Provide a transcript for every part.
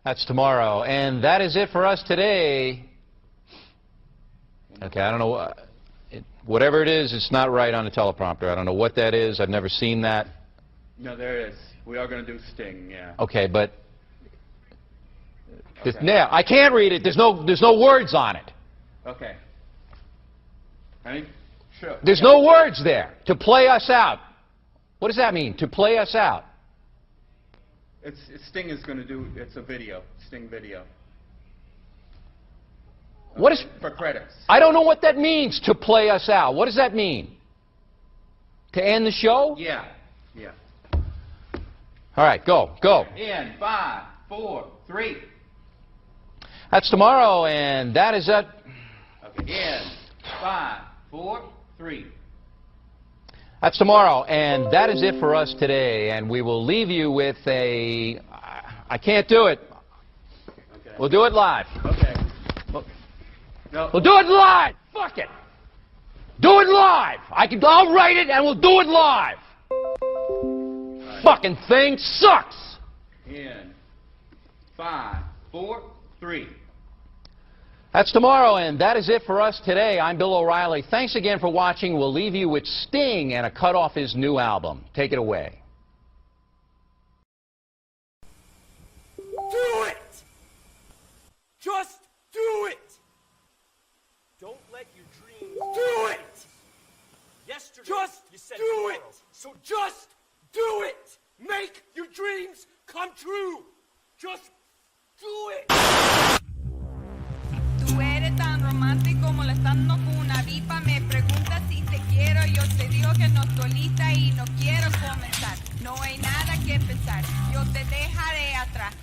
That's tomorrow. And that is it for us today. Okay, I don't know. Whatever it is, it's not right on the teleprompter. I don't know what that is. I've never seen that. No, there is. We are going to do Sting, yeah. Okay, but yeah, I can't read it. There's no words on it. Okay. Ready? Sure. There's no words there. To play us out. What does that mean? To play us out. Sting is going to do. It's a video. Sting video. Okay. What is for credits? I don't know what that means. To play us out. What does that mean? To end the show? Yeah. Yeah. All right, go. In 5, 4, 3. That's tomorrow, and that is it. Okay. In 5, 4, 3. That's tomorrow, and that is it for us today. And we will leave you with a. I can't do it. Okay. We'll do it live. Okay. No. We'll do it live. Fuck it. Do it live. I'll write it, and we'll do it live. Right. Fucking thing sucks. In 5, 4, 3. That's tomorrow, and that is it for us today. I'm Bill O'Reilly. Thanks again for watching. We'll leave you with Sting and a cut off his new album. Take it away. Do it! Just do it! Don't let your dreams do it! Yesterday, just you said do it! So just do it! Make your dreams come true! Just do it! Tú eres tan romántico molestando con una vipa. Me preguntas si te quiero. Yo te digo que no estoy lista y no quiero comenzar. No hay nada que pensar. Yo te dejaré atrás.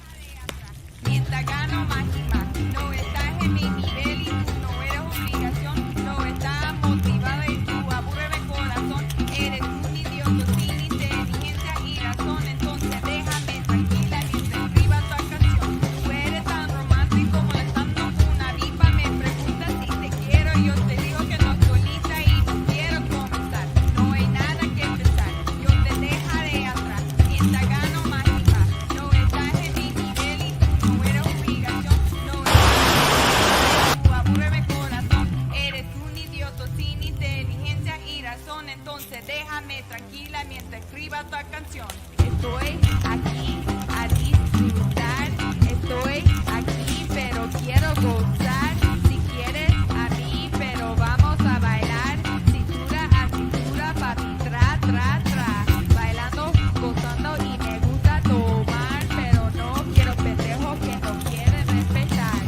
Mientras gano más y más. No estás en mi nivel y tú no eres obligación. No estás motivada y tú aburres el corazón. Eres un idiota sin inteligencia y razón. Entonces déjame tranquila y te escriba tu canción. Tú eres tan romántico molestando con una vipa. Me preguntas si te quiero. Yo te digo que no estoy lista y no quiero comenzar. No hay nada que pensar. Yo te dejaré atrás. Mientras gano más y más. No estás en mi nivel y tú no eres obligación. No estás tú aburres el corazón. Eres un idiota sin inteligencia y razón. Entonces déjame tranquila mientras escriba tu canción. Estoy aquí a disfrutar. Estoy aquí pero quiero gozar. Si quieres a mí pero vamos a bailar. Cintura a cintura papi tra tra tra. Bailando, gozando y me gusta tomar. Pero no quiero pendejos que no quieren respetar.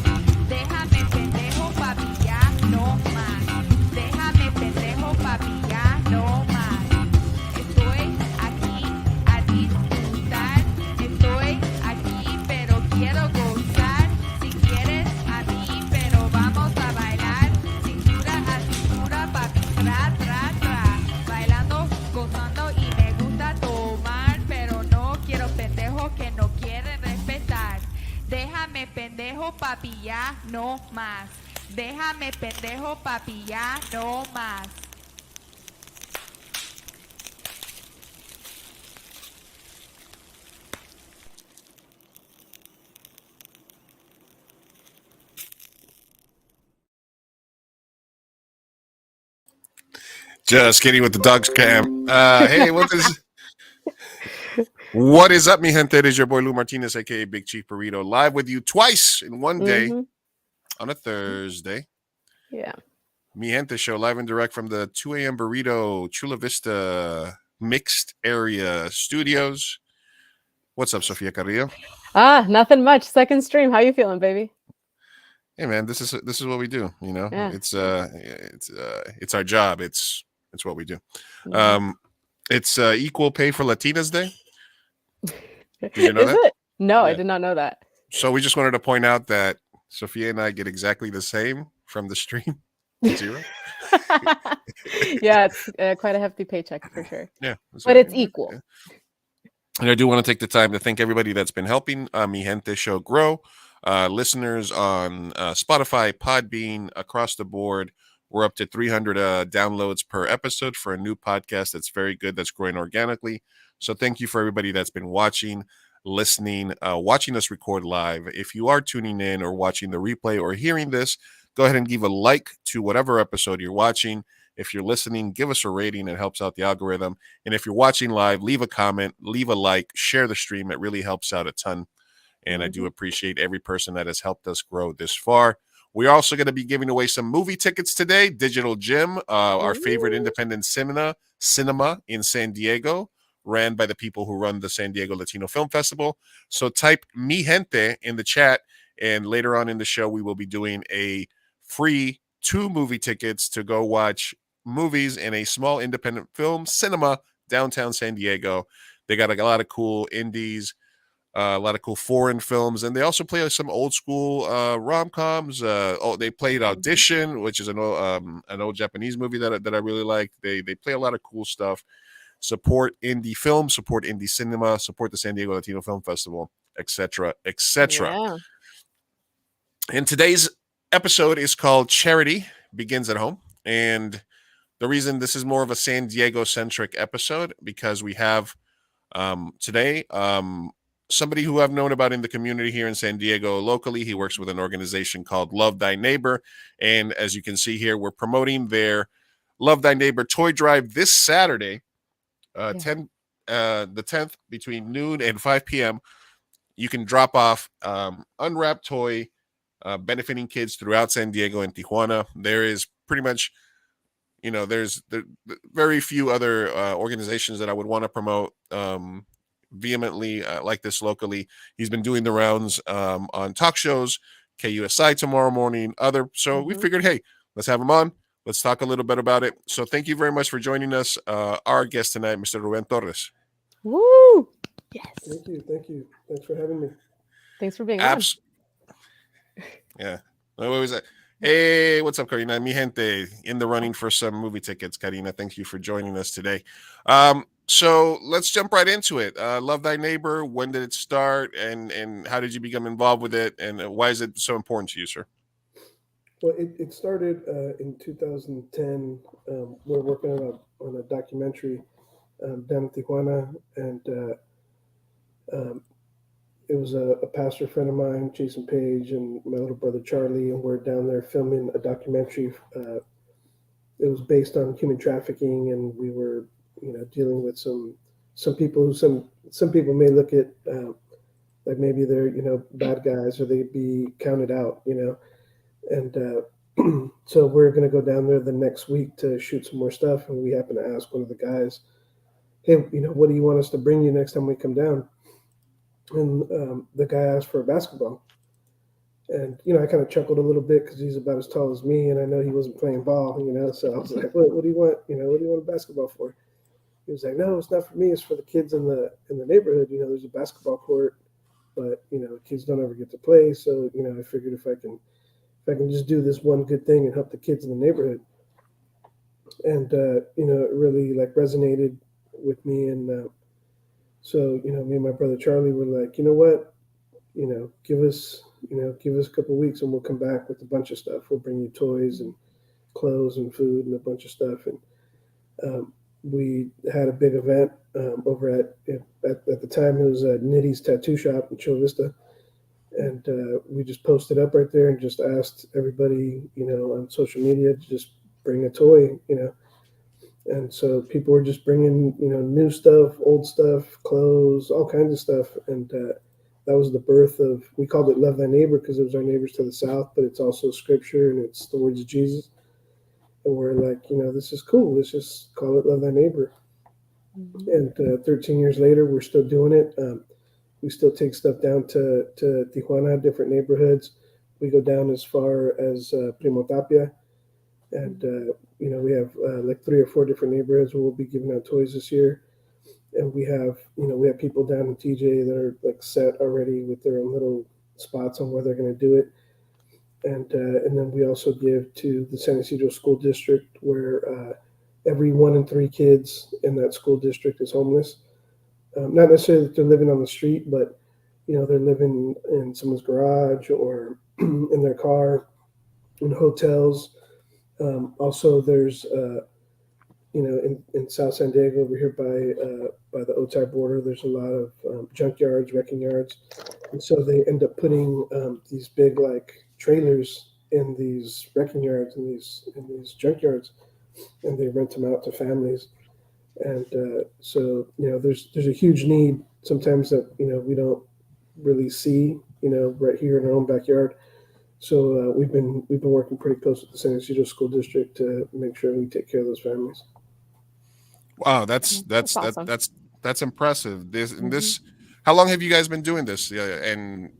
Déjame pendejo papi ya no más. Déjame pendejo papi ya no más. Estoy aquí a disfrutar. Estoy aquí pero quiero gozar. Si quieres a mí pero vamos a bailar. Cintura a cintura papi tra tra tra. Bailando, gozando y me gusta tomar. Pero no quiero pendejos que no quieren respetar. Déjame pendejo papi ya no más. Déjame pendejo papi ya no más. Just kidding with the dogs cam. Hey, what is up, mi gente? It is your boy Lou Martinez, aka Big Chief Burrito, live with you twice in one day on a Thursday. Yeah. Mi gente show live and direct from the 2 a.m. Burrito Chula Vista mixed area studios. What's up, Sofia Carrillo? Nothing much. Second stream. How you feeling, baby? Hey man, this is what we do, you know. Yeah. It's our job. It's what we do. It's Equal Pay for Latinas Day. Did you know Is that? it? No, Yeah. I did not know that. So we just wanted to point out that Sophia and I get exactly the same from the stream. 0. Yeah, it's quite a hefty paycheck for sure. Yeah. But it's equal. Yeah. And I do want to take the time to thank everybody that's been helping Mi Gente Show grow. Listeners on Spotify, Podbean, across the board. We're up to 300 downloads per episode for a new podcast that's very good, that's growing organically. So thank you for everybody that's been watching. listening, watching us record live. If you are tuning in or watching the replay or hearing this, go ahead and give a like to whatever episode you're watching. If you're listening, give us a rating. It helps out the algorithm. And if you're watching live, leave a comment, leave a like, share the stream. It really helps out a ton. And I do appreciate every person that has helped us grow this far. We're also going to be giving away some movie tickets today. Digital Gym, our favorite independent cinema in San Diego, ran by the people who run the San Diego Latino Film Festival. So type Mi Gente in the chat, and later on in the show, we will be doing a free 2 movie tickets to go watch movies in a small independent film cinema downtown San Diego. They got a lot of cool indies, a lot of cool foreign films, and they also play some old school rom-coms. They played Audition, which is an old Japanese movie that I really like. They play a lot of cool stuff. Support indie film, support indie cinema, support the San Diego Latino Film Festival, etc., etc. Yeah. And today's episode is called Charity Begins at Home, and the reason this is more of a San Diego centric episode because we have today somebody who I've known about in the community here in San Diego locally. He works with an organization called Love Thy Neighbor. And as you can see here, we're promoting their Love Thy Neighbor toy drive this Saturday, the 10th, between noon and 5 p.m. You can drop off unwrapped toy benefiting kids throughout San Diego and Tijuana. There is pretty much, there's very few other organizations that I would want to promote vehemently like this locally. He's been doing the rounds on talk shows, KUSI tomorrow morning, so we figured, hey, let's have him on. Let's talk a little bit about it. So thank you very much for joining us. Our guest tonight, Mr. Ruben Torres. Woo! Yes. Thank you. Thanks for having me. Thanks for being on. Yeah. What was that? Hey, what's up, Karina? Mi gente, in the running for some movie tickets. Karina, thank you for joining us today. So let's jump right into it. Love Thy Neighbor, when did it start, and how did you become involved with it, and why is it so important to you, sir? Well, it started in 2010. We're working on a documentary down in Tijuana, and it was a pastor friend of mine, Jason Page, and my little brother Charlie, and we're down there filming a documentary. It was based on human trafficking, and we were, dealing with some people who some people may look at like maybe they're bad guys or they'd be counted out, and so we're going to go down there the next week to shoot some more stuff, and we happen to ask one of the guys, hey, what do you want us to bring you next time we come down? And the guy asked for a basketball. And, I kind of chuckled a little bit because he's about as tall as me, and I know he wasn't playing ball, so I was like, what do you want? What do you want a basketball for? He was like, no, it's not for me. It's for the kids in the neighborhood. There's a basketball court, but, kids don't ever get to play. So, I figured if I can just do this one good thing and help the kids in the neighborhood. And, it really resonated with me. And so, me and my brother Charlie were like, you know what, give us a couple of weeks and we'll come back with a bunch of stuff. We'll bring you toys and clothes and food and a bunch of stuff. And we had a big event over at the time it was Nitty's Tattoo Shop in Chula Vista. And we just posted up right there and just asked everybody, on social media to just bring a toy, And so people were just bringing, new stuff, old stuff, clothes, all kinds of stuff. And that was the birth of, we called it Love Thy Neighbor because it was our neighbors to the south, but it's also scripture and it's the words of Jesus. And we're like, this is cool. Let's just call it Love Thy Neighbor. And 13 years later, we're still doing it. We still take stuff down to Tijuana, different neighborhoods. We go down as far as Primo Tapia. And, we have 3 or 4 different neighborhoods where we'll be giving out toys this year. And we have people down in TJ that are set already with their own little spots on where they're going to do it. And then we also give to the San Isidro School District where every 1 in 3 kids in that school district is homeless. Not necessarily that they're living on the street, but, they're living in someone's garage or in their car, in hotels. Also, there's in South San Diego over here by the Otay border, there's a lot of junkyards, wrecking yards, and so they end up putting these big like trailers in these wrecking yards and these junkyards, and they rent them out to families. And so there's a huge need sometimes that we don't really see right here in our own backyard. So we've been working pretty close with the San Ysidro School District to make sure we take care of those families. Wow, that's awesome. that's impressive. This, how long have you guys been doing this? Yeah, and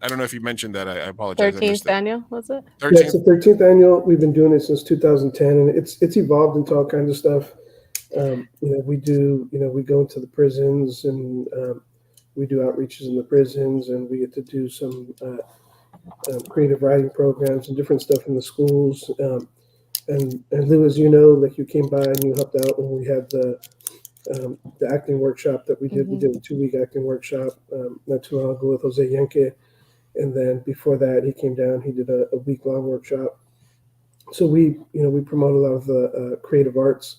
I don't know if you mentioned that. I apologize. 13th annual, was it? Yeah, it's the 13th annual. We've been doing it since 2010, and it's evolved into all kinds of stuff. We do, we go into the prisons and we do outreaches in the prisons, and we get to do some creative writing programs and different stuff in the schools. And Lou, as you know, like you came by and you helped out when we had the acting workshop that we did. Mm-hmm. We did a 2-week acting workshop not too long ago with Jose Yenke. And then before that, he came down, he did a week-long workshop. So we promote a lot of the creative arts.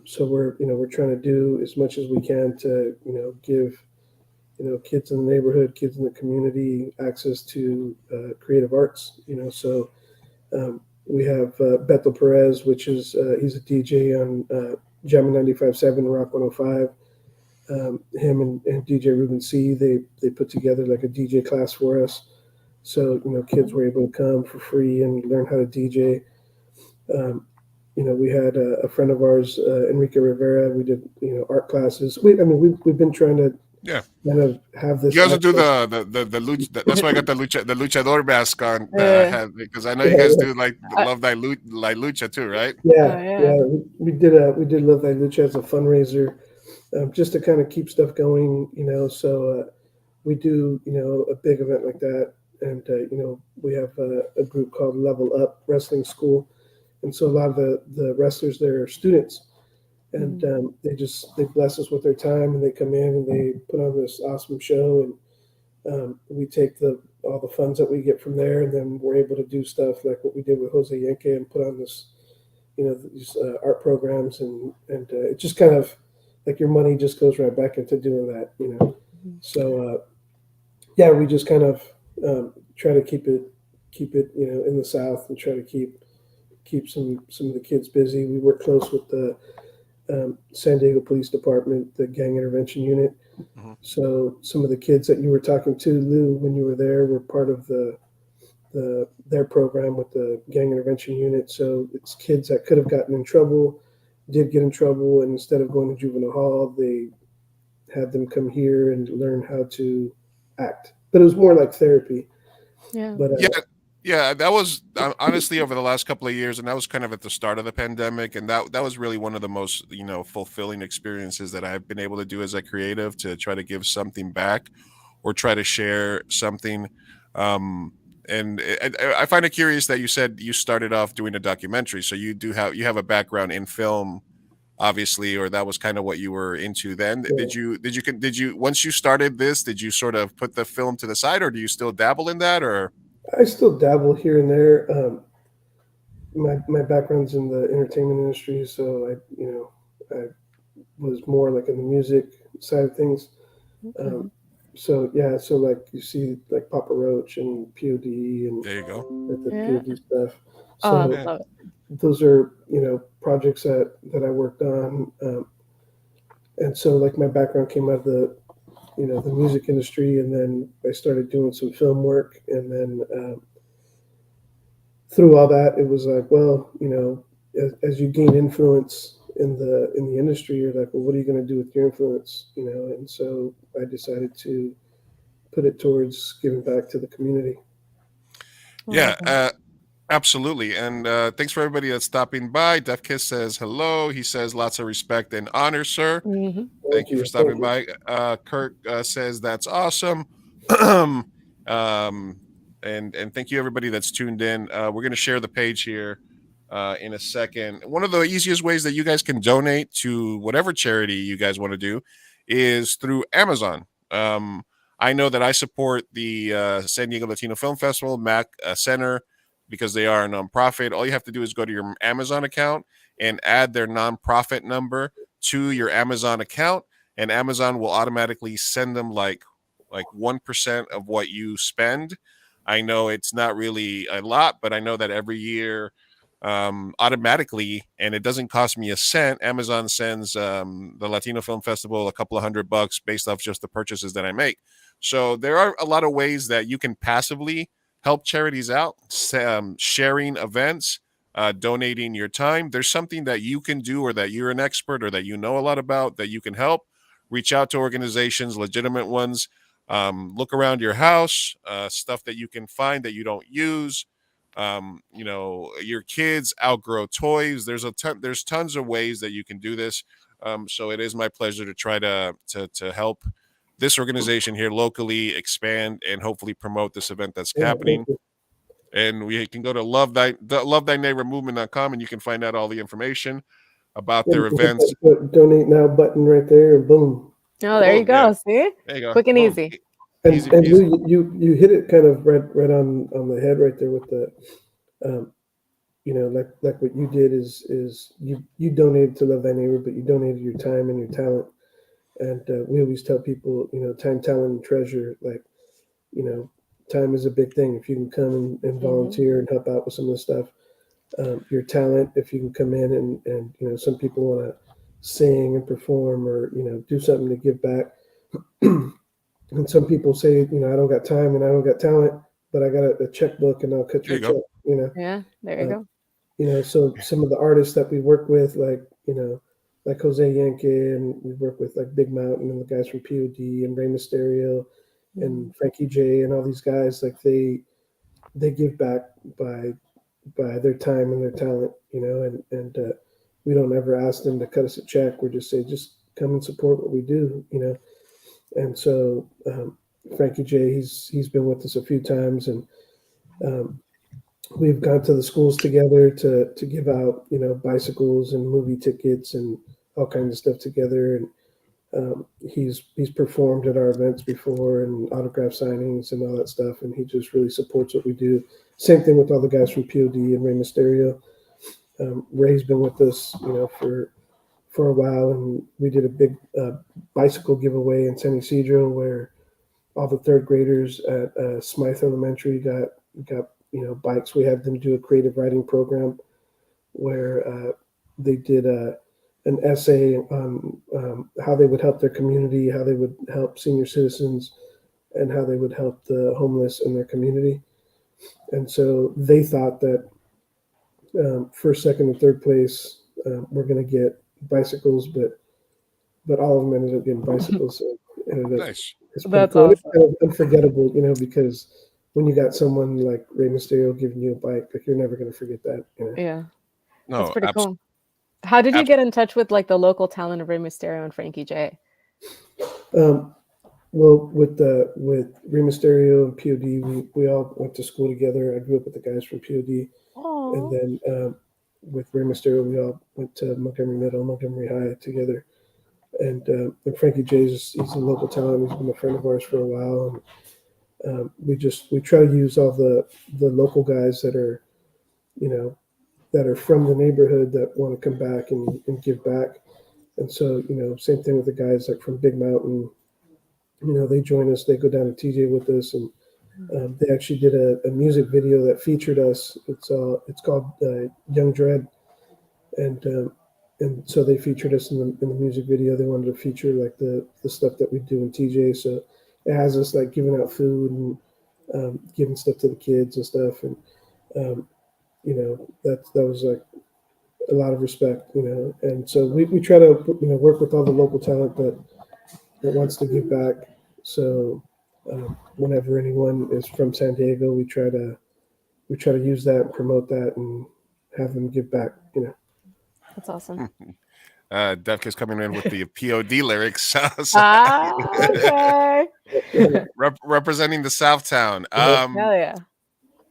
So we're trying to do as much as we can to, give, kids in the neighborhood, kids in the community access to creative arts, So we have Beto Perez, which is, he's a DJ on Jammin' 95.7, Rock 105. Him and DJ Ruben C, they put together like a DJ class for us. So, kids were able to come for free and learn how to DJ. We had a friend of ours, Enrique Rivera. We did, art classes. We've been trying to kind of have this. You guys do the lucha. That's why I got the luchador mask on because I know you guys do love thy lucha too, right? Yeah. We did Love Thy Lucha as a fundraiser, just to kind of keep stuff going, So we do, a big event like that, and we have a group called Level Up Wrestling School, and so a lot of the wrestlers there are students. And they bless us with their time, and they come in and they put on this awesome show, and we take all the funds that we get from there, and then we're able to do stuff like what we did with Jose Yenke and put on this, these art programs, and it just kind of like your money just goes right back into doing that, So we just kind of try to keep it, in the South, and try to keep some of the kids busy. We work close with the San Diego Police Department, the Gang Intervention Unit. Mm-hmm. So some of the kids that you were talking to, Lou, when you were there, were part of their program with the Gang Intervention Unit. So it's kids that could have gotten in trouble, did get in trouble, and instead of going to juvenile hall, they had them come here and learn how to act. But it was more like therapy. Yeah. But Yeah, that was honestly over the last couple of years, and that was kind of at the start of the pandemic, and that was really one of the most fulfilling experiences that I've been able to do as a creative, to try to give something back or try to share something. And I find it curious that you said you started off doing a documentary, so you have a background in film, obviously, or that was kind of what you were into then. Yeah. Did you once you started this, did you sort of put the film to the side, or do you still dabble in that, or? I still dabble here and there. My background's in the entertainment industry, so I was more like in the music side of things. So like you see like Papa Roach and POD and there you go, the POD stuff. So those are projects that I worked on, and so like my background came out of the music industry, and then I started doing some film work, and then through all that, it was like, well, as you gain influence in the industry, you're like, well, what are you going to do with your influence, And so I decided to put it towards giving back to the community. Yeah, absolutely. And thanks for everybody that's stopping by. Def Kiss says hello. He says lots of respect and honor, sir. Mm-hmm. Thank you for stopping by. Kirk says that's awesome. And thank you everybody that's tuned in. We're going to share the page here in a second. One of the easiest ways that you guys can donate to whatever charity you guys want to do is through Amazon. I know that I support the San Diego Latino Film Festival, MAC Center, because they are a nonprofit. All you have to do is go to your Amazon account and add their nonprofit number to your Amazon account, and Amazon will automatically send them like 1% of what you spend. I know it's not really a lot, but I know that every year automatically, and it doesn't cost me a cent, Amazon sends the Latino Film Festival a couple of $100 based off just the purchases that I make. So there are a lot of ways that you can passively help charities out, sharing events, donating your time. There's something that you can do, or that you're an expert, or that you know a lot about, that you can help. Reach out to organizations, legitimate ones. Look around your house, stuff that you can find that you don't use. Your kids outgrow toys. There's tons of ways that you can do this. So it is my pleasure to try to help this organization here locally expand and hopefully promote this event that's happening. And we can go to love thy neighbor movement.com, and you can find out all the information about their events. Donate now button right there, and boom. Oh, there you go. Yeah. See, there you go. quick and Boom. easy. And, Easy and peasy. you hit it kind of right on the head right there with the, like what you did is you donated to Love Thy Neighbor, but you donated your time and your talent. And we always tell people, time, talent, and treasure. Like, time is a big thing. If you can come and volunteer and help out with some of the stuff, your talent, if you can come in and some people want to sing and perform, or do something to give back. And some people say, I don't got time and I don't got talent, but I got a checkbook and I'll cut you a check. Yeah, there you go. So some of the artists that we work with, like Jose Yankee, and we work with like Big Mountain and the guys from POD and Rey Mysterio and Frankie J and all these guys, like they give back by their time and their talent, and we don't ever ask them to cut us a check. We just say, just come and support what we do, And so Frankie J, he's been with us a few times, and we've gone to the schools together to give out, bicycles and movie tickets and all kinds of stuff together. And he's performed at our events before, and autograph signings and all that stuff. And he just really supports what we do. Same thing with all the guys from POD and Rey Mysterio. Ray's been with us, for a while, and we did a big bicycle giveaway in San Isidro where all the third graders at Smythe Elementary got bikes. We had them do a creative writing program where they did an essay on how they would help their community, how they would help senior citizens, and how they would help the homeless in their community. And so they thought that first, second, and third place were going to get bicycles, but all of them ended up getting bicycles. So Nice. That's cool. awesome. It's kind of unforgettable, because when you got someone like Rey Mysterio giving you a bike, like you're never going to forget that. Yeah, No, that's pretty cool. How did you get in touch with like the local talent of Rey Mysterio and Frankie J? Well, with Rey Mysterio and POD, we all went to school together. I grew up with the guys from POD, and then with Rey Mysterio, we all went to Montgomery Middle, Montgomery High together. And Frankie J, he's a local talent. He's been a friend of ours for a while. And we try to use all the local guys that are, that are from the neighborhood that want to come back and give back. And so, same thing with the guys like from Big Mountain. They join us. They go down to TJ with us, and they actually did a music video that featured us. It's called Young Dread, and so they featured us in the music video. They wanted to feature like the stuff that we do in TJ. So it has us like giving out food and giving stuff to the kids and stuff. And that was like a lot of respect, And so we try to work with all the local talent that wants to give back. So whenever anyone is from San Diego, we try to use that and promote that and have them give back. That's awesome. Devka's coming in with the POD lyrics. Okay. Representing the Southtown. Hell yeah.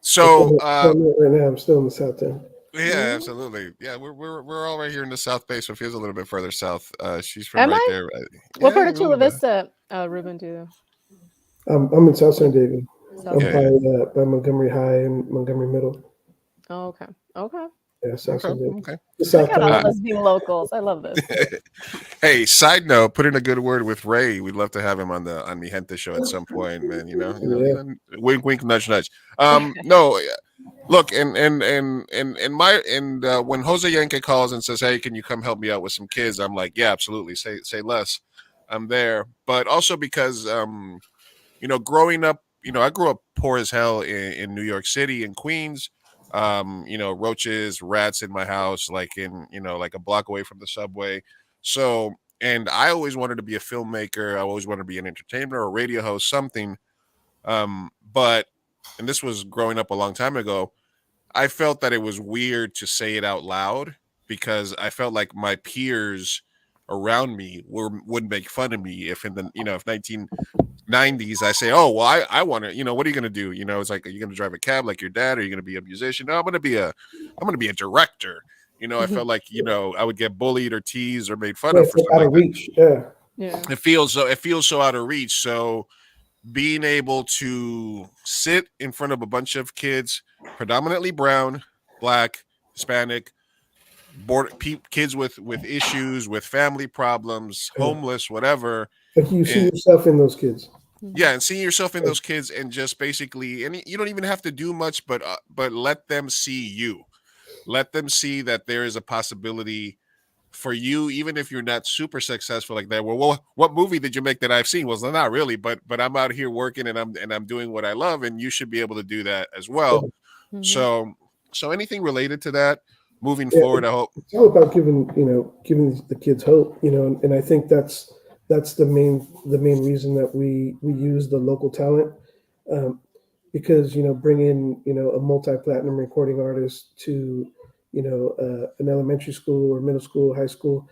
So right now I'm still in the Southtown. yeah, absolutely. Yeah, we're all right here in the South Bay, so feels a little bit further south. She's from right there. What part of Chula Vista, Ruben, do you? I'm in South San Diego. I'm South by Montgomery High and Montgomery Middle. Oh, okay. Yeah, South San Diego. Okay. The South Look at all Town. of us being locals. I love this. Hey, side note, put in a good word with Ray. We'd love to have him on the Gente show at some point, man. Yeah. Wink, wink, nudge, nudge. No, look, and when Jose Yankee calls and says, "Hey, can you come help me out with some kids?" I'm like, "Yeah, absolutely. Say less. I'm there." But also because growing up, I grew up poor as hell in New York City in Queens. Roaches, rats in my house, like like a block away from the subway. So, and I always wanted to be a filmmaker. I always wanted to be an entertainer or a radio host, something. But, and this was growing up a long time ago, I felt that it was weird to say it out loud because I felt like my peers around me would make fun of me if if 1990s I say, oh well, I want to, what are you gonna do? It's like, are you gonna drive a cab like your dad? Are you gonna be a musician? No, I'm gonna be a director. I felt like I would get bullied or teased or made fun Yeah, of for it's something out like of that. reach. Yeah. Yeah. It feels so out of reach. So being able to sit in front of a bunch of kids, predominantly brown, black, Hispanic, kids with issues, with family problems, homeless, whatever. Like you see and, yourself in those kids. yeah, and seeing yourself in those kids, and just basically, and you don't even have to do much, but let them see you. Let them see that there is a possibility for you, even if you're not super successful like that. Well, what movie did you make that I've seen? Well, not really, but I'm out here working and I'm doing what I love, and you should be able to do that as well. Mhm. So anything related to that moving Yeah, forward, I hope. It's all about giving the kids hope, and I think that's the main reason that we use the local talent, because bring in a multi-platinum recording artist to an elementary school or middle school, high school,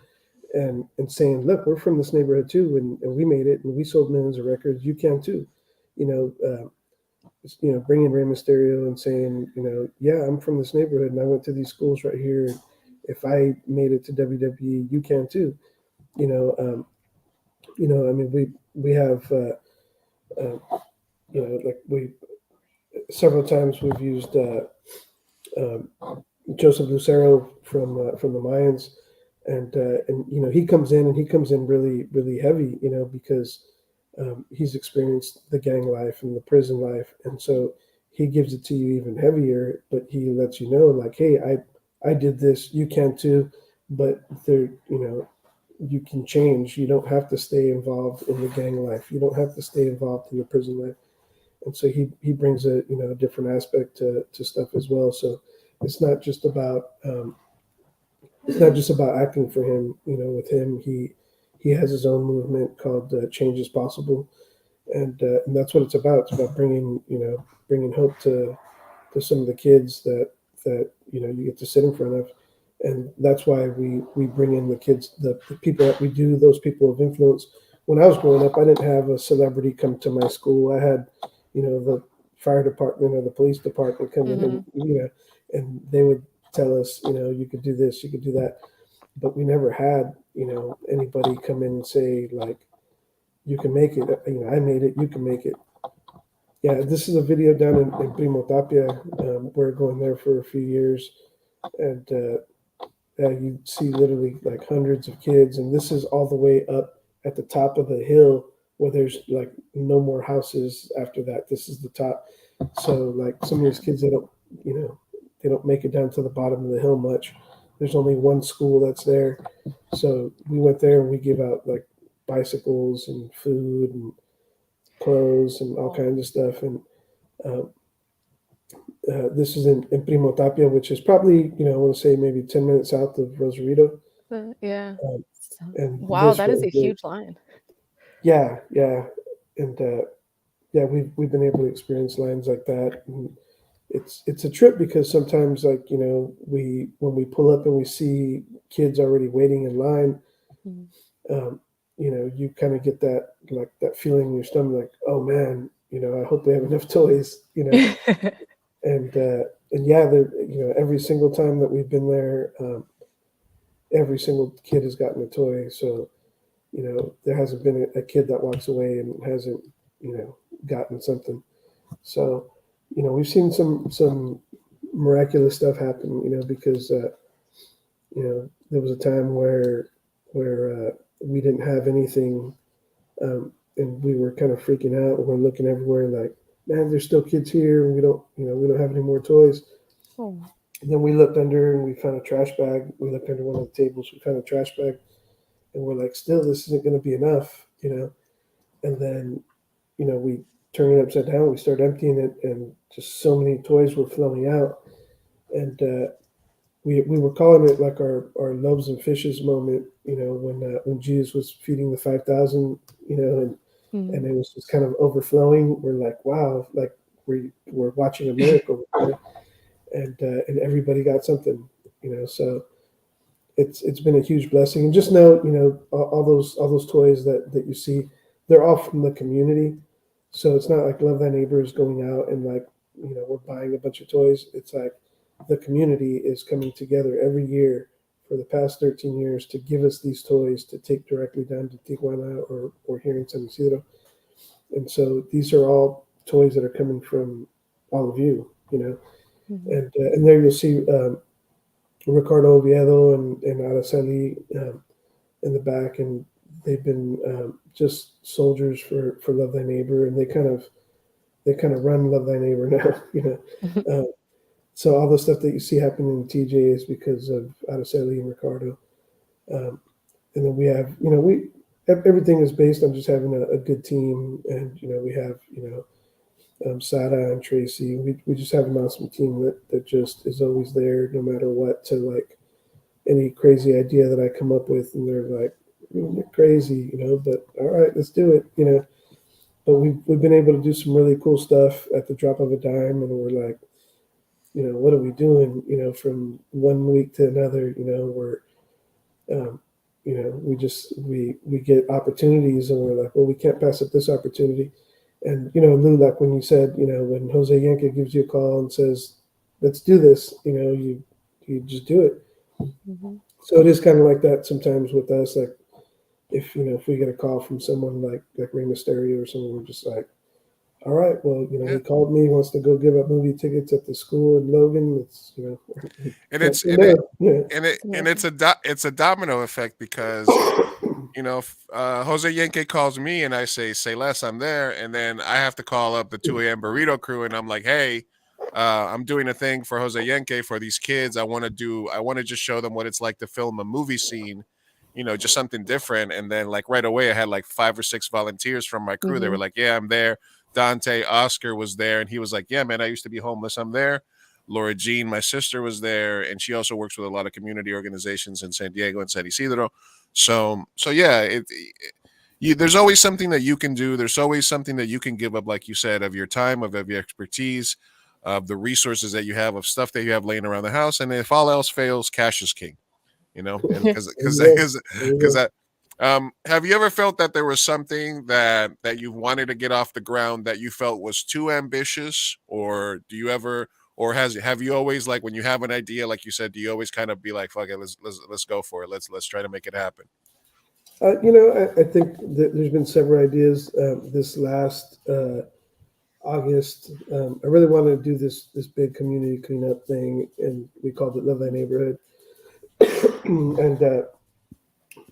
and saying, look, we're from this neighborhood too, and we made it and we sold millions of records, you can too. Bringing Rey Mysterio and saying, yeah, I'm from this neighborhood and I went to these schools right here. If I made it to WWE, you can too. I mean, we have, like several times we've used Joseph Lucero from the Mayans, and he comes in really really heavy, because he's experienced the gang life and the prison life, and so he gives it to you even heavier. But he lets you know, like, hey, I did this, you can too. But there, you can change. You don't have to stay involved in the gang life. You don't have to stay involved in the prison life. And so he brings a different aspect to stuff as well. So it's not just about acting for him. With him, he has his own movement called Change is Possible, and that's what it's about. It's about bringing hope to some of the kids that you get to sit in front of, and that's why we bring in the kids, the people that we do, those people of influence. When I was growing up, I didn't have a celebrity come to my school. I had the fire department or the police department come in, and and they would tell us, you could do this, you could do that, but we never had anybody come in and say, like, you can make it. I made it, you can make it. Yeah, this is a video down in Primo Tapia. We're going there for a few years, and you see literally like hundreds of kids, and this is all the way up at the top of the hill where there's like no more houses after that. This is the top. So like some of these kids, they don't make it down to the bottom of the hill much. There's only one school that's there. So we went there and we give out like bicycles and food and clothes and all kinds of stuff. And this is in Primo Tapia, which is probably, I want to say maybe 10 minutes south of Rosarito. Yeah. And wow, that is a huge line. Yeah. And yeah, we've been able to experience lines like that. And it's a trip because sometimes, like, when we pull up and we see kids already waiting in line, you kind of get that, like, that feeling in your stomach, like, oh man, I hope they have enough toys, and yeah, every single time that we've been there, every single kid has gotten a toy. So, there hasn't been a kid that walks away and hasn't, gotten something. So, we've seen some miraculous stuff happen, because there was a time where we didn't have anything, and we were kind of freaking out. We're looking everywhere, like, man, there's still kids here, and we don't have any more toys. Oh. And then we looked under, and we found a trash bag. We looked under one of the tables, we found a trash bag, and we're like, still, this isn't going to be enough, And then, we turn it upside down. We start emptying it, and just so many toys were flowing out. And we were calling it like our loaves and fishes moment, when Jesus was feeding the 5,000, and it was just kind of overflowing. We're like, wow, like we're watching a miracle, and everybody got something, So it's been a huge blessing. And just know, all those toys that you see, they're all from the community. So it's not like Love Thy Neighbor is going out and like, we're buying a bunch of toys. It's like the community is coming together every year for the past 13 years to give us these toys to take directly down to Tijuana or here in San Isidro. And so these are all toys that are coming from all of you, And there you'll see Ricardo Oviedo and Araceli in the back, and they've been just soldiers for Love Thy Neighbor, and they kind of run Love Thy Neighbor now, So all the stuff that you see happening in TJ is because of Araceli and Ricardo, and then we have everything is based on just having a good team, and we have Sada and Tracy. We just have an awesome team that just is always there no matter what, to like any crazy idea that I come up with, and they're like, you're crazy, but all right, let's do it, But we've been able to do some really cool stuff at the drop of a dime, and we're like, what are we doing? From one week to another, we're, we get opportunities, and we're like, well, we can't pass up this opportunity. And, Lou, like when you said, when Jose Yenke gives you a call and says, let's do this, you just do it. Mm-hmm. So it is kind of like that sometimes with us. Like if we get a call from someone like Rey Mysterio or someone, we're just like, all right, well, he called me, he wants to go give up movie tickets at the school in Logan. It's, it's a domino effect because, Jose Yenke calls me and I say less, I'm there. And then I have to call up the 2 a.m. burrito crew. And I'm like, hey, I'm doing a thing for Jose Yenke for these kids. I want to just show them what it's like to film a movie scene, just something different. And then like right away, I had like 5 or 6 volunteers from my crew. Mm-hmm. They were like, yeah, I'm there. Dante Oscar was there. And he was like, yeah, man, I used to be homeless. I'm there. Laura Jean, my sister, was there. And she also works with a lot of community organizations in San Diego and San Isidro. So yeah, there's always something that you can do. There's always something that you can give up, like you said, of your time, of your expertise, of the resources that you have, of stuff that you have laying around the house. And if all else fails, cash is king, because have you ever felt that there was something that you wanted to get off the ground that you felt was too ambitious, or do you ever, or have you always, like when you have an idea, like you said, do you always kind of be like, fuck it, let's go for it. Let's try to make it happen. I think that there's been several ideas. This last August, I really wanted to do this big community cleanup thing, and we called it Love Thy Neighborhood. And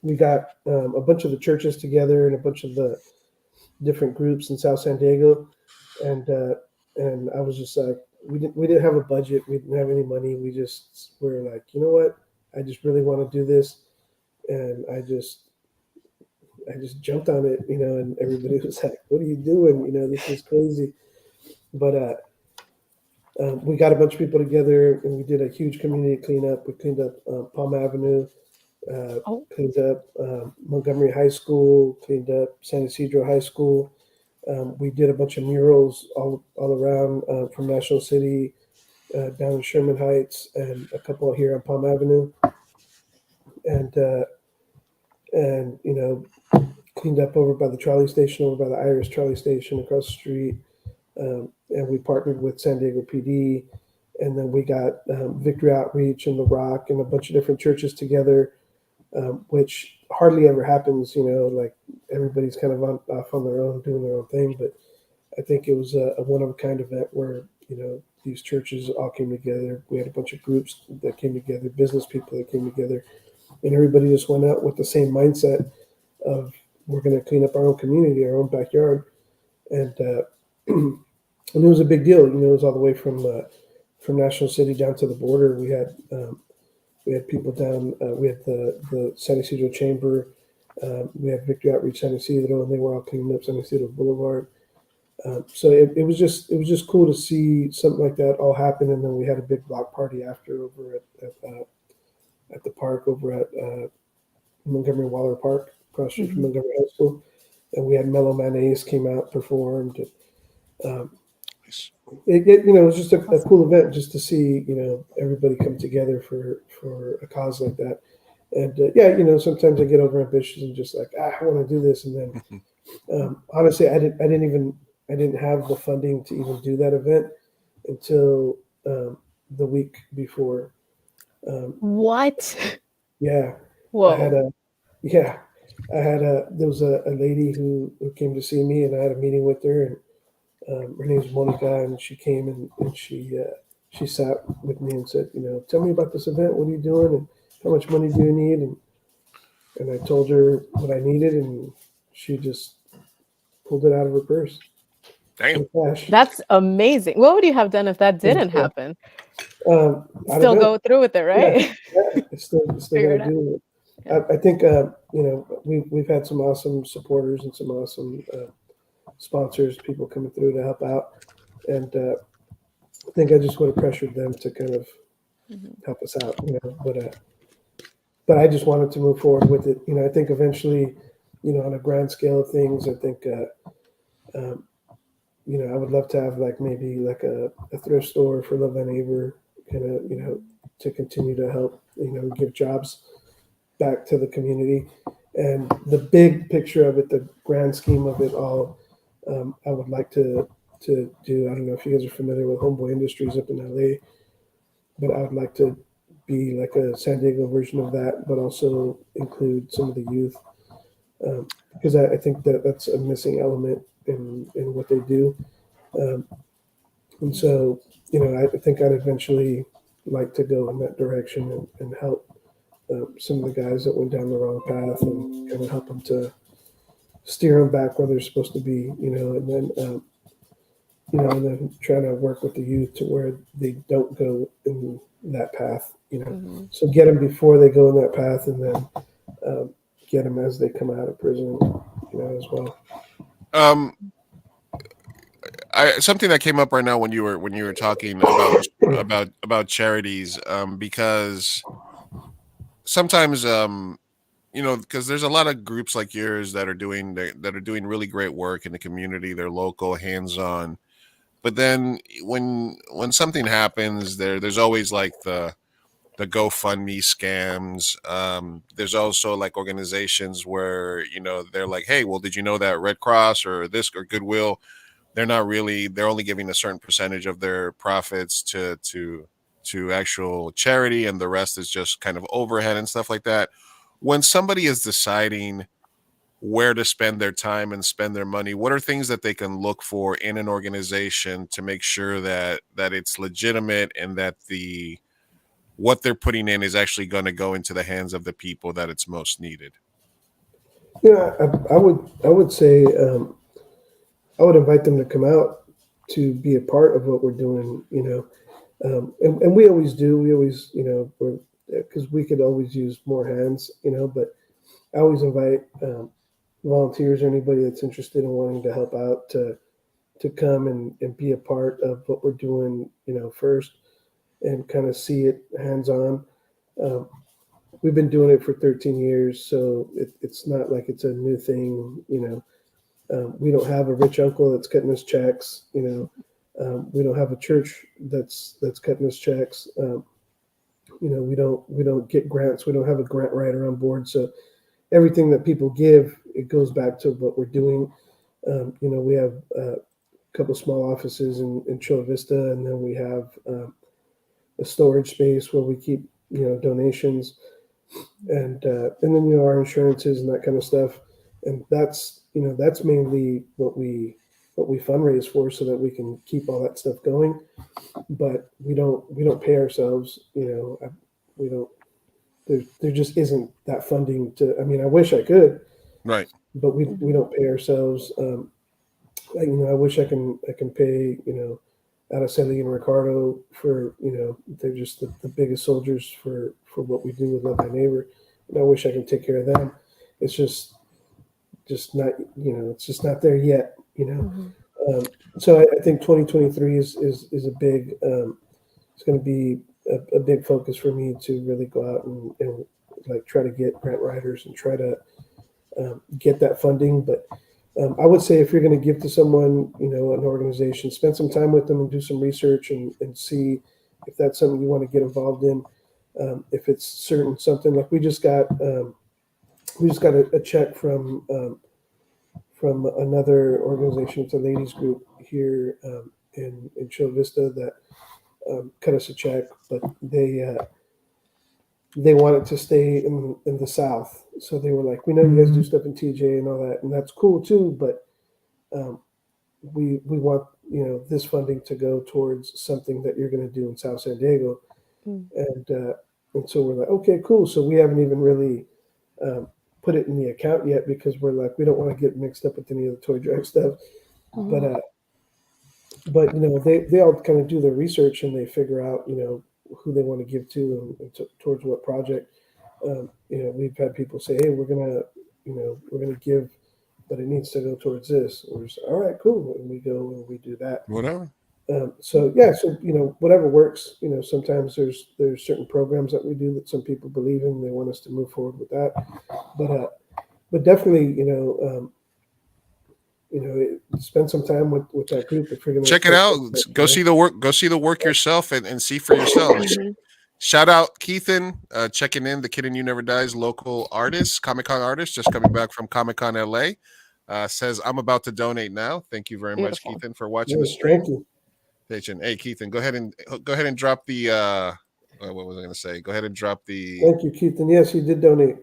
we got a bunch of the churches together and a bunch of the different groups in South San Diego, and I was just like, we didn't have a budget, we didn't have any money, we just were like, you know what, I just really want to do this, and I just jumped on it, and everybody was like, what are you doing? This is crazy. But we got a bunch of people together, and we did a huge community cleanup. We cleaned up Palm Avenue, cleaned up Montgomery High School, cleaned up San Isidro High School. We did a bunch of murals all around from National City down in Sherman Heights, and a couple here on Palm Avenue. And cleaned up over by the trolley station, over by the Iris trolley station across the street. And we partnered with San Diego PD. And then we got Victory Outreach and The Rock and a bunch of different churches together, which hardly ever happens, like everybody's kind of off on their own, doing their own thing. But I think it was a one-of-a-kind event where, these churches all came together. We had a bunch of groups that came together, business people that came together, and everybody just went out with the same mindset of we're going to clean up our own community, our own backyard, and and it was a big deal. It was all the way from National City down to the border. We had people down. We had the San Isidro Chamber. We had Victory Outreach San Isidro, and they were all cleaning up San Isidro Boulevard. So it was just cool to see something like that all happen. And then we had a big block party after over at the park over at Montgomery Waller Park, across the street from Montgomery High School. And we had Mellow Man Ace came out, performed. It was just a cool event just to see, everybody come together for a cause like that. And sometimes I get over ambitious and just like, I want to do this. And then honestly, I didn't have the funding to even do that event until the week before. What? Yeah. Whoa. There was a lady who came to see me, and I had a meeting with her, and her name's Monica, and she came and she sat with me and said, tell me about this event. What are you doing? And how much money do you need? And I told her what I needed, and she just pulled it out of her purse. Damn. That's amazing. What would you have done if that didn't happen? Still go through with it, right? Yeah, it's still gonna do it. Yeah. I think we've had some awesome supporters and some awesome sponsors, people coming through to help out, and I think I just would have pressured them to kind of help us out, but I just wanted to move forward with it. I think eventually, on a grand scale of things, I think I would love to have maybe a thrift store for Love Thy Neighbor, kind of to continue to help give jobs back to the community. And the big picture of it, the grand scheme of it all, I would like to do. I don't know if you guys are familiar with Homeboy Industries up in LA, but I would like to be like a San Diego version of that, but also include some of the youth, because I think that's a missing element in what they do. And so, I think I'd eventually like to go in that direction and help some of the guys that went down the wrong path and kind of help them to steer them back where they're supposed to be, and then, and then trying to work with the youth to where they don't go in that path, So get them before they go in that path, and then get them as they come out of prison, as well. Something that came up right now when you were talking about charities, because sometimes because there's a lot of groups like yours that are doing really great work in the community. They're local, hands-on, but then when something happens, there's always like the GoFundMe scams. There's also like organizations where they're like, hey, well, did you know that Red Cross or this or Goodwill, they're only giving a certain percentage of their profits to actual charity, and the rest is just kind of overhead and stuff like that. When somebody is deciding where to spend their time and spend their money, what are things that they can look for in an organization to make sure that it's legitimate and that what they're putting in is actually going to go into the hands of the people that it's most needed? I would say I would invite them to come out to be a part of what we're doing, and we always do. We always, because we could always use more hands, but I always invite volunteers or anybody that's interested in wanting to help out to come and be a part of what we're doing, first, and kind of see it hands-on. We've been doing it for 13 years, so it's not like it's a new thing, we don't have a rich uncle that's cutting us checks, we don't have a church that's cutting us checks. We don't get grants. We don't have a grant writer on board. So everything that people give, it goes back to what we're doing. We have a couple small offices in Chula Vista, and then we have a storage space where we keep donations, and then our insurances and that kind of stuff. And that's mainly what we what we fundraise for, so that we can keep all that stuff going. But we don't pay ourselves. We don't. There just isn't that funding to. I mean, I wish I could, Right. but we don't pay ourselves. I wish I can pay Araceli and Ricardo for they're just the biggest soldiers for what we do with Love Thy Neighbor, and I wish I can take care of them. It's just not it's just not there yet. So I think 2023 is a big it's going to be a big focus for me to really go out and like try to get grant writers and try to get that funding. But I would say if you're going to give to someone, an organization, spend some time with them and do some research and see if that's something you want to get involved in. If it's something like we just got a check from another organization. It's a ladies group here in Chula Vista that cut us a check, but they wanted to stay in the South. So they were like, we know you guys do stuff in TJ and all that, and that's cool too, but we want this funding to go towards something that you're going to do in South San Diego. And so we're like, okay, cool. So we haven't even really put it in the account yet, because we're like, we don't want to get mixed up with any of the toy drive stuff. But they all kind of do their research and they figure out who they want to give to and towards what project. We've had people say, hey, we're gonna give, but it needs to go towards this. And we're just, all right, cool, and we go and we do that. Whatever. So whatever works. Sometimes there's certain programs that we do that some people believe in. They want us to move forward with that. But definitely, spend some time with that group. If you're gonna check it out, go see the work. Go see the work yourself and see for yourselves. Shout out Keithan, checking in. The Kid in You Never Dies, local artist, Comic-Con artist, just coming back from Comic-Con LA. Says I'm about to donate now. Thank you very much, Keithan, for watching the stream. Thank you. Hey, Keithan, go ahead and drop the what was I going to say? Go ahead and drop the. Thank you, Keithan. Yes, he did donate.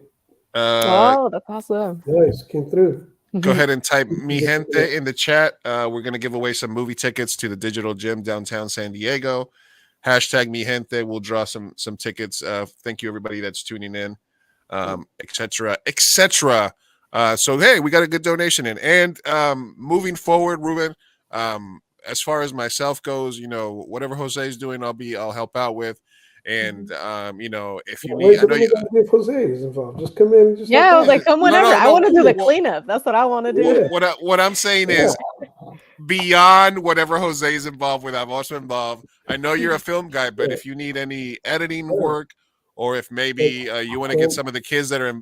That's awesome. Nice, came through. Go ahead and type Mi Gente in the chat. We're going to give away some movie tickets to the Digital Gym downtown San Diego. Hashtag Mi Gente. We'll draw some tickets. Thank you, everybody that's tuning in, etc. So, hey, we got a good donation in. And moving forward, Ruben, as far as myself goes, whatever Jose is doing, I'll help out with. And if you need, I know if Jose is involved, just come in. I was like, come whenever. I want to do the cleanup. That's what I want to do. What I'm saying is, beyond whatever Jose is involved with, I'm also involved. I know you're a film guy, but if you need any editing work, or if maybe you want to get some of the kids that are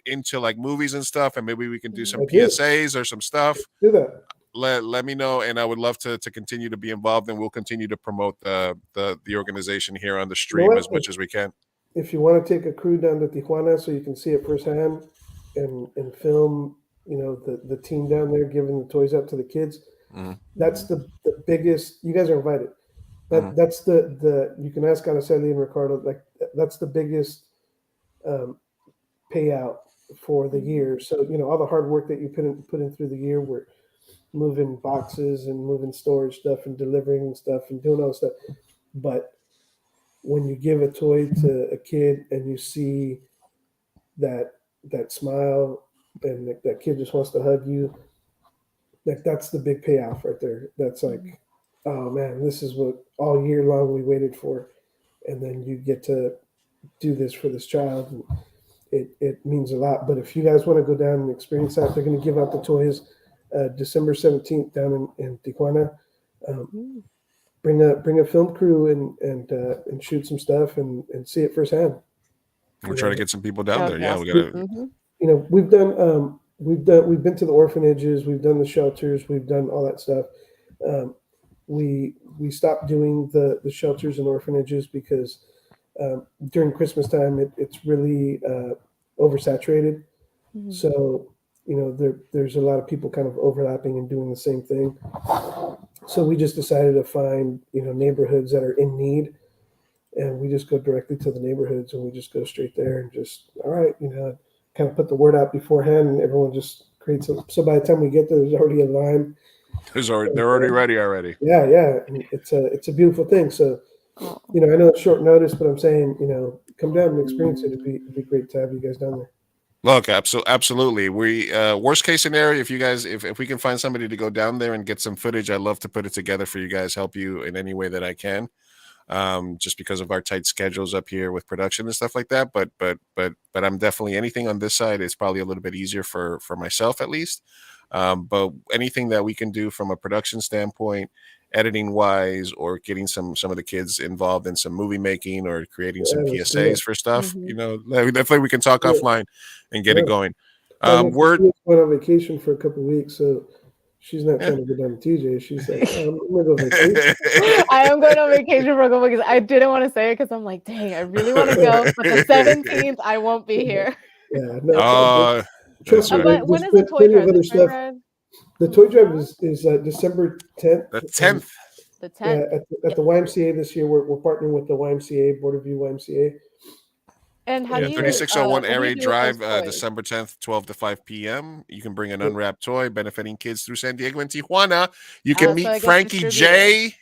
into like movies and stuff, and maybe we can do some PSAs or some stuff. Do that. Let me know, and I would love to continue to be involved, and we'll continue to promote the organization here on the stream as much as we can. If you want to take a crew down to Tijuana so you can see it firsthand and film, the team down there giving the toys out to the kids, that's the biggest. You guys are invited. That's the you can ask Araceli and Ricardo. Like that's the biggest payout for the year. So all the hard work that you put in through the year, we're moving boxes and moving storage stuff and delivering stuff and doing all that stuff. But when you give a toy to a kid and you see that smile and that kid just wants to hug you, that's the big payoff right there. That's like, oh man, this is what all year long we waited for. And then you get to do this for this child. And it means a lot. But if you guys want to go down and experience that, they're going to give out the toys December 17th down in Tijuana. Bring a film crew and shoot some stuff and see it firsthand. We're trying to get some people down there. Yeah, we gotta. We've been to the orphanages, we've done the shelters, we've done all that stuff. We stopped doing the shelters and orphanages because during Christmas time it's really oversaturated. So there's a lot of people kind of overlapping and doing the same thing. So we just decided to find, neighborhoods that are in need, and we just go directly to the neighborhoods and we just go straight there and just, all right, kind of put the word out beforehand and everyone just creates so by the time we get there, there's already a line They're already ready already. Yeah, yeah, and it's a beautiful thing. So, I know it's short notice, but I'm saying, come down and experience it. It'd be great to have you guys down there. Look, absolutely. We worst case scenario, if you guys, if we can find somebody to go down there and get some footage, I'd love to put it together for you guys, help you in any way that I can. Just because of our tight schedules up here with production and stuff like that. But I'm definitely, anything on this side is probably a little bit easier for myself at least. But anything that we can do from a production standpoint, editing wise, or getting some of the kids involved in some movie making or creating some PSAs for stuff, definitely we can talk offline and get it going. Word went on vacation for a couple of weeks, so she's not trying to go down to TJ. She's like, I'm gonna go vacation. I am going on vacation for a couple weeks. I didn't want to say it because I'm like, dang, I really want to go, but the 17th I won't be here. Yeah, no. But when is the toy drive? The toy drive is December 10th. The 10th. The 10th. Yeah, at the YMCA this year. We're partnering with the YMCA, Border View YMCA. And how do you 3601 Air Raid Drive, December 10th, 12 to 5 p.m. You can bring an unwrapped toy benefiting kids through San Diego and Tijuana. You can meet Frankie J.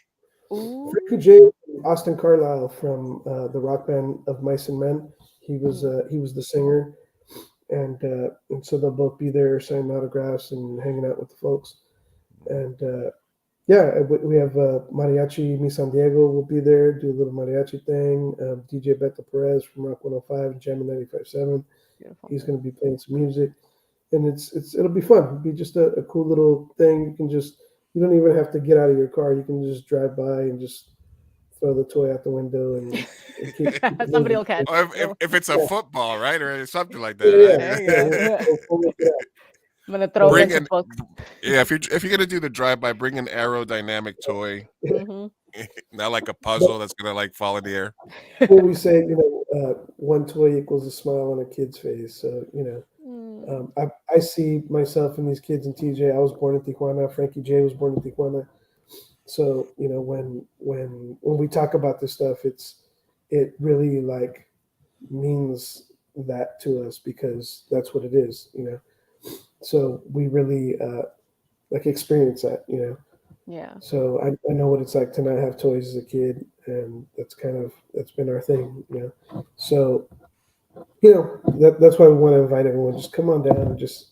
Frankie J. Austin Carlisle from the rock band of Mice and Men. He was the singer, and so they'll both be there signing autographs and hanging out with the folks. And we have Mariachi Mi San Diego will be there, do a little mariachi thing. DJ Beto Perez from Rock 105 and Jammin' 95.7. He's going to be playing some music, and it'll be fun. It'll be just a cool little thing. You don't even have to get out of your car. You can just drive by and just throw the toy out the window and keep somebody will catch. Or if it's a football, right, or something like that. Yeah. I'm gonna throw in books. Yeah, if you're gonna do the drive-by, bring an aerodynamic toy, not like a puzzle that's gonna fall in the air. Well, we say one toy equals a smile on a kid's face. So I see myself in these kids in TJ. I was born in Tijuana. Frankie J was born in Tijuana. So when we talk about this stuff, it really means that to us because that's what it is. So we really experience that, Yeah. So I know what it's like to not have toys as a kid, and that's been our thing, So, that's why we want to invite everyone. Just come on down and just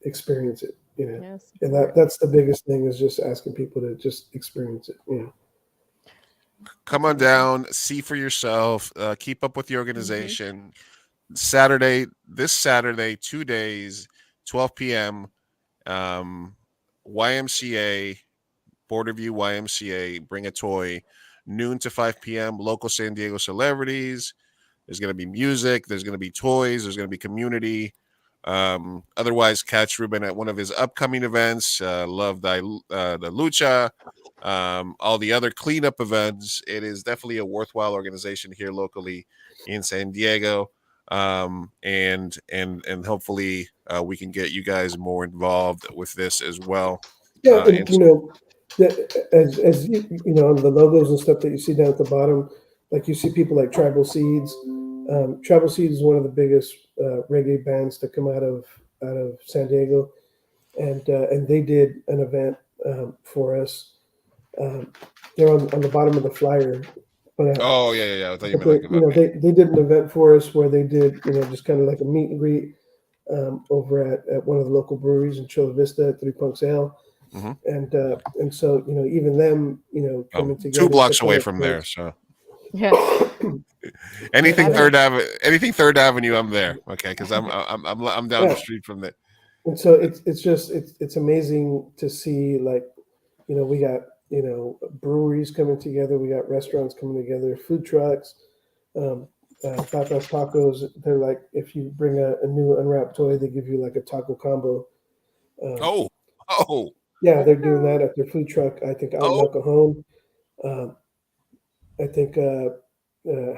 experience it, Yes, and that's the biggest thing is just asking people to just experience it, Come on down, see for yourself, keep up with the organization. This Saturday, 2 days, 12 p.m. YMCA, Border View YMCA, bring a toy, noon to 5 p.m. Local San Diego celebrities. There's going to be music. There's going to be toys. There's going to be community. Otherwise, catch Ruben at one of his upcoming events. Love the Lucha. All the other cleanup events. It is definitely a worthwhile organization here locally in San Diego. And hopefully we can get you guys more involved with this as well. Yeah, and as on the logos and stuff that you see down at the bottom, you see people like Tribal Seeds. Tribal Seeds is one of the biggest reggae bands to come out of San Diego, and they did an event for us. They're on the bottom of the flyer. But, I thought you meant they did an event for us where they did just kind of like a meet and greet over at one of the local breweries in Chula Vista at 3 Punks Ale. And so even them coming together 2 blocks away from there. So yeah. anything Third Avenue, I'm there. Okay, because I'm down the street from there. And so it's amazing to see we got breweries coming together. We got restaurants coming together, food trucks, Papa's Tacos. They're like, if you bring a new unwrapped toy, they give you a taco combo. Yeah, they're doing that at their food truck. I think out in El Cajon. I think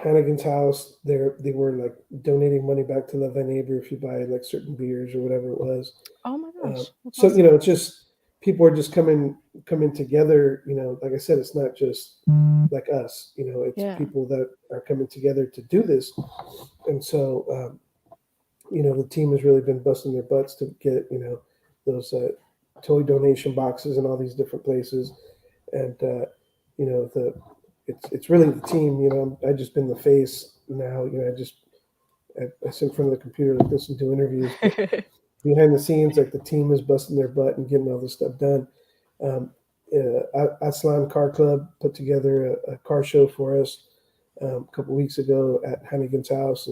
Hannigan's House. They were donating money back to Love Thy Neighbor if you buy certain beers or whatever it was. Oh my gosh! So it's just people are just coming together. Like I said, it's not just like us. It's people that are coming together to do this, and so the team has really been busting their butts to get those toy donation boxes in all these different places, and you know, it's really the team. You know, I just been the face now. You know, I sit in front of the computer like this and do interviews. But behind the scenes, like the team is busting their butt and getting all this stuff done. Aslan Car Club put together a car show for us a couple weeks ago at Hannigan's house,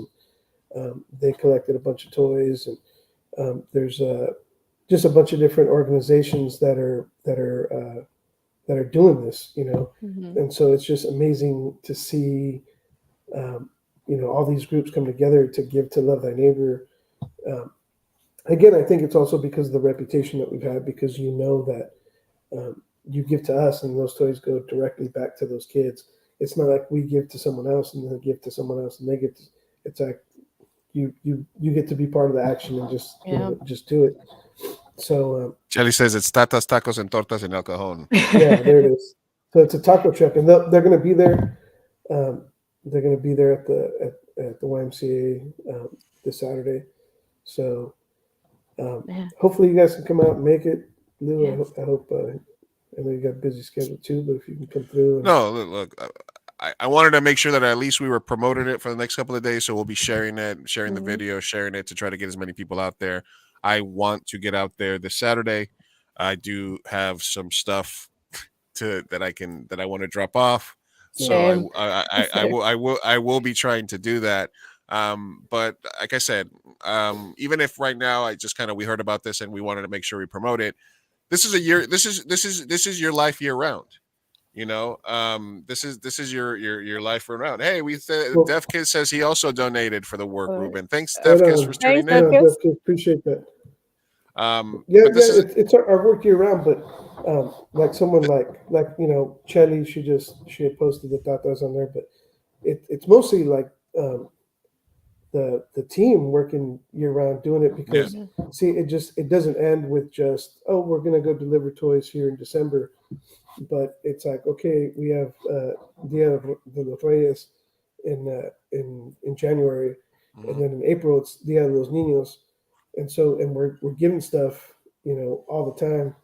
and they collected a bunch of toys. And there's just a bunch of different organizations that are doing this, you know. And so it's just amazing to see, you know, all these groups come together to give to Love Thy Neighbor. Again, I think it's also because of the reputation that we've had, because you know that you give to us and those toys go directly back to those kids. It's not like we give to someone else and then give to someone else and they get to, it's like you get to be part of the action and just you know, just do it. So Shelly says it's tatas, tacos, and tortas en El Cajon. yeah, there it is. So it's a taco truck, and they're going to be there. They're going to be there at the YMCA this Saturday. So hopefully you guys can come out and make it. Lou, I hope. I know you got a busy schedule too, but if you can come through. No, look. I wanted to make sure that at least we were promoting it for the next couple of days, so we'll be sharing it, sharing the video, sharing it to try to get as many people out there. I want to get out there this Saturday. I do have some stuff that I want to drop off, so I will be trying to do that. But like I said, even if right now we heard about this and we wanted to make sure we promote it. This is a year. This is your life year round. You know, this is your life around. Hey, Def Kid says he also donated for the work, Ruben. Thanks, Def Kid, for tuning in. Def Kid, appreciate that. It's our work year round, but like someone like you know, Chelly, she had posted the tatas on there, but it's mostly like the team working year round doing it, because see, it doesn't end with just, oh, we're gonna go deliver toys here in December. But it's like, okay, we have Dia de los Reyes in January, and then in April it's Dia de los Niños, and we're giving stuff, you know, all the time.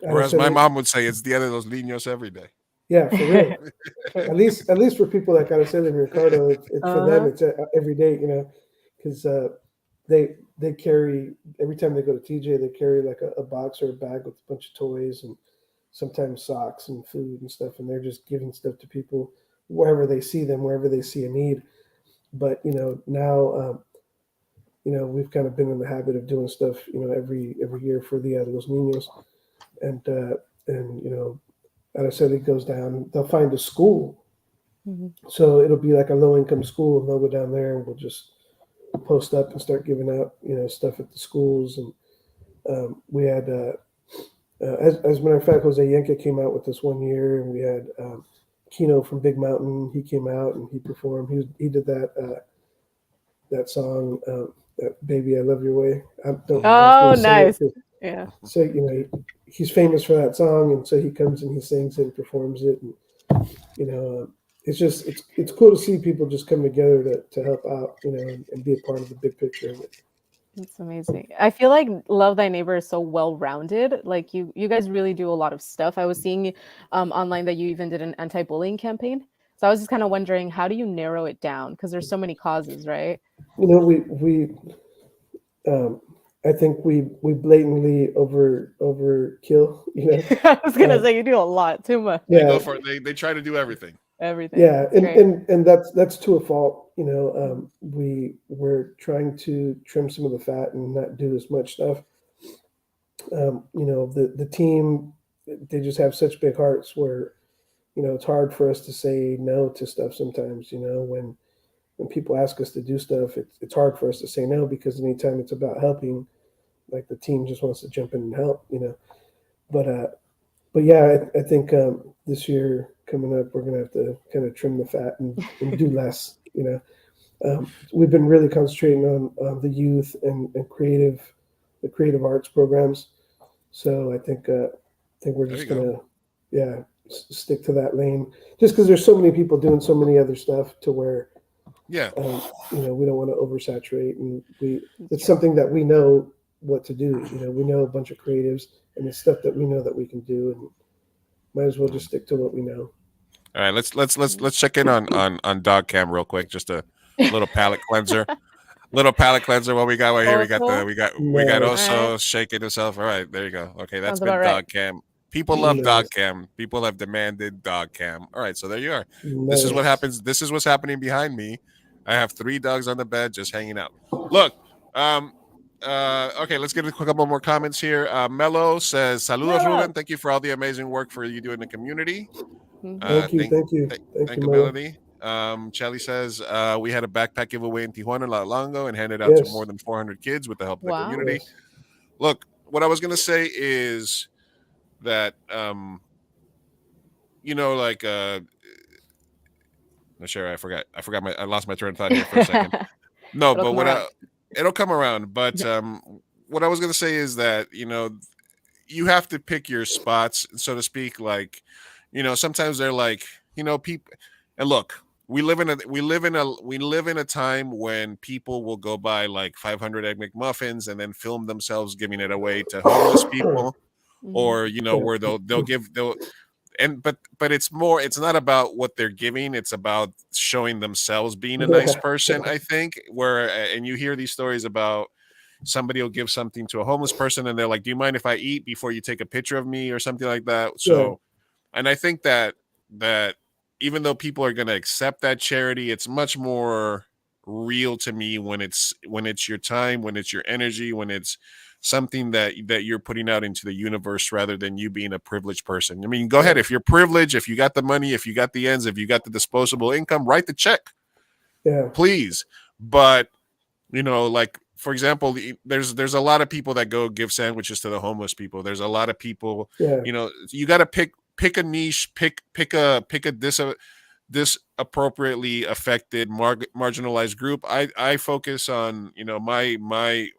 Whereas my mom would say it's Dia de los Niños every day. Yeah, for real. at least for people that gotta say in Ricardo, it's for them it's every day, you know, because they carry, every time they go to TJ, they carry like a box or a bag with a bunch of toys and sometimes socks and food and stuff, and they're just giving stuff to people wherever they see them, wherever they see a need. But you know, now you know, we've kind of been in the habit of doing stuff, you know, every year for the Dia de los Niños, and you know, as I said, it goes down. They'll find a school, so it'll be like a low income school, and they'll go down there, and we'll just post up and start giving out, you know, stuff at the schools. And we had. As a matter of fact, Jose Yenka came out with this one year, and we had Kino from Big Mountain. He came out and he performed. He did that song, that "Baby I Love Your Way." Nice. Yeah. So you know, he's famous for that song, and so he comes and he sings it and performs it, and you know, it's cool to see people just come together to help out, you know, and be a part of the big picture of it. It's amazing. I feel like Love Thy Neighbor is so well-rounded. Like you guys really do a lot of stuff. I was seeing online that you even did an anti-bullying campaign. So I was just kind of wondering, how do you narrow it down? Because there's so many causes, right? You know, we I think we blatantly overkill. You know, I was gonna say you do a lot, too much. Yeah, they go for it. They try to do everything. Everything. Yeah, and that's to a fault. You know, we're trying to trim some of the fat and not do as much stuff. You know, the team, they just have such big hearts where, you know, it's hard for us to say no to stuff sometimes. You know, when people ask us to do stuff, it's hard for us to say no, because anytime it's about helping, like the team just wants to jump in and help. You know, but yeah, I think this year coming up, we're gonna have to kind of trim the fat and do less. You know, we've been really concentrating on the youth and the creative arts programs. So I think we're just gonna stick to that lane, just because there's so many people doing so many other stuff to where you know, we don't want to oversaturate, and it's something that we know what to do. We know a bunch of creatives, and it's stuff that we know that we can do, and might as well just stick to what we know. All right, let's check in on dog cam real quick. Just a little palate cleanser. Little palate cleanser. What we got right here? We got Nice. Oso shaking himself. All right, there you go. Okay, that's Sounds been about right. dog cam. People love Nice. dog cam. People have demanded dog cam. All right, so there you are. This is what Nice. happens. This is what's happening behind me. I have 3 dogs on the bed just hanging out. Look, okay, let's get a couple more comments here. Mello says, "Saludos, Mello. Ruben. Thank you for all the amazing work for you do in the community." Thank you, thank you, Thank you, Mel. Melody. Chelly says, we had a backpack giveaway in Tijuana not long ago and handed out to more than 400 kids with the help of the Wow. community. Yes. Look, what I was going to say is that, like, sure, I forgot I lost my train of thought here for a second. No, It'll but come what around. it'll come around. But what I was going to say is that, you have to pick your spots, so to speak. Like, sometimes they're like, people, and look, we live in a time when people will go buy like 500 Egg McMuffins and then film themselves giving it away to homeless people, or where but it's not about what they're giving, it's about showing themselves being a nice person, I think. And you hear these stories about somebody will give something to a homeless person and they're like, do you mind if I eat before you take a picture of me or something like that? So and I think that even though people are going to accept that charity, it's much more real to me when it's your time, when it's your energy, when it's something that you're putting out into the universe rather than you being a privileged person. I mean, go ahead. If you're privileged, if you got the money, if you got the ends, if you got the disposable income, write the check. Yeah. Please. But, like, for example, there's a lot of people that go give sandwiches to the homeless people. There's a lot of people, you got to pick a niche, pick a disappropriately affected, marginalized group. I focus on, I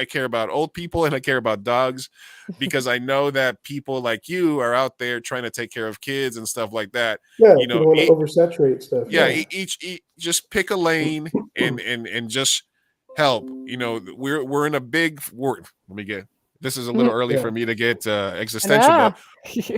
care about old people and I care about dogs because I know that people like you are out there trying to take care of kids and stuff like that. Yeah, you don't want to oversaturate stuff. Yeah, each just pick a lane and just help. We're in a big word. This is a little early for me to get existential, but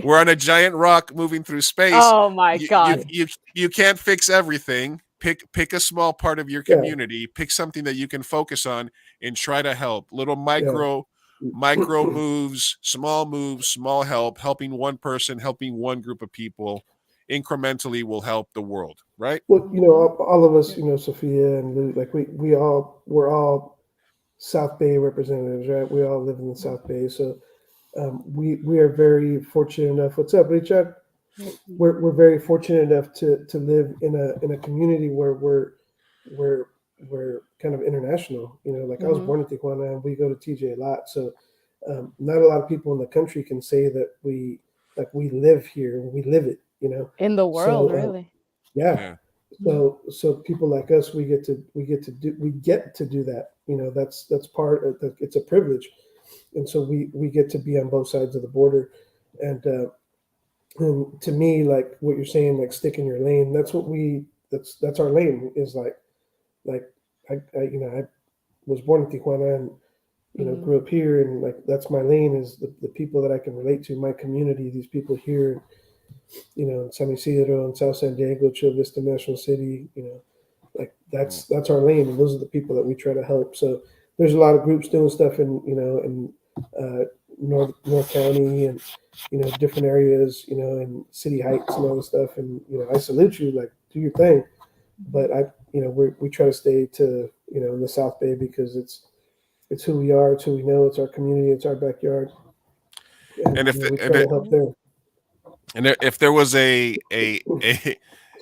we're on a giant rock moving through space. Oh my God. You can't fix everything. Pick a small part of your community, pick something that you can focus on and try to help. Little micro moves, small help, helping one person, helping one group of people incrementally will help the world, right? Well, all of us, Sophia and Lou, like we're all South Bay representatives, right? We all live in the South Bay, so we are very fortunate enough. What's up, Richard? We're very fortunate enough to live in a community where we're kind of international. Like I was born in Tijuana and we go to TJ a lot, so not a lot of people in the country can say that we live here, we live it. In the world, so, really. Yeah. So people like us, we get to do that. That's part of it's a privilege, and so we get to be on both sides of the border, and to me, like what you're saying, like stick in your lane. That's our lane. Is like I was born in Tijuana and grew up here, and like that's my lane is the people that I can relate to, my community, these people here, in San Isidro and South San Diego, Chula Vista, National City, like that's our lane, and those are the people that we try to help. So there's a lot of groups doing stuff in North County and different areas, in City Heights and all this stuff. And I salute you, like do your thing. But we try to stay to in the South Bay because it's who we are, it's who we know, it's our community, it's our backyard. And if we try to help there. And if there was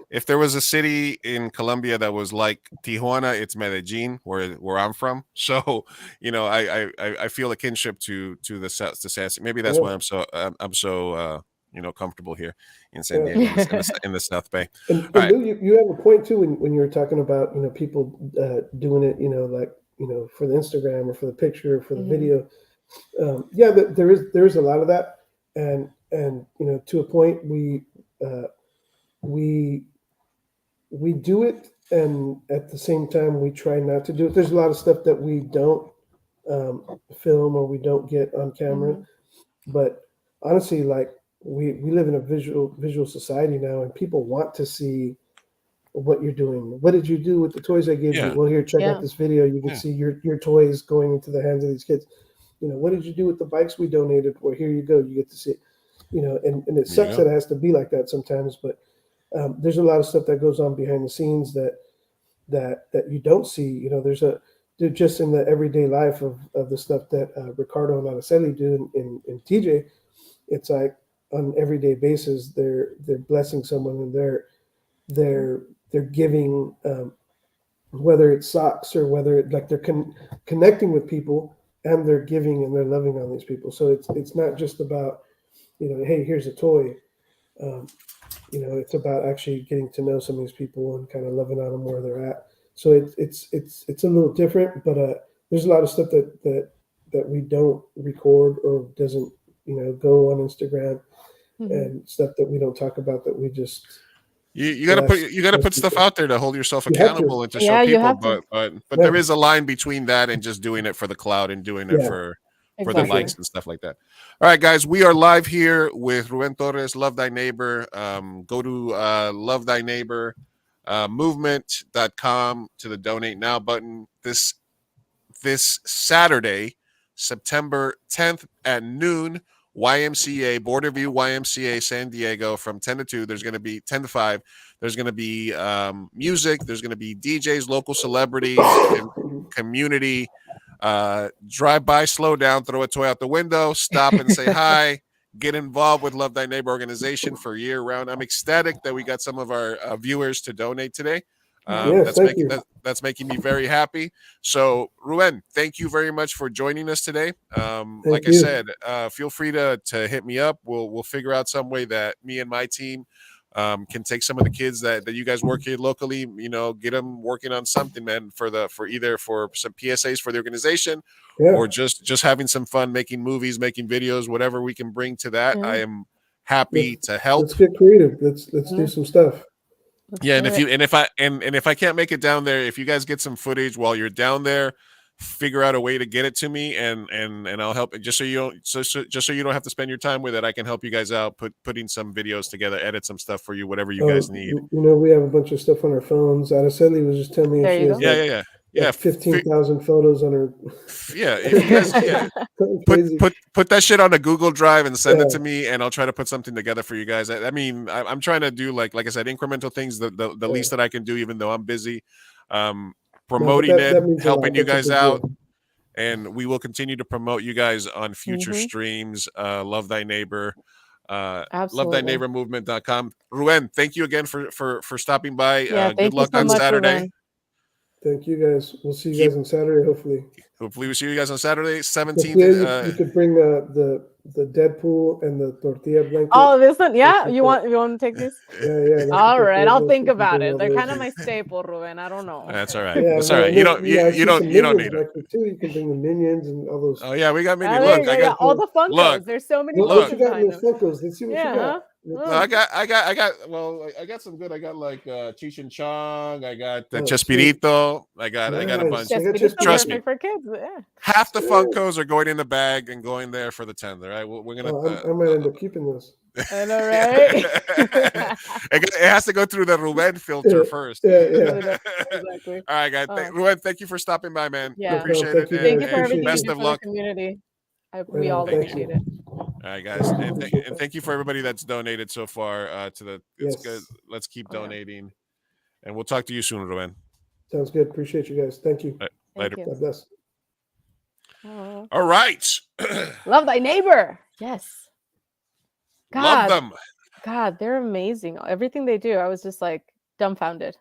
if there was a city in Colombia that was like Tijuana, it's Medellin, where I'm from. So, I feel a kinship to the South, to San. Maybe that's why I'm so comfortable here in San Diego, in the South Bay. And Lou, you have a point too when you were talking about people doing it, like for the Instagram or for the picture or for the video. There is a lot of that, and to a point we do it, and at the same time we try not to do it. There's a lot of stuff that we don't film or we don't get on camera. But honestly, like we live in a visual society now, and people want to see what you're doing. What did you do with the toys I gave you? Yeah. Well, here, check Yeah. out this video. You can Yeah. see your toys going into the hands of these kids. You know, what did you do with the bikes we donated? Well, here you go. You get to see it. You know, and it There you sucks go. that it has to be like that sometimes, but there's a lot of stuff that goes on behind the scenes that you don't see. You know, they're just in the everyday life of the stuff that Ricardo and Araceli do in TJ. It's like on an everyday basis, they're blessing someone, and they're giving, whether it's socks or whether like they're connecting with people, and they're giving and they're loving on these people. So it's not just about, you know, hey, here's a toy. You know, it's about actually getting to know some of these people and kind of loving on them where they're at. So it's a little different, but there's a lot of stuff that we don't record or doesn't, you know, go on Instagram, and stuff that we don't talk about, that we just You gotta put stuff people. out there to hold yourself You have to. accountable and to Yeah, show you people. have to. But Yeah. there is a line between that and just doing it for the cloud and doing it Yeah. for the Exactly. likes and stuff like that. All right, guys, we are live here with Ruben Torres, Love Thy Neighbor. Go to Love Thy Neighbor movement.com to the donate now button. This Saturday, September 10th at noon, YMCA, Borderview YMCA San Diego, from 10 to 2. There's going to be 10 to 5. There's going to be music. There's going to be DJs, local celebrities, community. Drive by, slow down, throw a toy out the window, stop and say hi. Get involved with Love Thy Neighbor organization for year round. I'm ecstatic that we got some of our viewers to donate today. Yes, thank you. That's making me very happy. So, Ruben, thank you very much for joining us today. Like I you. said, feel free to hit me up. We'll figure out some way that me and my team can take some of the kids that you guys work here locally, you know, get them working on something, man, for some PSAs for the organization, Yeah. or just having some fun, making movies, making videos, whatever we can bring to that. I am happy to help. Let's get creative. Let's do some stuff. Yeah, and if I can't make it down there, if you guys get some footage while you're down there, figure out a way to get it to me, and I'll help. Just so you don't have to spend your time with it, I can help you guys out, putting some videos together, edit some stuff for you, whatever you guys need. You know, we have a bunch of stuff on our phones. Araceli was just telling me There she you has go. Yeah. 15,000 photos on her. Yeah, if you guys, put that shit on a Google Drive and send it to me, and I'll try to put something together for you guys. I mean, I'm trying to do like I said, incremental things. The least that I can do, even though I'm busy. Promoting that means a lot. helping you That's a guys big out, deal. and we will continue to promote you guys on future streams. Love Thy Neighbor, Absolutely. LoveThyNeighborMovement.com. Ruben, thank you again for stopping by. Yeah, Good thank you luck so on much, Saturday. Ruben. Thank you guys. We'll see you guys on Saturday, hopefully. Hopefully, we see you guys on Saturday, 17th. Yeah, you could bring the Deadpool and the tortilla blanket. Oh, this one, yeah. You want to take this? Yeah. All right, I'll think about it. They're kind of my staple, Ruben. I don't know. That's all right. Yeah, That's all right. You don't need it. Too. You can bring the minions and all those. Oh yeah, we got Ah, mini. there Look, you I go, got all the Funkos. look. There's so many What Funkos you got in behind those them. Funkos? Let's see what Yeah, you got. No, I got some good. I got like Cheech and Chong. I got Chespirito. I got a bunch. Nice. Chespirito's Trust me. perfect for kids. Yeah. Half the Funkos are going in the bag and going there for the 10th. All right, we're gonna. I might end up keeping those. I know, right? It has to go through the Ruben filter first. Yeah. Exactly. All right, guys. Ruben, thank you for stopping by, man. Yeah. Appreciate Thank it. you, Thank you guys. for everything you Best do of for luck. the community. We Right on. all Thank appreciate you. it. All right, guys, and thank you for everybody that's donated so far to the. It's Yes. good. Let's keep donating, and we'll talk to you soon, Ruben. Sounds good. Appreciate you guys. Thank you. Later. Thank you. God bless. Oh. All right. Love Thy Neighbor. Yes. Love them. God, they're amazing. Everything they do, I was just like dumbfounded.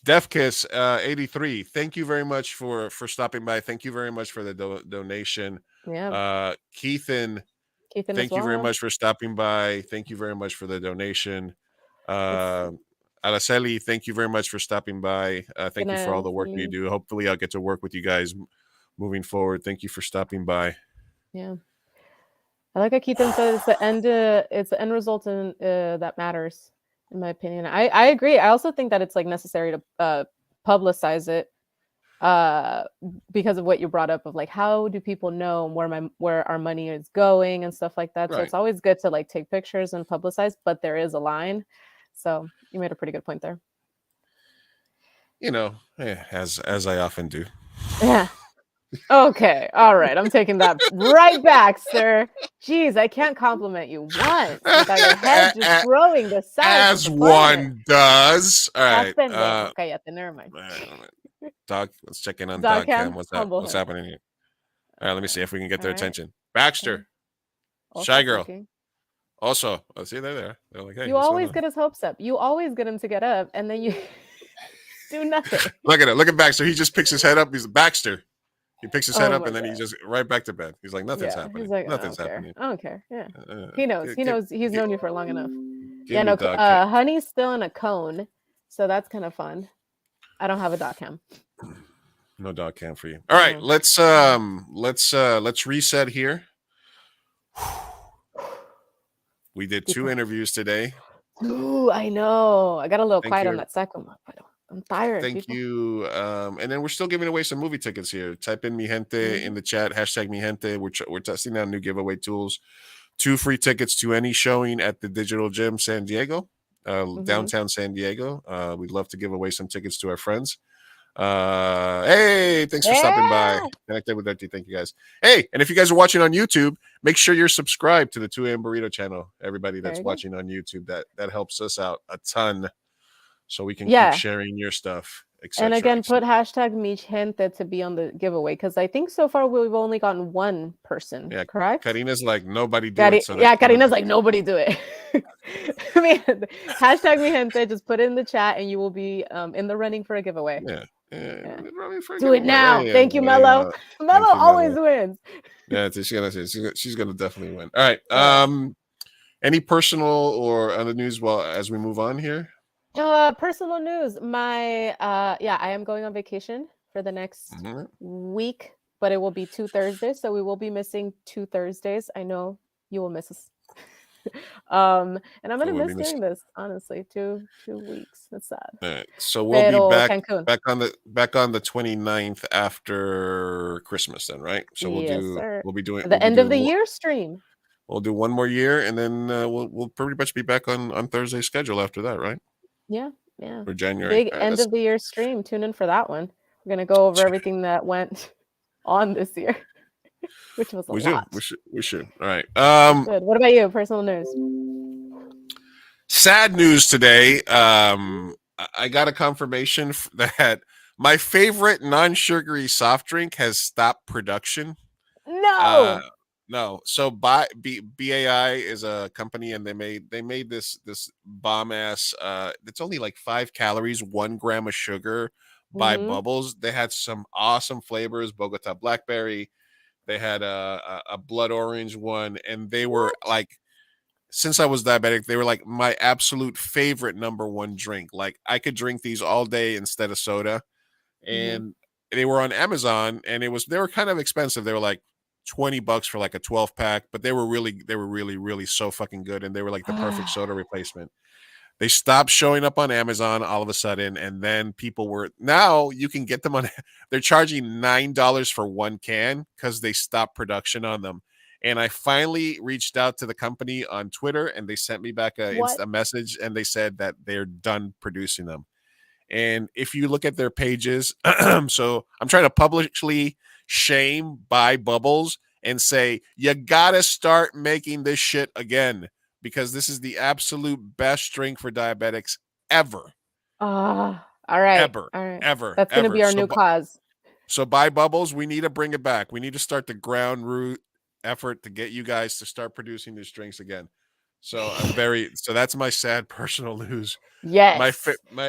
Def Kiss 83. Thank you very much for stopping by. Thank you very much for the donation. Yeah. Keithan, Keithan thank as you very well. much for stopping by. Thank you very much for the donation. Araceli, thank you very much for stopping by. Thank you for all the work you do. Hopefully I'll get to work with you guys moving forward. Thank you for stopping by. Yeah. I like how Keithan said it's the end result that matters, in my opinion. I agree. I also think that it's like necessary to publicize it. uh because of what you brought up of like how do people know where our money is going and stuff like that. So Right. it's always good to like take pictures and publicize, but there is a line. So you made a pretty good point there. You know, as I often do. Yeah. Okay. All right. I'm taking that right back, sir. Jeez, I can't compliment you once without your head just growing the size As of the planet. one does. All right. Pendejo. Cállate, never mind. Dog, let's check in on Dog Dog Cam. cam, What's humble what's him. happening here? All right, let me see if we can get their All right. attention. Baxter, Also Shy Girl. talking. Also, see, they're there. They're like, hey, You what's going always on? get his hopes up. You always get him to get up, and then you do nothing. Look at it. Look at Baxter. He just picks his head up. He's Baxter. He picks his head Oh up my and then he God. just right back to bed. He's like, nothing's Yeah, happening. he's like, Nothing's I don't happening. care. I don't care. Yeah, Uh, he knows. He knows. He's known you for long enough. give Yeah, me no. Dog Cam. Honey's still in a cone, so that's kind of fun. I don't have a dog cam. No Dog Cam for you. All right, No. let's reset here. We did Keep 2 going. interviews today. Ooh, I know. I got a little Thank quiet you. on that second one, but I'm tired. Thank people. you. And then we're still giving away some movie tickets here. Type in Mi Gente in the chat, hashtag Mi Gente. We're testing out new giveaway tools. 2 free tickets to any showing at the Digital Gym San Diego, downtown San Diego. We'd love to give away some tickets to our friends. Hey, thanks for stopping by. Yeah. Connected with Dirty. Thank you guys. Hey, and if you guys are watching on YouTube, make sure you're subscribed to the 2 AM Burrito channel. Everybody that's There you go. watching on YouTube, that helps us out a ton, so we can Yeah. keep sharing your stuff. And again, etc. put hashtag Mi Gente to be on the giveaway because I think so far we've only gotten one person. Yeah, Correct? Karina's like nobody do it. So yeah, Karina's like nobody do it. I mean, hashtag Mi Gente. Just put it in the chat and you will be in the running for a giveaway. Yeah. Do it now. Thank you, Mello. Mello always wins. Yeah, she's gonna definitely win. All right. Any personal or other news as we move on here? Personal news. I am going on vacation for the next week, but it will be 2 Thursdays, so we will be missing 2 Thursdays. I know you will miss us. And I'm gonna miss doing this, honestly. 2 weeks. That's sad. All right. So we'll be back Cancun. back on the 29th after Christmas then, right? So we'll be doing the end of the year stream. We'll do 1 more year and then we'll pretty much be back on Thursday's schedule after that, right? Yeah. For January. Big end of the year stream. Tune in for that one. We're gonna go over everything that went on this year, which was a lot. We should. All right. Good. What about you? Personal news. Sad news today. I got a confirmation that my favorite non-sugary soft drink has stopped production. No. No. So BAI is a company and they made this bomb ass it's only like 5 calories, 1 gram of sugar by Bubbles. They had some awesome flavors, Bogota blackberry. They had a blood orange one, and they were like, since I was diabetic, they were like my absolute favorite #1 drink. Like I could drink these all day instead of soda. And they were on Amazon and they were kind of expensive. They were like $20 for like a 12 pack, but they were really so fucking good. And they were like the perfect soda replacement. They stopped showing up on Amazon all of a sudden. And then now you can get them they're charging $9 for 1 can because they stopped production on them. And I finally reached out to the company on Twitter and they sent me back a message and they said that they're done producing them. And if you look at their pages, so I'm trying to publicly shame Buy Bubbles and say, you gotta start making this shit again because this is the absolute best drink for diabetics ever. All right. Ever. That's going to be our new cause. So Buy Bubbles, we need to bring it back. We need to start the ground root effort to get you guys to start producing these drinks again. So so that's my sad personal news. Yes.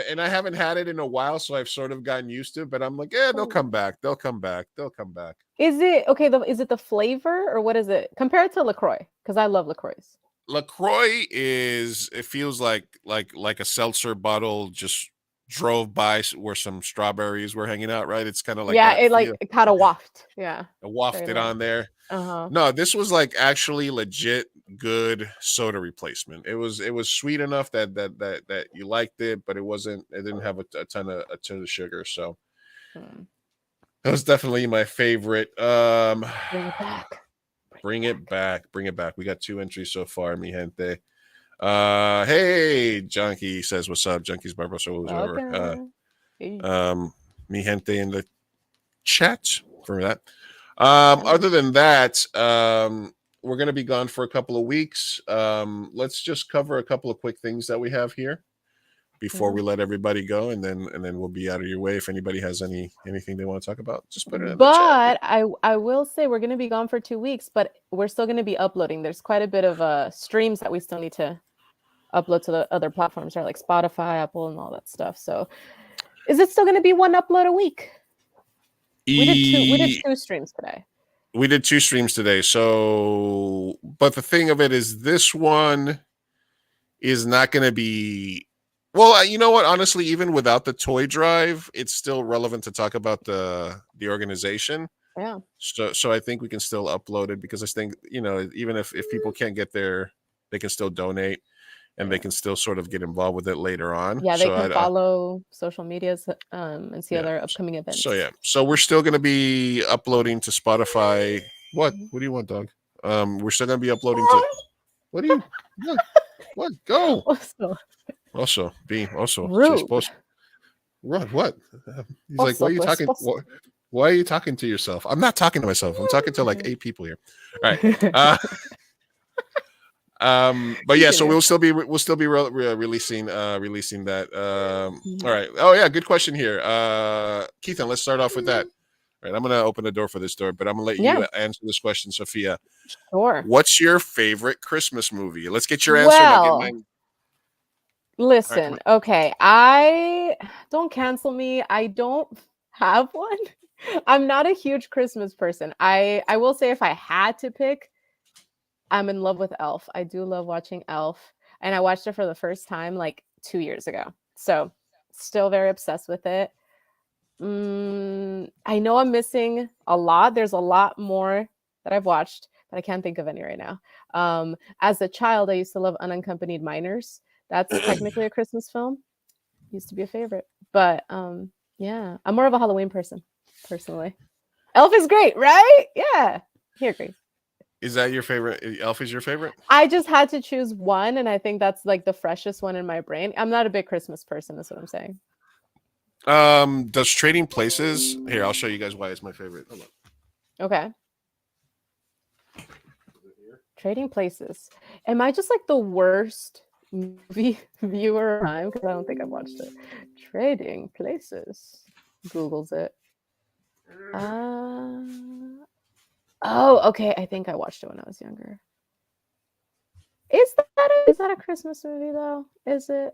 And I haven't had it in a while, so I've sort of gotten used to it, but I'm like, they'll come back. They'll come back. Is it okay? Is it the flavor or what is it compared to LaCroix? Because I love LaCroix. LaCroix it feels like a seltzer bottle just drove by where some strawberries were hanging out, right? It's kind of like it kind of waft. Yeah. It wafted on there. Uh-huh. No, this was like actually legit good soda replacement. It was sweet enough that you liked it, but it didn't have a ton of sugar. So That was definitely my favorite. Bring it back. Bring it back. Bring it back. We got 2 entries so far, mi gente. Hey, Junkie says, what's up? Junkie's Barbarossa, whatever. Okay. Mi gente in the chat for that. Other than that, we're going to be gone for a couple of weeks. Let's just cover a couple of quick things that we have here before we let everybody go, and then we'll be out of your way. If anybody has anything they want to talk about, just put it in the chat. But I will say we're going to be gone for 2 weeks, but we're still going to be uploading. There's quite a bit of streams that we still need to upload to the other platforms, right? Like Spotify, Apple, and all that stuff. So is it still going to be 1 upload a week? We did 2 streams today. We did 2 streams today. So, but the thing of it is, this one is not going to be. Well, you know what? Honestly, even without the toy drive, it's still relevant to talk about the organization. Yeah. So I think we can still upload it, because I think, even if people can't get there, they can still donate, and they can still sort of get involved with it later on. Yeah, they can follow social medias and see other upcoming events. So we're still going to be uploading to Spotify. What do you want, dog? We're still going to be uploading to. What do you? What? Go. Also, being also supposed. What? He's like, why are you talking? Why are you talking to yourself? I'm not talking to myself. I'm talking to like 8 people here. All right. But yeah, so we'll still be releasing that. All right. Oh yeah, good question here. Keithan, let's start off with that. All right, I'm gonna open the door for this door, but I'm gonna let you answer this question, Sophia. Sure. What's your favorite Christmas movie? Let's get your answer. And I'll get mine. Listen, okay. I don't cancel me. I don't have one. I'm not a huge Christmas person. I will say, if I had to pick, I'm in love with Elf. I do love watching Elf, and I watched it for the first time like 2 years ago. So still very obsessed with it. I know I'm missing a lot. There's a lot more that I've watched, but I can't think of any right now. As a child, I used to love Unaccompanied Minors. That's technically a Christmas film. Used to be a favorite. But yeah, I'm more of a Halloween person, personally. Elf is great, right? Yeah. He agrees. Is that your favorite? Elf is your favorite? I just had to choose one, and I think that's like the freshest one in my brain. I'm not a big Christmas person, is what I'm saying. Does Trading Places? Here, I'll show you guys why it's my favorite. Hold on. Okay. Trading Places. Am I just like the worst movie viewer time? Because I don't think I've watched it. Trading Places. Googles it. Oh, okay. I think I watched it when I was younger. Is that a Christmas movie though? Is it?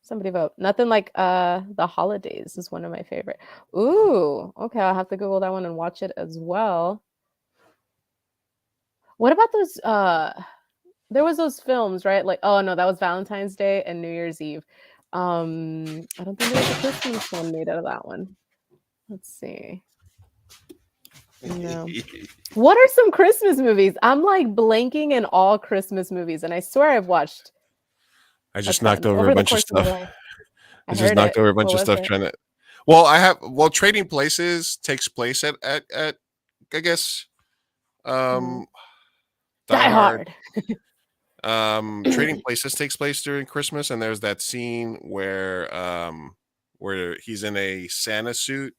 Somebody vote. Nothing Like The Holidays is one of my favorite. Ooh, okay. I'll have to Google that one and watch it as well. What about those? There was those films, right? Like, oh no, that was Valentine's Day and New Year's Eve. I don't think there was a Christmas one made out of that one. Let's see. No. What are some Christmas movies? I'm like blanking in all Christmas movies, and I swear I've watched. I just knocked over a bunch of stuff. I just knocked over a bunch of stuff trying to. Well, Trading Places takes place at I guess Die Hard. Trading Places takes place during Christmas, and there's that scene where he's in a Santa suit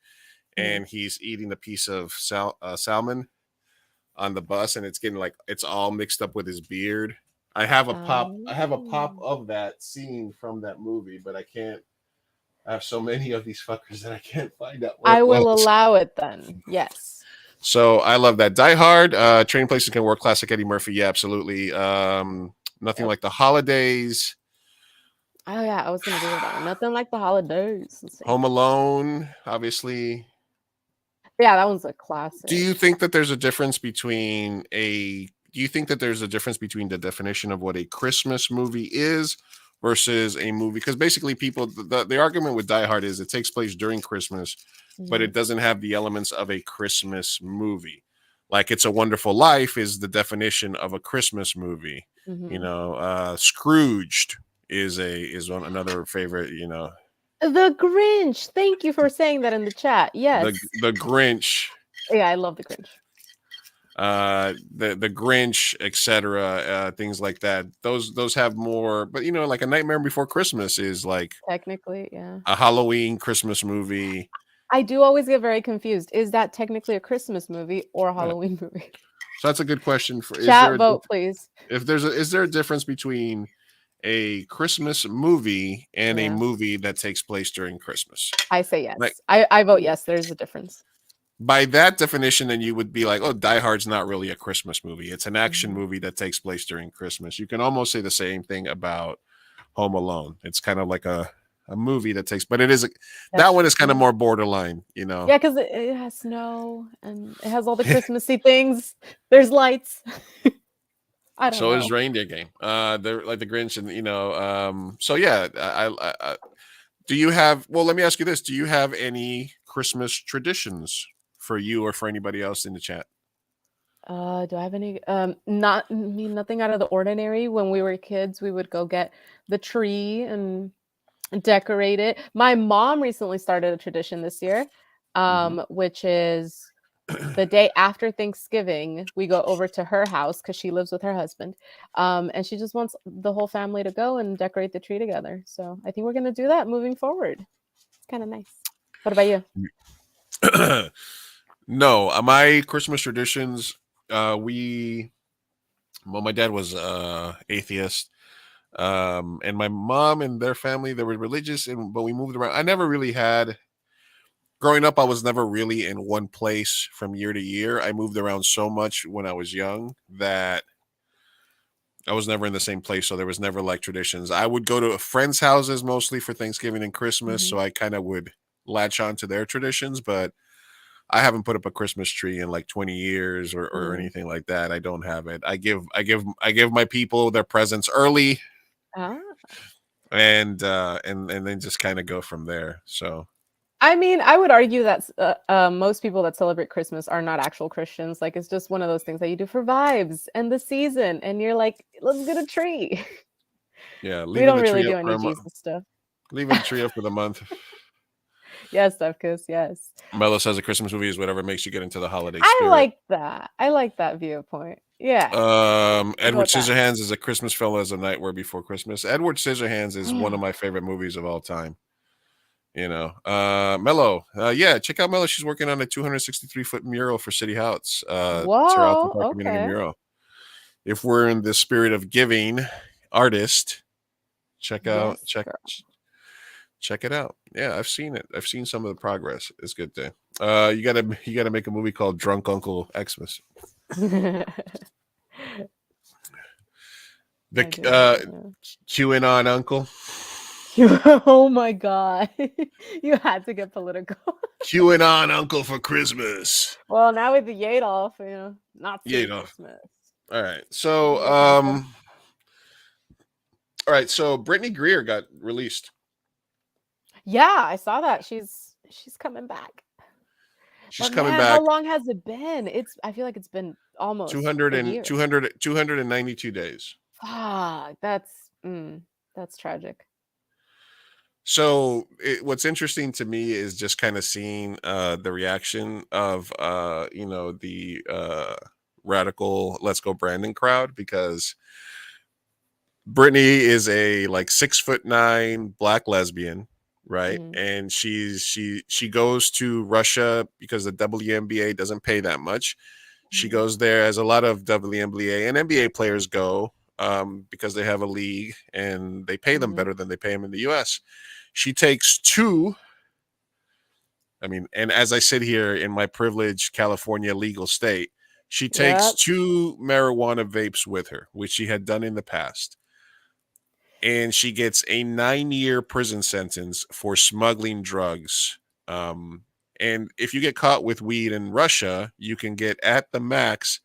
and he's eating a piece of salmon on the bus, and it's getting like it's all mixed up with his beard. I have a pop of that scene from that movie, but I can't. I have so many of these fuckers that I can't find out. I will allow it then. Yes. So I love that. Die Hard, Trading Places can work. Classic Eddie Murphy. Yeah, absolutely. Nothing Like the Holidays. Oh yeah, I was gonna do that one. Nothing Like the Holidays. Home Alone, obviously. Yeah, that one's a classic. Do you think that there's a difference between the definition of what a Christmas movie is versus a movie? Because basically people, the argument with Die Hard is it takes place during Christmas, but it doesn't have the elements of a Christmas movie. Like It's a Wonderful Life is the definition of a Christmas movie. You know, Scrooged is another favorite, The Grinch. Thank you for saying that in the chat. Yes. The Grinch, Yeah, I love the Grinch. the Grinch, etc. Things like that. Those have more, but like A Nightmare Before Christmas is like Technically, yeah. a Halloween Christmas movie. I do always get very confused. Is that technically a Christmas movie or a Right. Halloween movie? So that's a good question. For Chat vote, please. is there a difference between a Christmas movie and a Yeah. movie that takes place during Christmas? I say yes. Like- I vote yes. There's a difference. By that definition, then you would be like, oh, Die Hard's not really a Christmas movie. It's an action Mhm. movie that takes place during Christmas. You can almost say the same thing about Home Alone. It's kind of like a movie that takes, but it is that That's one is kind of true. more borderline, Yeah, because it has snow and it has all the Christmassy things. There's lights. I don't So know. is Reindeer Game. They're like the Grinch, and so yeah. I do you have? Well, let me ask you this: do you have any Christmas traditions for you or for anybody else in the chat? Do I have any? Nothing out of the ordinary. When we were kids, we would go get the tree and decorate it. My mom recently started a tradition this year, which is the day after Thanksgiving, we go over to her house because she lives with her husband. And she just wants the whole family to go and decorate the tree together. So I think we're gonna do that moving forward. It's kind of nice. What about you? No, my Christmas traditions. My dad was atheist. And my mom and their family, they were religious, but we moved around. I never really had. Growing up, I was never really in one place from year to year. I moved around so much when I was young that I was never in the same place. So there was never like traditions. I would go to friends' houses mostly for Thanksgiving and Christmas. So I kind of would latch on to their traditions, but I haven't put up a Christmas tree in like 20 years or anything like that. I don't have it. I give my people their presents early. Ah. And then just kind of go from there. So I mean, I would argue that most people that celebrate Christmas are not actual Christians. Like, it's just one of those things that you do for vibes and the season, and you're like, let's get a tree. yeah, We don't really do any Jesus stuff. Leaving the tree up for the month. Yes, Stefkus, yes. Mello says a Christmas movie is whatever makes you get into the holiday I spirit. like that. I like that viewpoint. Yeah. Edward Scissorhands is a Christmas Fellow as a Nightmare Before Christmas. Edward Scissorhands is one of my favorite movies of all time. Mello, yeah, check out Mello. She's working on a 263-foot mural for City House. Whoa, Community okay. mural. If we're in the spirit of giving, artist, check it out. Yeah, I've seen it. I've seen some of the progress. It's good thing. You gotta make a movie called Drunk Uncle Xmas. The QAnon uncle. Oh my god. You had to get political. QAnon uncle for Christmas. Well, now with the Yadolf, not Christmas. All right. So Brittany Greer got released. Yeah, I saw that. She's coming back. She's But coming man, back. How long has it been? I feel like it's been almost 292 days. Fuck, that's tragic. So what's interesting to me is just kind of seeing the reaction of the radical Let's Go Brandon crowd, because Brittany is a like 6'9" black lesbian, right? And she goes to Russia because the WNBA doesn't pay that much. She goes there, as a lot of WNBA and NBA players go, because they have a league and they pay them better than they pay them in the US. She takes and as I sit here in my privileged California legal state, she takes 2 marijuana vapes with her, which she had done in the past. And she gets a 9-year prison sentence for smuggling drugs. And if you get caught with weed in Russia, you can get at the max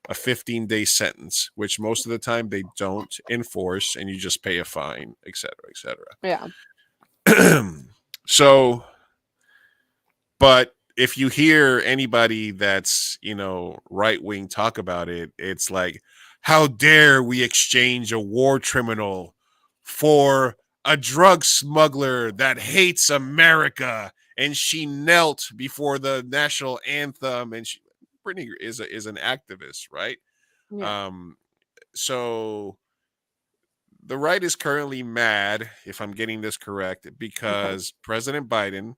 a 15-day sentence, which most of the time they don't enforce, and you just pay a fine, et cetera, et cetera. Yeah. So, but if you hear anybody that's, right-wing talk about it, it's like, how dare we exchange a war criminal for a drug smuggler that hates America, and she knelt before the national anthem, and Britney is an activist, right? Yeah. So the right is currently mad, if I'm getting this correct, because President Biden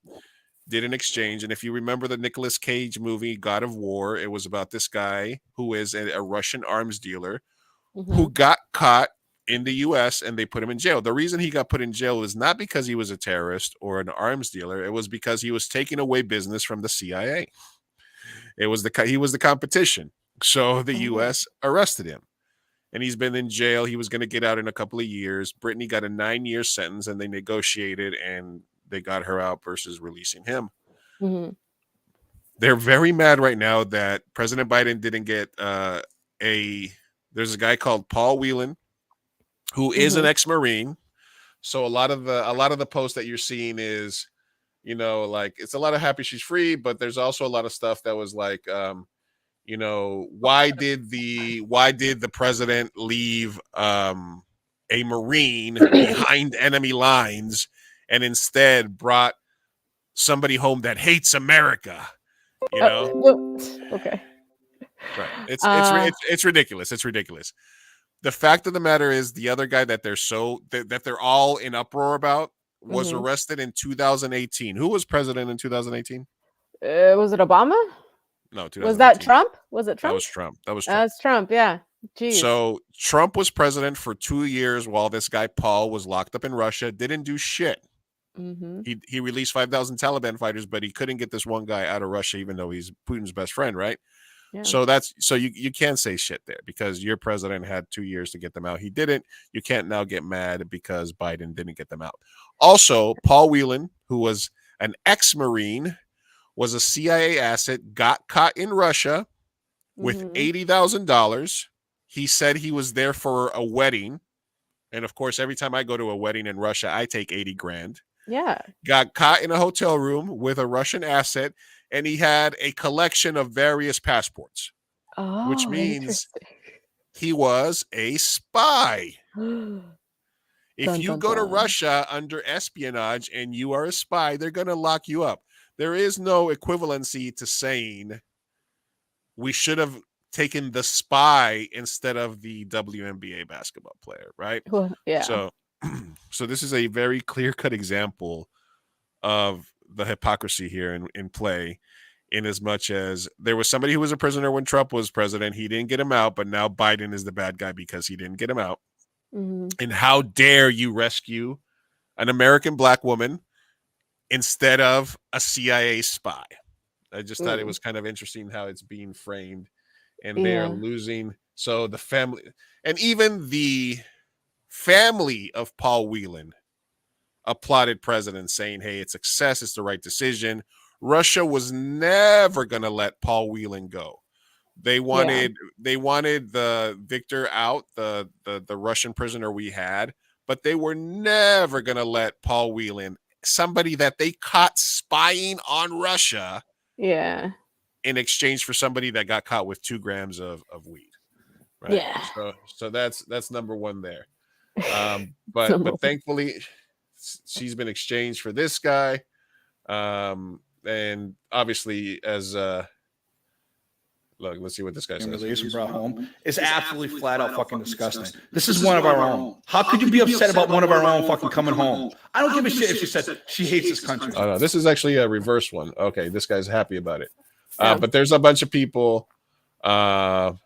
did an exchange. And if you remember the Nicolas Cage movie, God of War, it was about this guy who is a Russian arms dealer who got caught in the U.S. and they put him in jail. The reason he got put in jail was not because he was a terrorist or an arms dealer. It was because he was taking away business from the CIA. He was the competition. So the U.S. arrested him. And he's been in jail. He was going to get out in a couple of years. Brittany got a 9-year sentence, and they negotiated, and they got her out versus releasing him. They're very mad right now that President Biden didn't get there's a guy called Paul Whelan, who is an ex-Marine. So a lot of the posts that you're seeing is, like, it's a lot of happy she's free, but there's also a lot of stuff that was like, why did the president leave a Marine behind enemy lines and instead brought somebody home that hates America? Okay. Right. It's ridiculous. It's ridiculous. The fact of the matter is, the other guy that they're all in uproar about was arrested in 2018. Who was president in 2018? Was it Obama? No, was that Trump? Was it Trump? That was Trump. That's Trump. Yeah. Jeez. So Trump was president for 2 years while this guy Paul was locked up in Russia. Didn't do shit. He released 5,000 Taliban fighters, but he couldn't get this one guy out of Russia, even though he's Putin's best friend, right? Yeah. So you can't say shit there because your president had 2 years to get them out. He didn't. You can't now get mad because Biden didn't get them out. Also, Paul Whelan, who was an ex-Marine, was a CIA asset, got caught in Russia with $80,000. He said he was there for a wedding. And of course, every time I go to a wedding in Russia, I take 80 grand. Yeah. Got caught in a hotel room with a Russian asset, and he had a collection of various passports, which means he was a spy. If you go to Russia under espionage and you are a spy, they're going to lock you up. There is no equivalency to saying we should have taken the spy instead of the WNBA basketball player, right? Well, yeah. So this is a very clear-cut example of the hypocrisy here in play, in as much as there was somebody who was a prisoner when Trump was president. He didn't get him out, but now Biden is the bad guy because he didn't get him out. And how dare you rescue an American black woman instead of a CIA spy? I just thought it was kind of interesting how it's being framed, and they're losing. So the family, and even the family of Paul Whelan, applauded president, saying, hey, it's success, it's the right decision. Russia was never going to let Paul Whelan go. They wanted the victor out, the Russian prisoner we had, but they were never going to let Paul Whelan, somebody that they caught spying on Russia, in exchange for somebody that got caught with 2 grams of weed. Right? Yeah. So that's number one there. But thankfully she's been exchanged for this guy. And obviously, as look, let's see what this guy says. Released and brought home. It's absolutely flat out fucking disgusting. This is one of our own. How could you be upset about one of our own fucking coming home? I don't give a shit if she said she hates this country. Oh no, this is actually a reverse one. Okay, this guy's happy about it. But there's a bunch of people. There's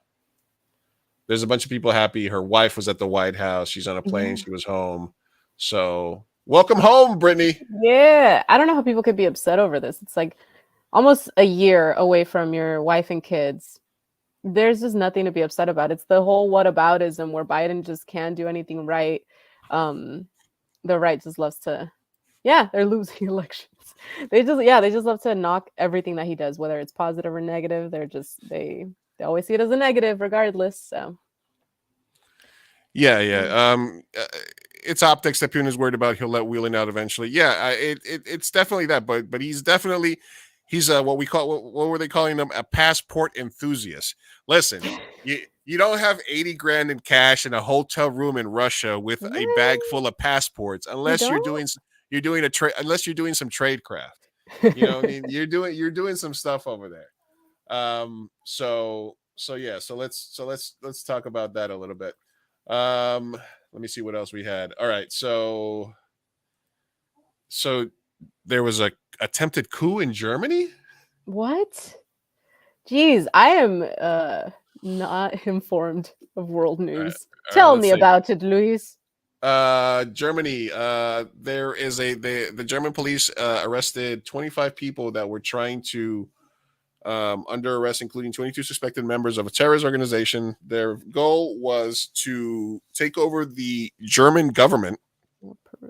a bunch of people happy. Her wife was at the White House. She's on a plane. She was home. So welcome home, Brittany. Yeah. I don't know how people could be upset over this. It's like almost a year away from your wife and kids. There's just nothing to be upset about. It's the whole whataboutism where Biden just can't do anything right. The right just loves to, they're losing elections. They just love to knock everything that he does, whether it's positive or negative. They always see it as a negative regardless. So it's optics that Putin is worried about. He'll let Whelan out eventually. It's definitely that, but he's what were they calling him? A passport enthusiast. Listen, you You don't have 80 grand in cash in a hotel room in Russia with a bag full of passports unless you're doing unless you're doing some tradecraft. You know what I mean? You're doing some stuff over there. So yeah, so let's talk about that a little bit. Let me see what else we had. All right, so there was a attempted coup in Germany. What? Jeez, I am not informed of world news. Tell me about it, Luis. Germany. There is the German police arrested 25 people that were trying to under arrest, including 22 suspected members of a terrorist organization. Their goal was to take over the German government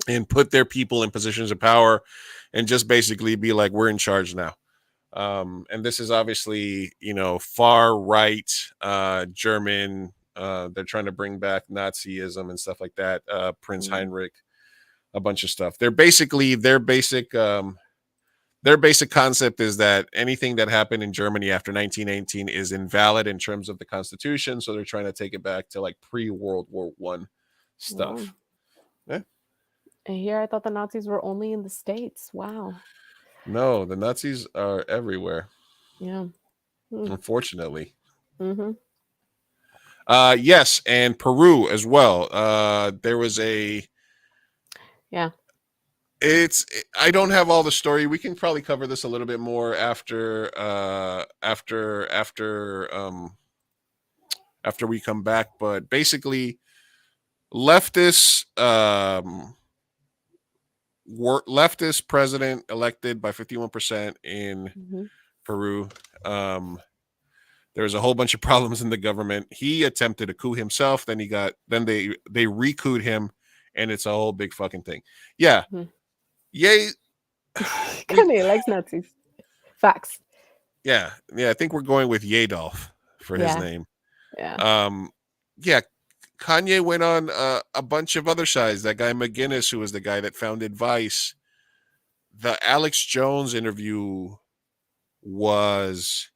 and put their people in positions of power and just basically be like, we're in charge now. And this is obviously, far right German. They're trying to bring back Nazism and stuff like that. Prince Heinrich, a bunch of stuff. Their basic concept is that anything that happened in Germany after 1918 is invalid in terms of the Constitution. So they're trying to take it back to like pre-World War I stuff. Wow. Yeah. And here I thought the Nazis were only in the States. Wow. No, the Nazis are everywhere. Yeah. Unfortunately. Mm-hmm. Yes, and Peru as well. There was I don't have all the story. We can probably cover this a little bit more after we come back. But basically, leftist president elected by 51% in Peru. There was a whole bunch of problems in the government. He attempted a coup himself. Then they re-couped him, and it's a whole big fucking thing. Yeah. Yay. Kanye likes Nazis. Facts. Yeah. I think we're going with Yadolf for his name. Yeah. Yeah. Kanye went on a bunch of other sides. That guy McGinnis, who was the guy that founded Vice. The Alex Jones interview was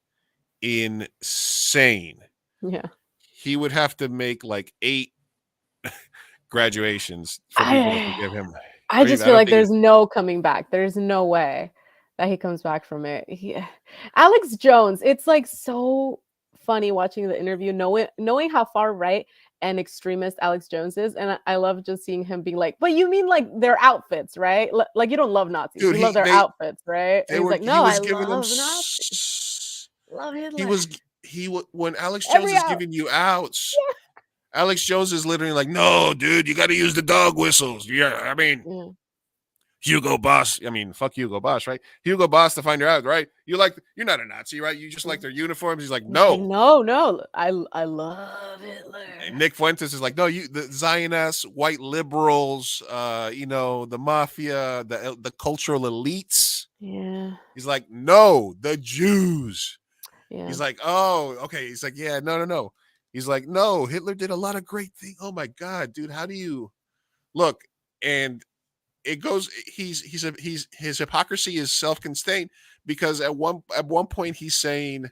insane. Yeah. He would have to make like 8 graduations for people to give him. I just feel like there's no coming back. There's no way that he comes back from it. Alex Jones, it's like so funny watching the interview, knowing how far right and extremist Alex Jones is. And I love just seeing him being like, but you mean like their outfits, right? Like you don't love Nazis. Dude, you love their outfits, right? And he's like, no, I love Nazis. Love Hitler. When Alex Jones is giving you outs, Alex Jones is literally like, no, dude, you got to use the dog whistles. Yeah, I mean, Hugo Boss. I mean, fuck Hugo Boss, right? Hugo Boss to find her out, right? You're not a Nazi, right? You just like their uniforms. He's like, no. I love Hitler. And Nick Fuentes is like, no, the Zionists, white liberals, the mafia, the cultural elites. Yeah. He's like, no, the Jews. Yeah. He's like, oh, okay. He's like, yeah, no. He's like, no, Hitler did a lot of great things. Oh my God, dude, how do you look? And it goes. His hypocrisy is self-contained because at one point he's saying,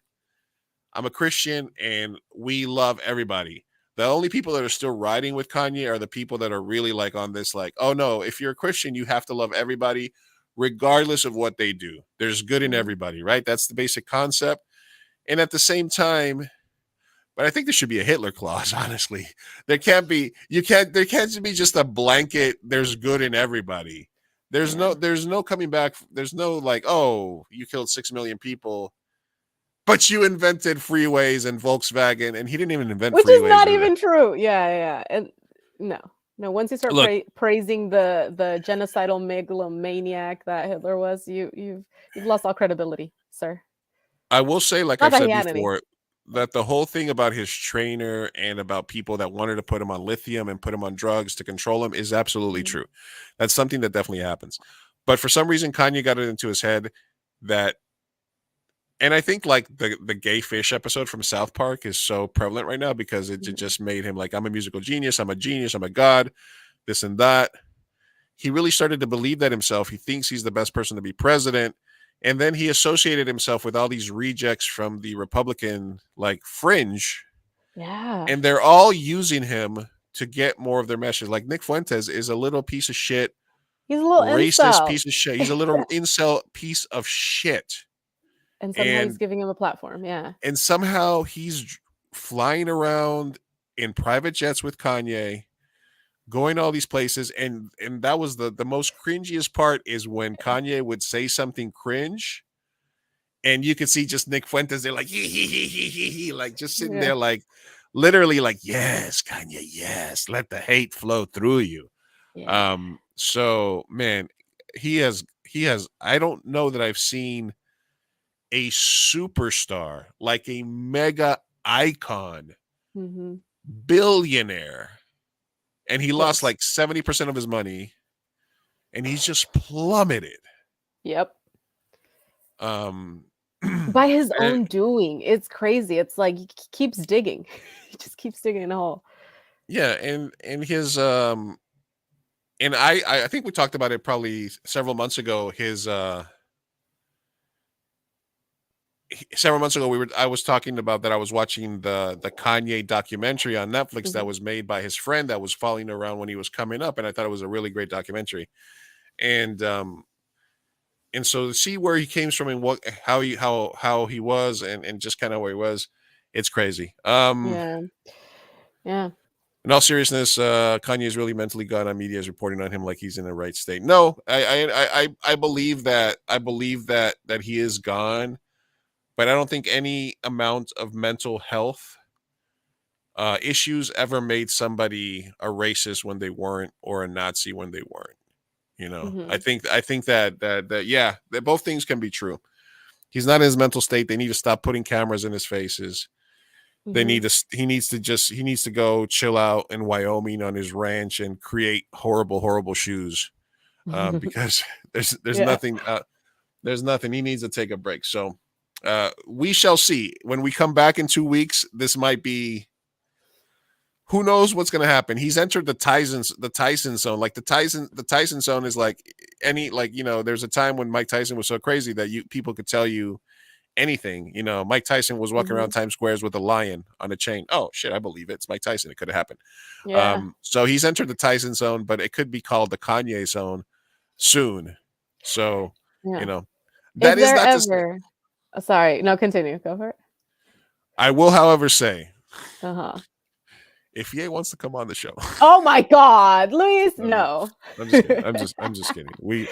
I'm a Christian and we love everybody. The only people that are still riding with Kanye are the people that are really like on this, like, oh no, if you're a Christian, you have to love everybody, regardless of what they do. There's good in everybody, right? That's the basic concept. And at the same time, but I think there should be a Hitler clause, honestly. There can't be just a blanket, there's good in everybody. There's no coming back. There's no like, oh, you killed 6 million people, but you invented freeways and Volkswagen, and he didn't even invent which freeways. Which is not even true. Yeah. And no. Once you start praising the genocidal megalomaniac that Hitler was, you've lost all credibility, sir. I will say, like I've said before, that the whole thing about his trainer and about people that wanted to put him on lithium and put him on drugs to control him is absolutely true. That's something that definitely happens. But for some reason, Kanye got it into his head that, and I think like the gay fish episode from South Park is so prevalent right now because it just made him like, I'm a musical genius, I'm a genius, I'm a god, this and that. He really started to believe that himself. He thinks he's the best person to be president. And then he associated himself with all these rejects from the Republican like fringe Yeah. and they're all using him to get more of their message. Like Nick Fuentes is a little piece of shit, He's a little racist incel. piece of shit. He's a little incel piece of shit. And somehow he's And giving him a platform. Yeah. somehow he's flying around in private jets with Kanye, going all these places, and that was the most cringiest part, is when Kanye would say something cringe, and you could see just Nick Fuentes, they're like he, like just sitting Yeah. there, like literally, like, yes, Kanye, yes, let the hate flow through you. Yeah. So man, he has I don't know that I've seen a superstar, like a mega icon, Mm-hmm. billionaire, and he lost Close. like 70% of his money, and he's just plummeted. Yep. Um, By his and- own doing. It's crazy. It's like he keeps digging. He just keeps digging in a hole. yeah, and his and I think we talked about it probably several months ago. Several months ago, I was talking about that I was watching the Kanye documentary on Netflix that was made by his friend that was following around when he was coming up, and I thought it was a really great documentary. And so to see where he came from and how he was, and just kind of where he was, it's crazy. Yeah. Yeah. In all seriousness, Kanye is really mentally gone. On media is reporting on him like he's in the right state. No, I believe that. I believe that he is gone, but I don't think any amount of mental health issues ever made somebody a racist when they weren't, or a Nazi when they weren't. You know, Mhm. I think that yeah, that both things can be true. He's not in his mental state. They need to stop putting cameras in his faces. They need to. He needs to go chill out in Wyoming on his ranch and create horrible shoes, because there's Yeah. nothing. There's nothing. He needs to take a break. So we shall see. When we come back in 2 weeks, this might be. Who knows what's going to happen? He's entered the Tyson zone. Like the Tyson zone is like any, like, you know, there's a time when Mike Tyson was so crazy that people could tell you anything. You know, Mike Tyson was walking around Times Squares with a lion on a chain. Oh shit, I believe it. It's Mike Tyson. It could have happened. Yeah. So he's entered the Tyson zone, but it could be called the Kanye zone soon. So, Yeah. you know, If that is there not to say. ever sorry, no, continue. Go for it. I will, however, say, Uh-huh. if Ye wants to come on the show, Oh my God, Luis, no. I'm just kidding. I'm just kidding.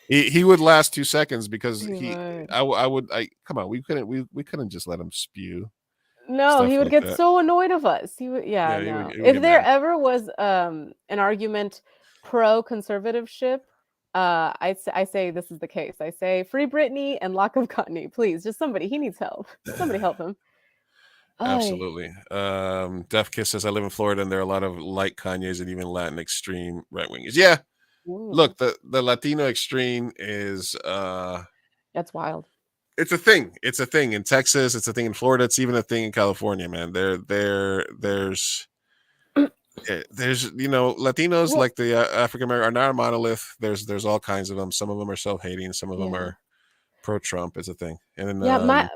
He would last 2 seconds because would. I would come on. We couldn't just let him spew. No, Stuff he would like get that. so annoyed of us. He would, yeah, Yeah, he no. would If get there mad. ever was an argument pro conservativeship, I say this is the case. I say free Britney and lock up Kanye, please. Just somebody. He needs help. Somebody help him. Ay. Absolutely. Def Kiss says I live in Florida and there are a lot of like Kanye's and even Latin extreme right wingers. Yeah. Ooh, Look, the Latino extreme is that's wild. it's a thing. It's a thing in Texas. It's a thing in Florida. It's even a thing in California, man. There's you know, Latinos, Well, like the African American, are not a monolith. There's all kinds of them. Some of them are self-hating. Some of them yeah. are pro-Trump. It's a thing. And then Yeah,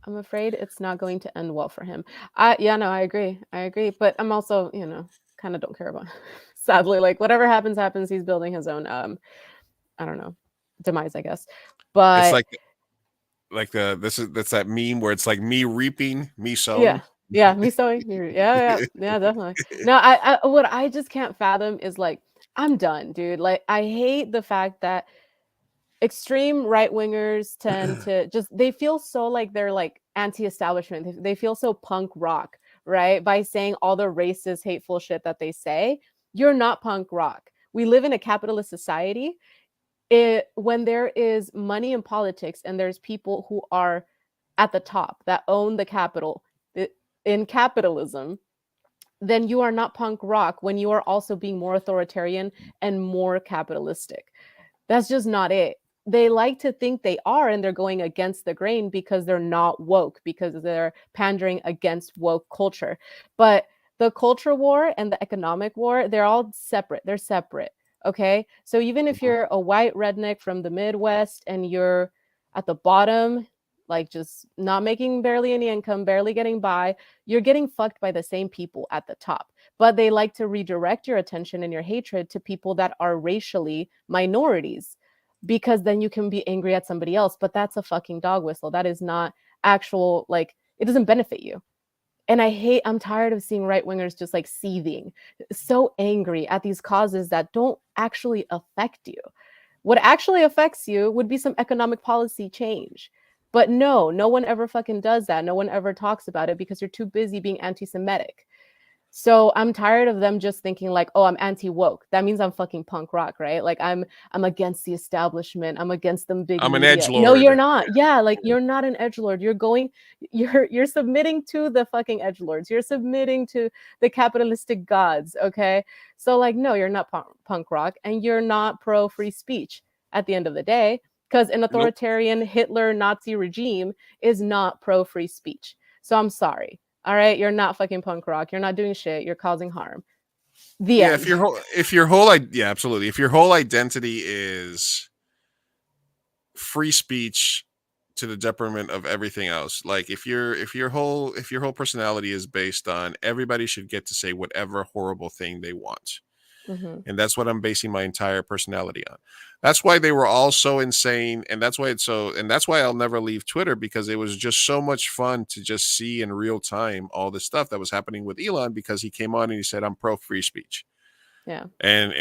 I'm afraid it's not going to end well for him. Yeah, no, I agree. But I'm also, you know, kind of don't care about sadly, like whatever happens. He's building his own I don't know, demise, I guess. it's But that's that meme where it's like me reaping, me sowing. yeah. Yeah, me sewing. Yeah, definitely. No, I what I just can't fathom is like, I'm done, dude. Like, I hate the fact that extreme right wingers tend to just, they feel so like they're like anti-establishment. They feel so punk rock, right? By saying all the racist, hateful shit that they say. You're not punk rock. We live in a capitalist society. When there is money in politics and there's people who are at the top that own the capital in capitalism, then you are not punk rock when you are also being more authoritarian and more capitalistic. That's just not it. They like to think they are, and they're going against the grain because they're not woke, because they're pandering against woke culture. But the culture war and the economic war, they're all separate. They're separate. Okay. So even if you're a white redneck from the Midwest and you're at the bottom like just not making barely any income, barely getting by, you're getting fucked by the same people at the top. But they like to redirect your attention and your hatred to people that are racially minorities, because then you can be angry at somebody else. But that's a fucking dog whistle. That is not actual, like, it doesn't benefit you. And I'm tired of seeing right wingers just like seething, so angry at these causes that don't actually affect you. What actually affects you would be some economic policy change. But no one ever fucking does that. No one ever talks about it because you're too busy being anti-Semitic. So I'm tired of them just thinking like, oh, I'm anti-woke. That means I'm fucking punk rock, right? Like I'm against the establishment. I'm against them big I'm an media. edgelord. No, you're not. Yeah, like you're not an edgelord. You're submitting to the fucking edgelords. You're submitting to the capitalistic gods, okay? So like, no, you're not punk rock, and you're not pro free speech at the end of the day, because an authoritarian Hitler Nazi regime is not pro free speech. So I'm sorry. All right, you're not fucking punk rock. You're not doing shit. You're causing harm. The end. If your whole absolutely. If your whole identity is free speech to the detriment of everything else, like if your whole personality is based on everybody should get to say whatever horrible thing they want. Mm-hmm. And that's what I'm basing my entire personality on. That's why they were all so insane, and that's why I'll never leave Twitter, because it was just so much fun to just see in real time all the stuff that was happening with Elon, because he came on and he said, I'm pro free speech. Yeah. And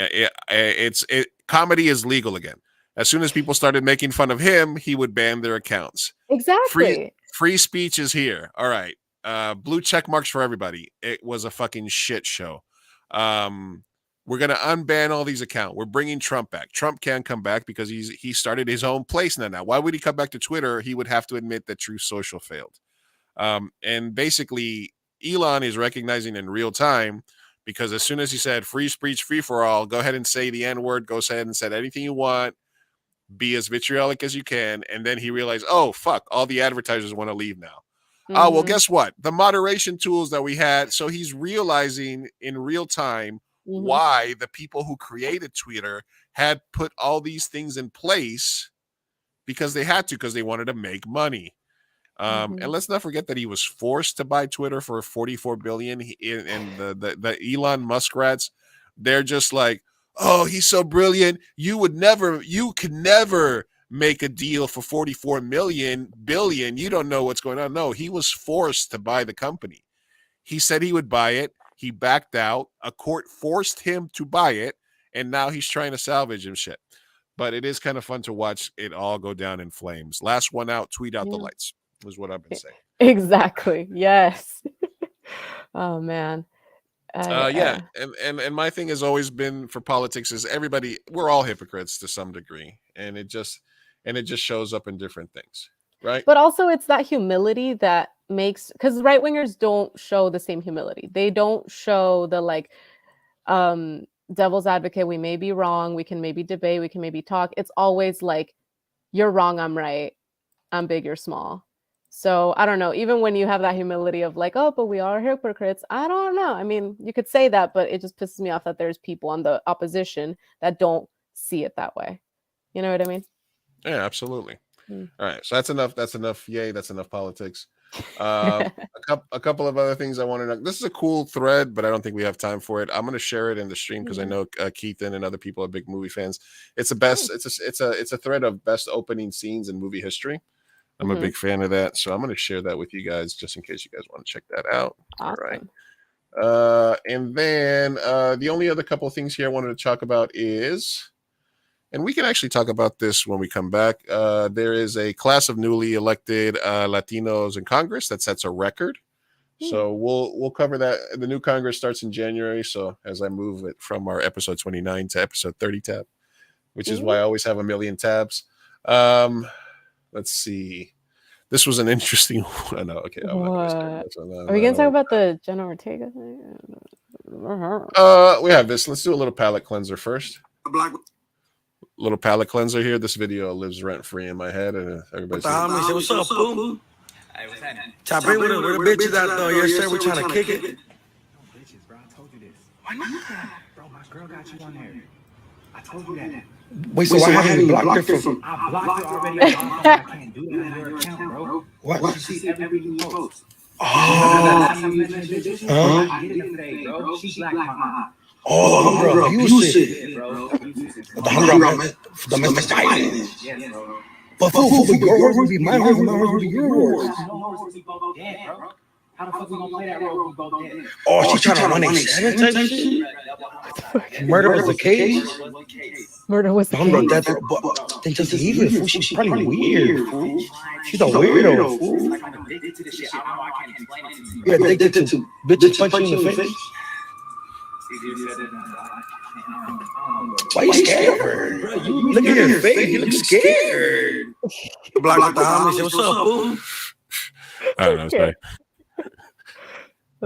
comedy is legal again. As soon as people started making fun of him, he would ban their accounts. Exactly. Free speech is here. All right. Blue check marks for everybody. It was a fucking shit show. We're going to unban all these accounts. We're bringing Trump back. Trump can't come back because he started his own place now. Why would he come back to Twitter? He would have to admit that Truth Social failed. And basically, Elon is recognizing in real time, because as soon as he said free speech, free for all, go ahead and say the N-word, go ahead and say anything you want, be as vitriolic as you can. And then he realized, oh, fuck, all the advertisers want to leave now. Mm-hmm. Oh, well, guess what? The moderation tools that we had. So he's realizing in real time why the people who created Twitter had put all these things in place, because they had to, because they wanted to make money. And let's not forget that he was forced to buy Twitter for $44 billion. And the Elon Musk rats, they're just like, oh, he's so brilliant. You could never make a deal for 44 billion. You don't know what's going on. No, he was forced to buy the company. He said he would buy it. He backed out. A court forced him to buy it, and now he's trying to salvage him shit. But it is kind of fun to watch it all go down in flames. Last one out, tweet out the lights, is what I've been saying. Exactly. Yes. Oh man. And my thing has always been for politics is we're all hypocrites to some degree, and it just shows up in different things, right? But also it's that humility that makes, because right wingers don't show the same humility. They don't show the like devil's advocate, we may be wrong, we can maybe debate, we can maybe talk. It's always like, you're wrong, I'm right, I'm big, you're small. So I don't know, even when you have that humility of like, oh, but we are hypocrites, I don't know. I mean, you could say that, but it just pisses me off that there's people on the opposition that don't see it that way. You know what I mean? Yeah, absolutely. All right, so that's enough. Yay, that's enough politics. A couple of other things I wanted to. This is a cool thread, but I don't think we have time for it. I'm going to share it in the stream because I know Keithan and other people are big movie fans. It's a best. It's a thread of best opening scenes in movie history. I'm a big fan of that, so I'm going to share that with you guys just in case you guys want to check that out. Awesome. All right. And then the only other couple of things here I wanted to talk about is, and we can actually talk about this when we come back. There is a class of newly elected Latinos in Congress that sets a record. So we'll cover that. The new Congress starts in January. So as I move it from our episode 29 to episode 30 tab, which is why I always have a million tabs. Let's see. This was an interesting one. No, okay. I'm not Are we going to talk about the Jenna Ortega thing? We have this. Let's do a little palate cleanser first. Little palate cleanser here. This video lives rent free in my head, and everybody's like, What's up, boo? Hey, what's happening? Tabri, where the bitches out there? Yes, sir. We're trying to kick it. Bitches, bro. I told you this. Why not? Bro, my girl got you on there. I told you that. Wait, so why haven't you blocked her from? I blocked her already. I can't do that on your account, bro. What? She sees everything you post. Oh, I get it in fake, bro. She black mama. oh, hunger abusive. Yeah, bro. The hunger domestic violence. Yes, bro. But fool, your horse would be my horse, my horse would be your horse. No horse, we both dead, bro. How the fuck we gonna play that role if we both dead? Oh, she's trying to run a seven type shit? Murder was the case? Murder was the Hunger, case. death, but then just leave her, fool. She's probably weird, fool. She's a weirdo, fool. Like I'm addicted to this shit. I don't know. I can't explain it to you. You're addicted to bitches punching you in the face? Why you scared of her? Look at your face. You look scared. Block the homies. What's up, fool? I don't know. Sorry.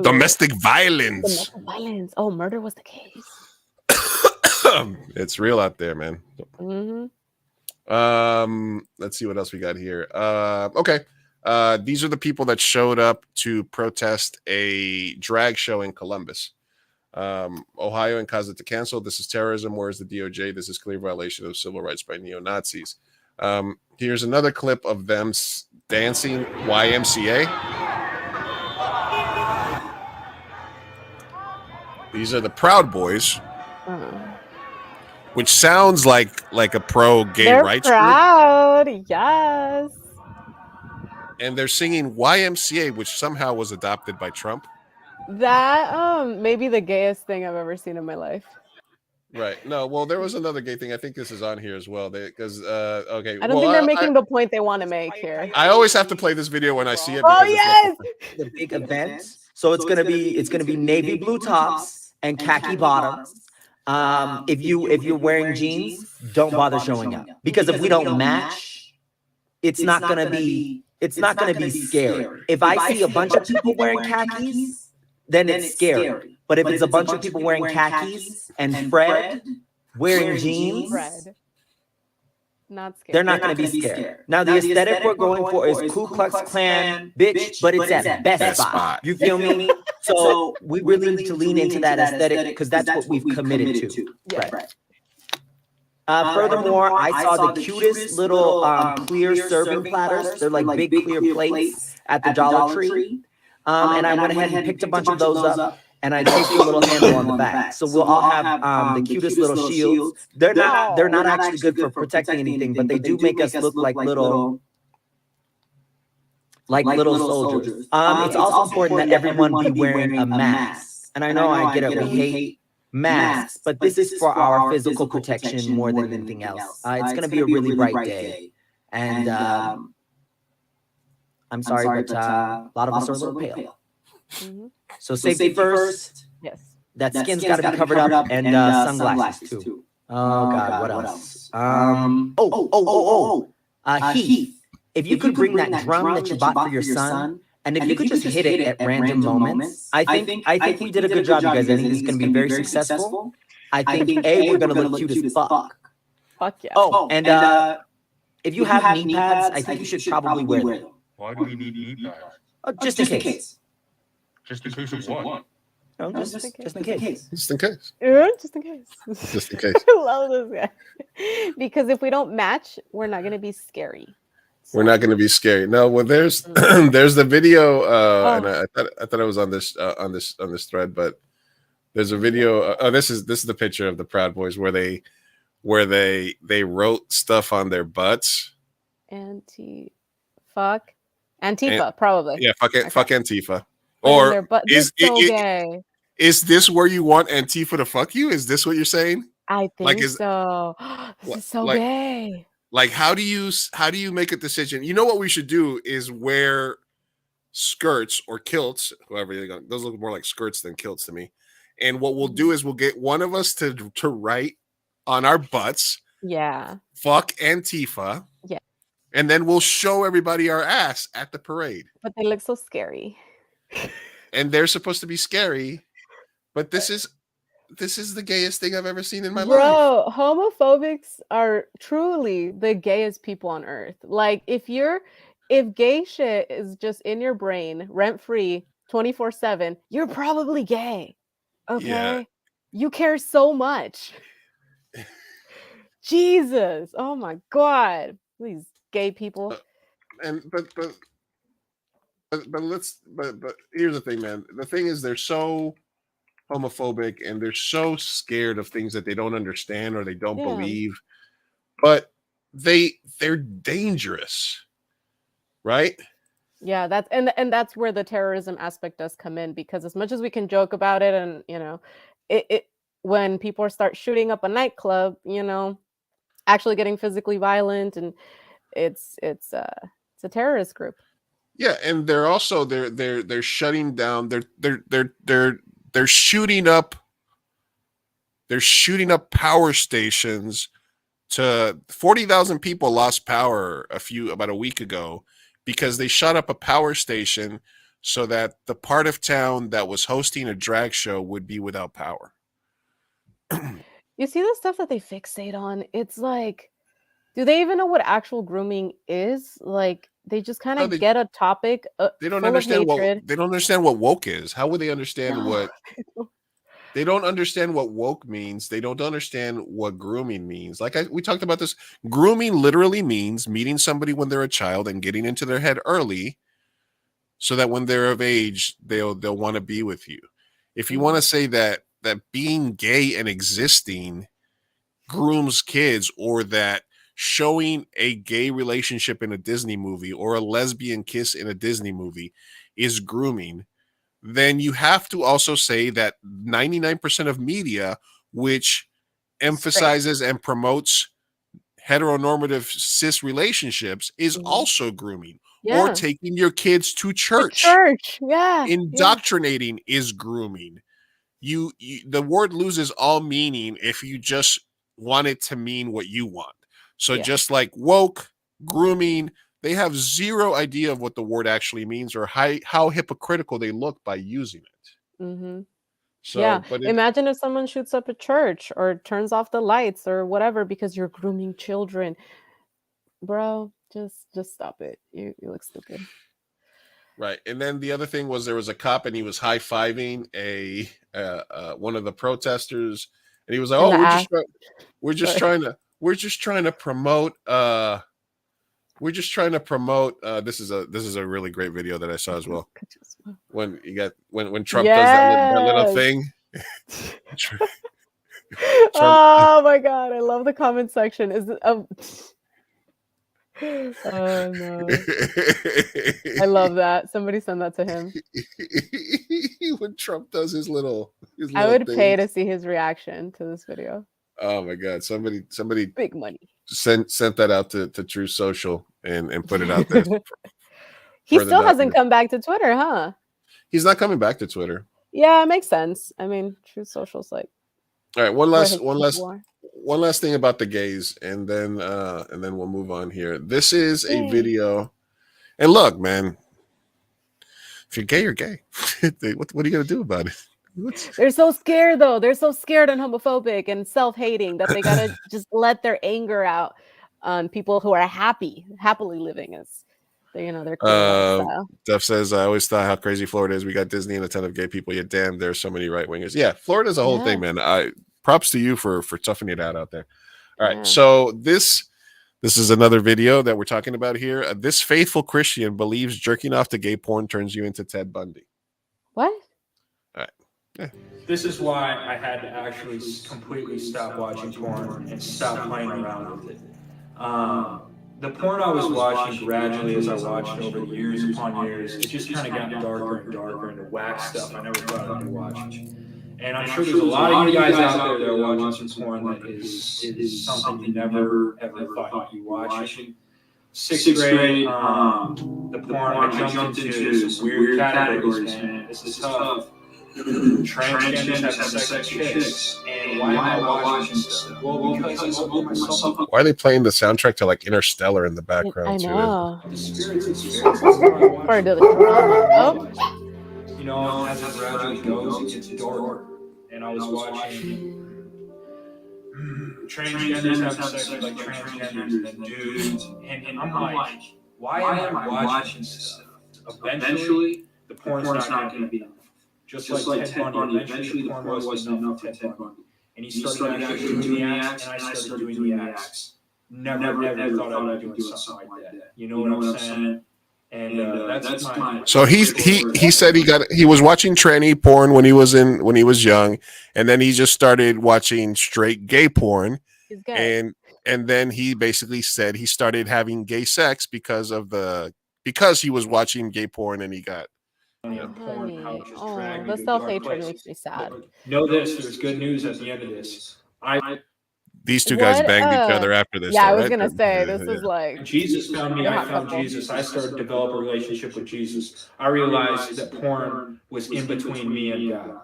Domestic violence. Domestic violence. Oh, murder was the case. It's real out there, man. Mm-hmm. Let's see what else we got here. Okay. These are the people that showed up to protest a drag show in Columbus. Ohio and caused it to cancel. This is terrorism. Where's the DOJ? This is clear violation of civil rights by neo-Nazis. Here's another clip of them dancing YMCA. These are the Proud Boys, which sounds like a pro-gay They're rights proud. group. Yes. And they're singing YMCA, which somehow was adopted by Trump. That may be the gayest thing I've ever seen in my life. Right. No, well, there was another gay thing. I think this is on here as well. Because okay. I don't think they're making the point they want to make here. I always have to play this video when I see it. Oh because yes. The big event. So it's gonna be navy blue tops and khaki bottoms. If you're wearing jeans, don't bother showing up, because if we don't match, it's not gonna be scary. If I see a bunch of people wearing khakis, then it's scary. But if it's a bunch of people wearing khakis and Fred wearing jeans, Not scared. they're not going to be scared. Now, the aesthetic we're going for is Ku Klux Klan, bitch, but it's at Best Spot. You feel me? So we really need to lean into that aesthetic, because that's what we've committed to. Yeah. Right. Furthermore, I saw the cutest little clear serving platters. They're like big clear plates at the Dollar Tree. And I went ahead and picked a bunch of those up, and I taped a little handle on the back. So we'll all have the cutest little shields. They're not actually good for protecting anything, but they do make us look like little soldiers. It's also important that everyone be wearing a mask. And I know I get it, we hate masks, but this is for our physical protection more than anything else. It's going to be a really bright day. And I'm sorry, but a lot of us are a little pale. Mhm. So safety first. Yes. That skin's got to be covered up, and sunglasses too. Oh God, what else? Heath, if you could bring that drum that you bought for your son, and if you could just hit it at random moments, I think we did a good job, you guys. I think this is going to be very successful. I think we're going to look cute as fuck. Fuck yeah. Oh, and if you have knee pads, I think you should probably wear them. Why do we need knee pads? Oh, just in case. Just in case of what? No, just in case. Just in case. Just in case. Just in case. I love this guy. Because if we don't match, we're not gonna be scary. We're not going to be scary. No, well, there's there's the video, and I thought I was on this thread, but there's a video. This is the picture of the Proud Boys where they wrote stuff on their butts. Antifa, probably. Yeah, fuck Antifa. Or is gay. Is this where you want Antifa to fuck you? Is this what you're saying? I think so. This is so gay. Like, how do you make a decision? You know what we should do is wear skirts or kilts, however they go. Those look more like skirts than kilts to me. And what we'll do is we'll get one of us to write on our butts. Yeah. Fuck Antifa. Yeah. And then we'll show everybody our ass at the parade. But they look so scary. And they're supposed to be scary, but this is the gayest thing I've ever seen in my life. Bro, homophobics are truly the gayest people on earth. Like, if gay shit is just in your brain, rent-free, 24/7, you're probably gay. Okay? Yeah. You care so much. Jesus. Oh my God. These gay people. And but here's the thing, man. The thing is, they're so homophobic and they're so scared of things that they don't understand or they don't Yeah. believe. But they're dangerous, right? Yeah, that's where the terrorism aspect does come in, because as much as we can joke about it, and it when people start shooting up a nightclub, actually getting physically violent, and it's a terrorist group. Yeah, and they're also they're shutting down. They're shooting up. They're shooting up power stations. To 40,000 people lost power about a week ago because they shut up a power station so that the part of town that was hosting a drag show would be without power. You see the stuff that they fixate on? It's like, do they even know what actual grooming is? Like, they just kind of get a topic They don't full understand of hatred. they don't understand what woke is. How would they understand what they don't understand what woke means. They don't understand what grooming means. Like we talked about this. Grooming literally means meeting somebody when they're a child and getting into their head early so that when they're of age, they'll want to be with you. If you want to say that being gay and existing grooms kids, or that showing a gay relationship in a Disney movie or a lesbian kiss in a Disney movie is grooming, then you have to also say that 99% of media, which emphasizes and promotes heteronormative cis relationships, is also grooming. Yeah. Or taking your kids to church. Yeah. Indoctrinating is grooming. The word loses all meaning if you just want it to mean what you want. So just like woke, grooming, they have zero idea of what the word actually means or how hypocritical they look by using it. Mm-hmm. So, yeah, but imagine if someone shoots up a church or turns off the lights or whatever because you're grooming children. Bro, just stop it. You look stupid. Right. And then the other thing was there was a cop and he was high-fiving one of the protesters, and he was like, "Oh, we're just trying to promote this is a really great video that I saw as well. When Trump does that little thing. Oh my God, I love the comment section. Is it oh no. I love that. Somebody send that to him. When Trump does his little I would things. pay to see his reaction to this video. Oh my God. Somebody big money. Sent that out to True Social and put it out there. He still hasn't come back to Twitter, huh? He's not coming back to Twitter. Yeah, it makes sense. I mean, True Social's like. All right, one last thing about the gays, and then we'll move on here. This is a video, and look, man, if you're gay, you're gay. What are you gonna do about it? They're so scared, though. They're so scared and homophobic and self-hating that they gotta just let their anger out on people who are happily living as their queer lifestyle. Jeff says, I always thought how crazy Florida is. We got Disney and a ton of gay people. Yet damn, there's so many right wingers. Yeah, Florida's a whole thing, man. Props to you for toughing it out there. All right, so this is another video that we're talking about here. This faithful Christian believes jerking off to gay porn turns you into Ted Bundy. What? All right. Yeah. This is why I had to actually completely stop watching porn and stop playing around with it. The porn I was watching gradually as I watched over the years upon years, it just kind of got darker and darker, and the whack stuff I never thought I'd be watching. And I'm sure there's a lot of you guys out there that are watching some porn that is something you never ever thought you'd be watching. Sixth grade, the porn I jumped into some weird categories, man. This is tough. Transgenders having sex with chicks, and why am I watching stuff? Well, because I opened myself up. Why are they playing the soundtrack to like Interstellar in the background too? I know. The spirits. Or the drama. You know, as it gradually goes, it gets darker. And I was watching transgenders having sex with like transgenders and dudes, and I'm like, why am I watching stuff? Eventually, the porn's not going to be enough. Just like Ted Bundy, eventually the porn wasn't enough for Ted Bundy. and he started actually doing the acts, and I started doing the acts. Never ever thought I'd be doing something like that. You know what I'm saying? And that's my. So he said he was watching tranny porn when he was young, and then he just started watching straight gay porn, He's gay. and then he basically said he started having gay sex because he was watching gay porn and he got. Porn pouches Oh, drag me the to self-hatred dark makes places. me sad. But know this: there's good news at the end of this. These two guys What? banged each other after this. Yeah, though, I was right? gonna say this Yeah. is like Jesus found me. They're I hot found couple. Jesus. I started to develop a relationship with Jesus. I realized that porn was in between me and God,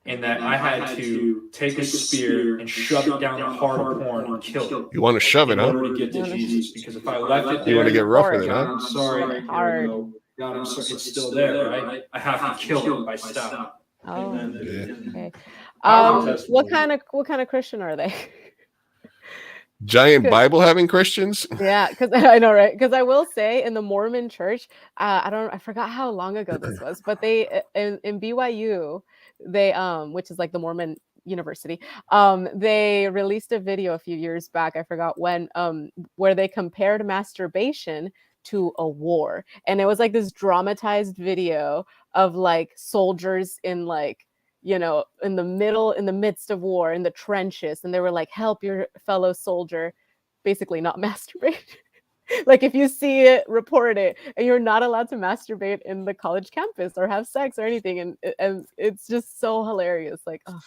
and that I had to take a spear and shove it down the heart of porn and kill it. You want to shove it, in huh? order to get to Jesus. Because if I left it there, You want to get rough with it, God, huh? I'm sorry. Here we go. God, I'm sorry. It's still there, right? I have to kill it by stop. Oh, Yeah. okay. Powerful What testimony. kind of Christian are they? Giant Good. Bible having Christians. Yeah, because I know, right? Because I will say in the Mormon church, I forgot how long ago this was, but they in BYU, they which is like the Mormon university, they released a video a few years back. I forgot when, where they compared masturbation to a war, and it was like this dramatized video of like soldiers in like in the midst of war in the trenches, and they were like, help your fellow soldier basically not masturbate. Like if you see it, report it, and you're not allowed to masturbate in the college campus or have sex or anything, and it's just so hilarious. Like, oh,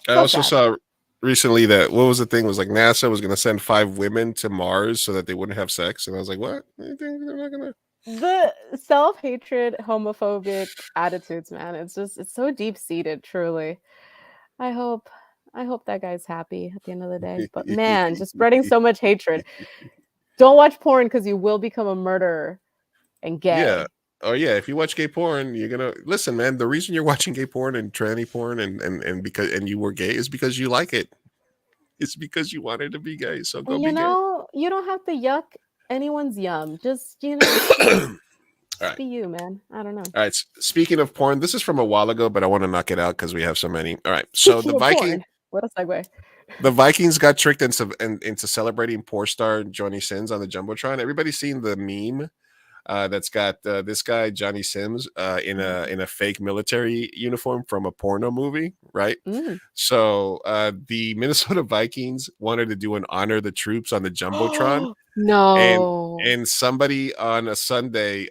I so also sad. saw recently that what was the thing was like NASA was going to send 5 women to Mars so that they wouldn't have sex, and I was like, what? You think they're not gonna? The self-hatred, homophobic attitudes, man. It's so deep-seated, truly. I hope I hope that guy's happy at the end of the day. But man, just spreading so much hatred. Don't watch porn because you will become a murderer and Yeah. gay. Oh yeah, if you watch gay porn, you're gonna listen, man. The reason you're watching gay porn and tranny porn and you were gay is because you like it. It's because you wanted to be gay. So go be gay. You don't have to yuck anyone's yum. Just, All right. be you, man. I don't know. All right. Speaking of porn, this is from a while ago, but I want to knock it out because we have so many. All right. So Speaking of porn, what a segue. the Vikings got tricked into celebrating porn star Johnny Sins on the Jumbotron. Everybody's seen the meme that's got this guy Johnny Sims in a fake military uniform from a porno movie, right? Mm. So the Minnesota Vikings wanted to do an honor the troops on the Jumbotron, No. and somebody on a Sunday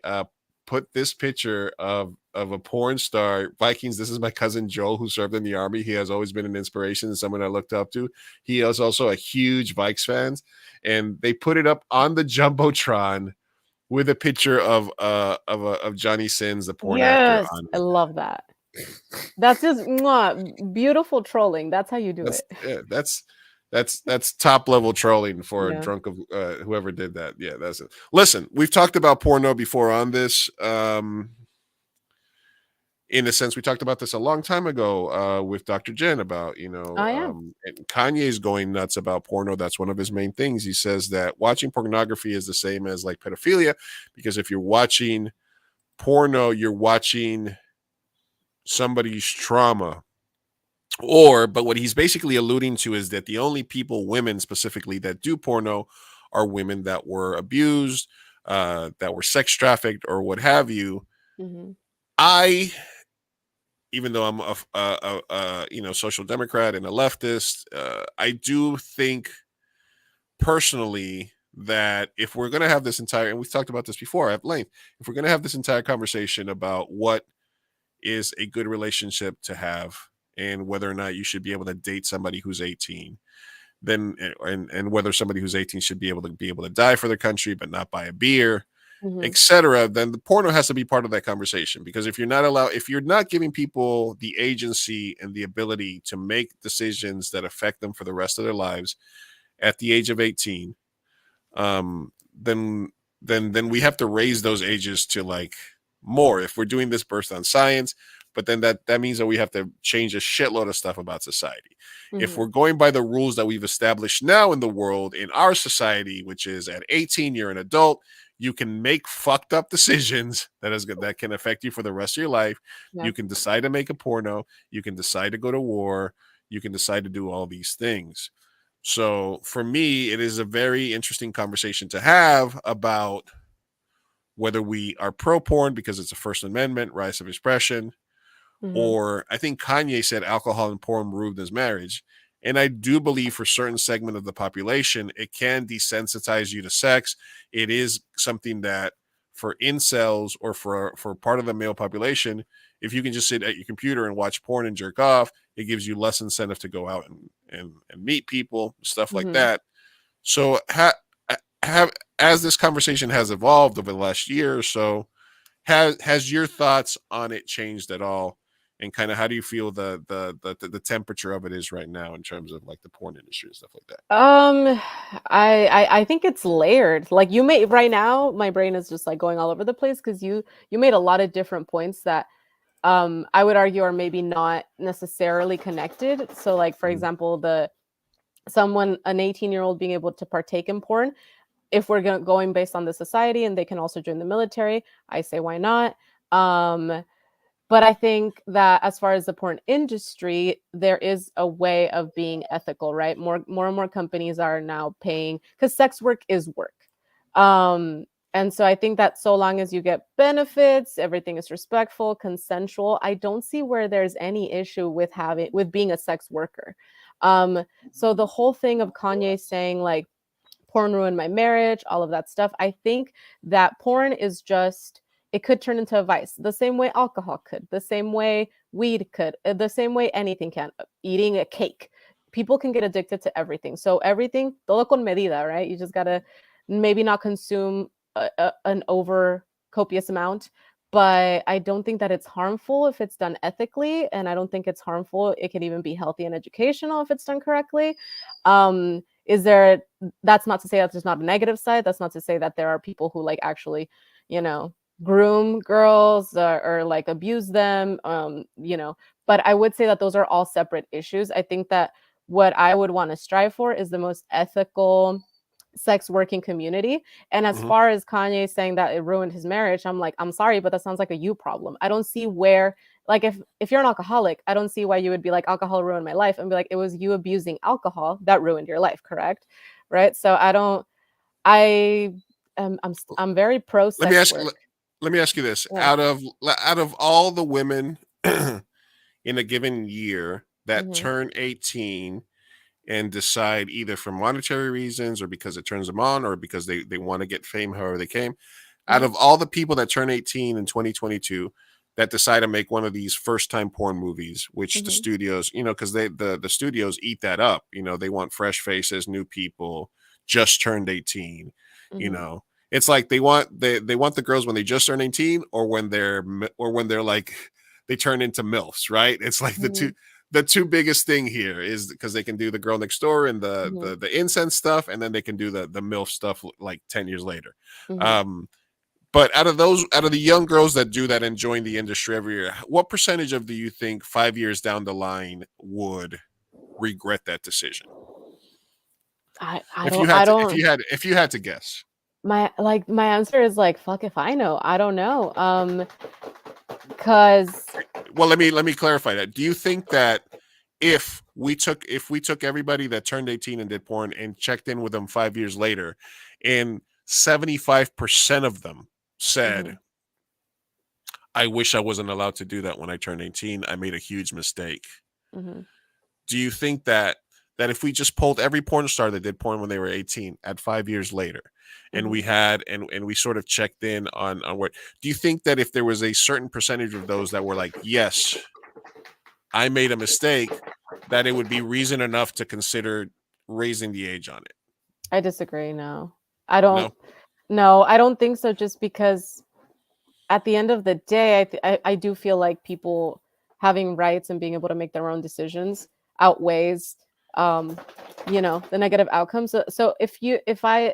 put this picture of a porn star. Vikings, this is my cousin Joel, who served in the army. He has always been an inspiration and someone I looked up to. He is also a huge Vikes fan, and they put it up on the Jumbotron with a picture of Johnny Sins, the porn actor. Yes, I love that. That's just beautiful trolling. That's how you do That's, it. yeah, that's top level trolling for Yeah. drunk of whoever did that. Yeah, that's it. Listen, we've talked about porno before on this. In a sense, we talked about this a long time ago with Dr. Jen about, and Kanye's going nuts about porno. That's one of his main things. He says that watching pornography is the same as like pedophilia, because if you're watching porno, you're watching somebody's trauma. But what he's basically alluding to is that the only women specifically that do porno are women that were abused, that were sex trafficked or what have you. Mm-hmm. Even though I'm a social democrat and a leftist, I do think personally that if we're going to have this entire, and we've talked about this before at length, if we're going to have this entire conversation about what is a good relationship to have and whether or not you should be able to date somebody who's 18, then and whether somebody who's 18 should be able to die for their country but not buy a beer, etc., then the porno has to be part of that conversation. Because if you're not giving people the agency and the ability to make decisions that affect them for the rest of their lives at the age of 18, then we have to raise those ages to like more if we're doing this based on science. But then that means that we have to change a shitload of stuff about society. If we're going by the rules that we've established now in the world, in our society, which is at 18 you're an adult, you can make fucked up decisions that can affect you for the rest of your life. Yeah. You can decide to make a porno. You can decide to go to war. you can decide to do all these things. So for me, it is a very interesting conversation to have about whether we are pro porn because it's a First Amendment, rights of expression, or I think Kanye said alcohol and porn ruined his marriage. And I do believe for certain segment of the population, it can desensitize you to sex. It is something that for incels or for part of the male population, if you can just sit at your computer and watch porn and jerk off, it gives you less incentive to go out and meet people, stuff like that. So as this conversation has evolved over the last year or so, has your thoughts on it changed at all? And kind of how do you feel the temperature of it is right now in terms of like the porn industry and stuff like that? I think it's layered. Like you made right now, my brain is just like going all over the place because you made a lot of different points that I would argue are maybe not necessarily connected. So like for example, an 18-year-old being able to partake in porn, if we're going based on the society and they can also join the military, I say why not? But I think that as far as the porn industry, there is a way of being ethical, right? More and more companies are now paying because sex work is work. And so I think that so long as you get benefits, everything is respectful, consensual, I don't see where there's any issue with being a sex worker. So the whole thing of Kanye saying like porn ruined my marriage, all of that stuff, I think that porn is just, it could turn into a vice, the same way alcohol could, the same way weed could, the same way anything can. Eating a cake, people can get addicted to everything. So everything, todo con medida, right? You just gotta maybe not consume an over copious amount, but I don't think that it's harmful if it's done ethically, and I don't think it's harmful. It can even be healthy and educational if it's done correctly. That's not to say that there's not a negative side. That's not to say that there are people who like actually, groom girls or like abuse them, but I would say that those are all separate issues. I think that what I would want to strive for is the most ethical sex working community. And as far as Kanye saying that it ruined his marriage, I'm like, I'm sorry, but that sounds like a you problem. I don't see where, like, if you're an alcoholic, I don't see why you would be like, alcohol ruined my life, and be like, it was you abusing alcohol that ruined your life, correct? Right? So I'm very pro sex work. Let me ask you this: Yeah. out of all the women in a given year that turn 18 and decide either for monetary reasons or because it turns them on or because they want to get fame however they came, out of all the people that turn 18 in 2022 that decide to make one of these first time porn movies, which the studios, because the studios eat that up, they want fresh faces, new people, just turned 18, it's like they want the girls when they just turn 18 or when they're like they turn into MILFs, right? It's like the two biggest thing here is because they can do the girl next door and the incense stuff, and then they can do the MILF stuff like 10 years later. But out of the young girls that do that and join the industry every year, what percentage do you think 5 years down the line would regret that decision? If you had to guess. My answer is like, fuck if I know. I don't know. Cause well, let me clarify that. Do you think that if we took everybody that turned 18 and did porn and checked in with them 5 years later, and 75% of them said, I wish I wasn't allowed to do that when I turned 18, I made a huge mistake. Do you think that if we just polled every porn star that did porn when they were 18 at 5 years later, and we had and we sort of checked in on what, do you think that if there was a certain percentage of those that were like, yes, I made a mistake, that it would be reason enough to consider raising the age on it? I disagree. No, I don't. No, I don't think so. Just because at the end of the day, I do feel like people having rights and being able to make their own decisions outweighs the negative outcomes. So if 5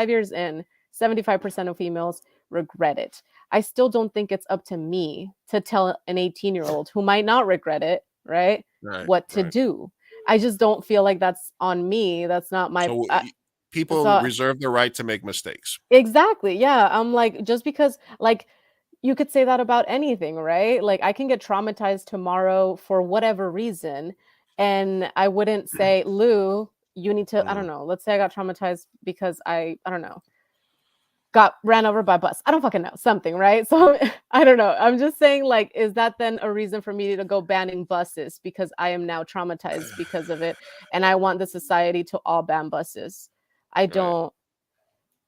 years in, 75% of females regret it, I still don't think it's up to me to tell an 18-year-old who might not regret it, right, what to do. I just don't feel like that's on me. That's not my people reserve the right to make mistakes. Exactly. Yeah. I'm like, just because like you could say that about anything, right? Like I can get traumatized tomorrow for whatever reason, and I wouldn't say, Lou, you need to, I don't know. Let's say I got traumatized because I don't know, got ran over by a bus. I don't fucking know, something, right? So I don't know. I'm just saying, like, is that then a reason for me to go banning buses because I am now traumatized because of it, and I want the society to all ban buses? I don't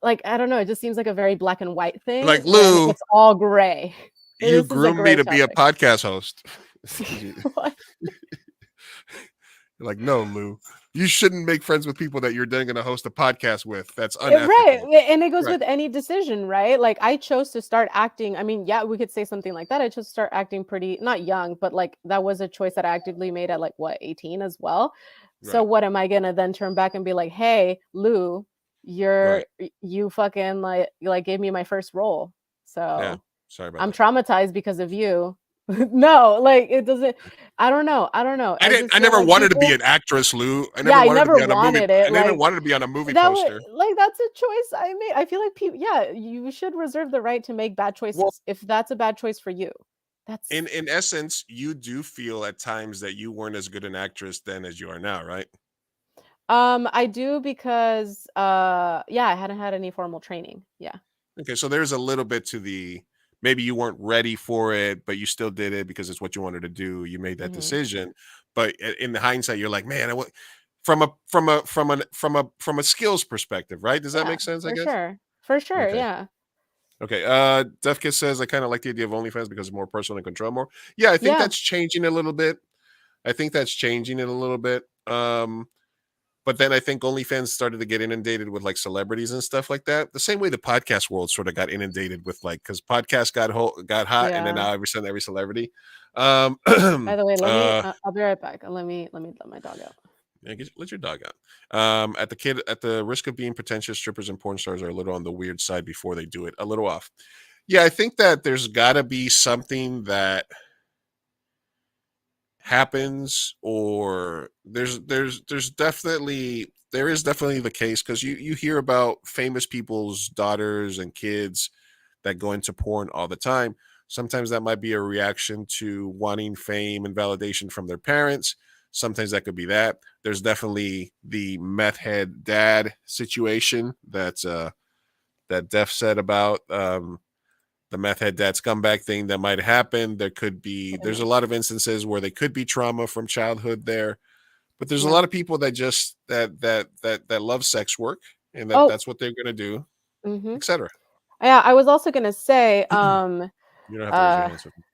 like. I don't know. It just seems like a very black and white thing Like when Lou, it's all gray. you This is a groomed me gray to be a topic. podcast host. What? You're like, no, Lou, you shouldn't make friends with people that you're then going to host a podcast with. That's Right. unethical. And it goes Right. with any decision, right? Like I chose to start acting. I mean, yeah, we could say something like that. I chose to start acting pretty, not young, but like that was a choice that I actively made at like what, 18 as well. So Right. what am I gonna then turn back and be like, hey, Lou, you fucking like gave me my first role. Yeah. So Sorry about I'm that. traumatized because of you. No, like it doesn't. I don't know. I just I feel never like wanted to be people. an actress, Lou. I Yeah, never I wanted to never be on a movie. wanted I it. never Like wanted to be on a movie that would poster. like that's a choice I made. I feel like people, yeah, you should reserve the right to make bad Well, choices if that's a bad choice for you. That's in essence, you do feel at times that you weren't as good an actress then as you are now, right? I do because yeah, I hadn't had any formal training. Yeah. Okay, so there's a little bit to the maybe you weren't ready for it, but you still did it because it's what you wanted to do. You made that Hmm. decision, but in the hindsight, you're like, man, from a skills perspective, right? Does that Yeah, make sense? I for guess. sure. For sure. Okay. Yeah. Okay. Defkiss says I kind of like the idea of OnlyFans because it's more personal and control more. Yeah, I think Yeah. that's changing a little bit. I think that's changing it a little bit. But then I think OnlyFans started to get inundated with like celebrities and stuff like that. The same way the podcast world sort of got inundated with like because podcasts got hot, and then Yeah. now every celebrity. By the way, let me uh, I'll be right back. Let me let my dog out. yeah, let your dog out. At the risk of being pretentious, strippers and porn stars are a little on the weird side before they do it. A little off. Yeah, I think that there's got to be something that happens, or there is definitely the case because you hear about famous people's daughters and kids that go into porn all the time. Sometimes that might be a reaction to wanting fame and validation from their parents. Sometimes that could be that. There's definitely the meth head dad situation that Def said about the meth head dad scumbag thing that might happen. There's a lot of instances where they could be trauma from childhood there, but there's a Yeah. lot of people that just that love sex work and Oh. that's what they're gonna do, Mm-hmm. etc. Yeah, I was also gonna say, You don't have to raise your uh hands with me.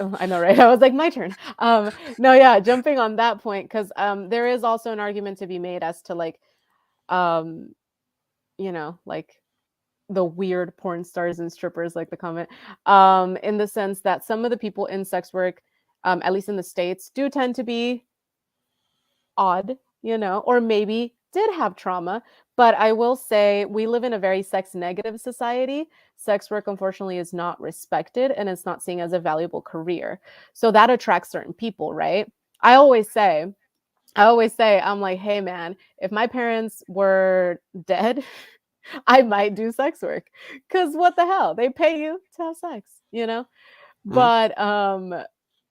oh, I know, right? I was like, my turn. No, yeah, jumping on that point, because there is also an argument to be made as to like, um, like the weird porn stars and strippers, like the comment, in the sense that some of the people in sex work, at least in the States, do tend to be odd, or maybe did have trauma. But I will say we live in a very sex negative society. Sex work, unfortunately, is not respected and it's not seen as a valuable career. So that attracts certain people, right? I always say, I'm like, hey, man, if my parents were dead, I might do sex work because what the hell? They pay you to have sex. Mhm. But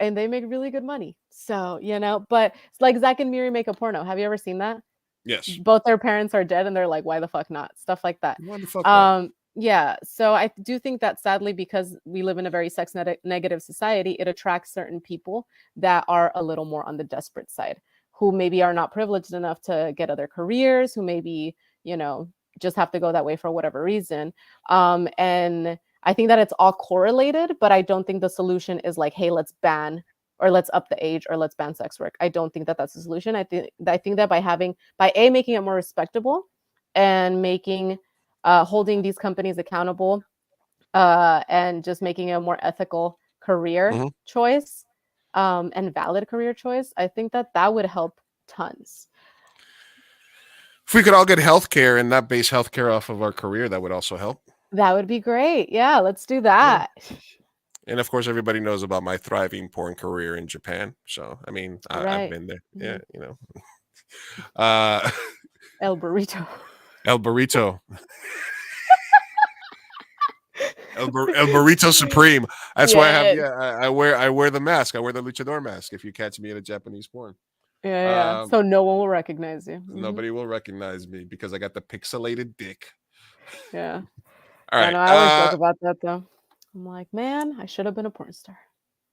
and they make really good money. So, but it's like Zach and Miri make a porno. Have you ever seen that? Yes. Both their parents are dead and they're like, why the fuck not? Stuff like that. Why the fuck not? Yeah. So I do think that sadly, because we live in a very sex negative society, it attracts certain people that are a little more on the desperate side, who maybe are not privileged enough to get other careers, who maybe, just have to go that way for whatever reason. And I think that it's all correlated, but I don't think the solution is like, hey, let's ban or let's up the age or let's ban sex work. I don't think that that's the solution. I think that by making it more respectable and making holding these companies accountable and just making a more ethical career Mhm. choice and valid career choice, I think that that would help tons. If we could all get health care and not base health care off of our career, that would also help. That would be great. Yeah, let's do Yeah. that. And of course, everybody knows about my thriving porn career in Japan. So, I mean, I've Right. been there. Yeah, Mhm. Uh, El burrito. El Burrito. El Burrito Supreme. That's why I have. Yeah. Yeah, I wear the mask. I wear the luchador mask. If you catch me in a Japanese porn, Yeah. um, So no one will recognize you. nobody will recognize me because I got the pixelated dick. Yeah. All Yeah, right. no, I always joke about that though. I'm like, man, I should have been a porn star.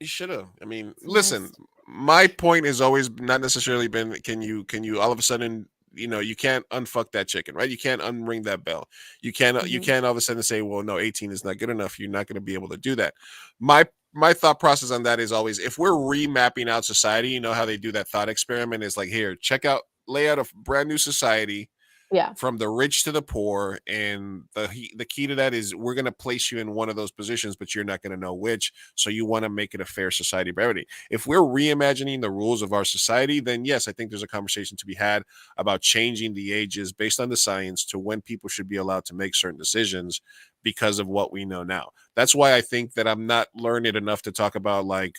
You should have. I mean, It's listen. nice. My point has always not necessarily been can you all of a sudden you can't unfuck that chicken, right? You can't unring that bell. You Mhm. can't all of a sudden say, well, no, 18 is not good enough. You're not going to be able to do that. My thought process on that is always if we're remapping out society, you know how they do that thought experiment is like here, lay out a brand new society Yeah. from the rich to the poor, and the key to that is we're going to place you in one of those positions, but you're not going to know which. So you want to make it a fair society for everybody. If we're reimagining the rules of our society, then yes, I think there's a conversation to be had about changing the ages based on the science to when people should be allowed to make certain decisions because of what we know now. That's why I think that I'm not learned enough to talk about like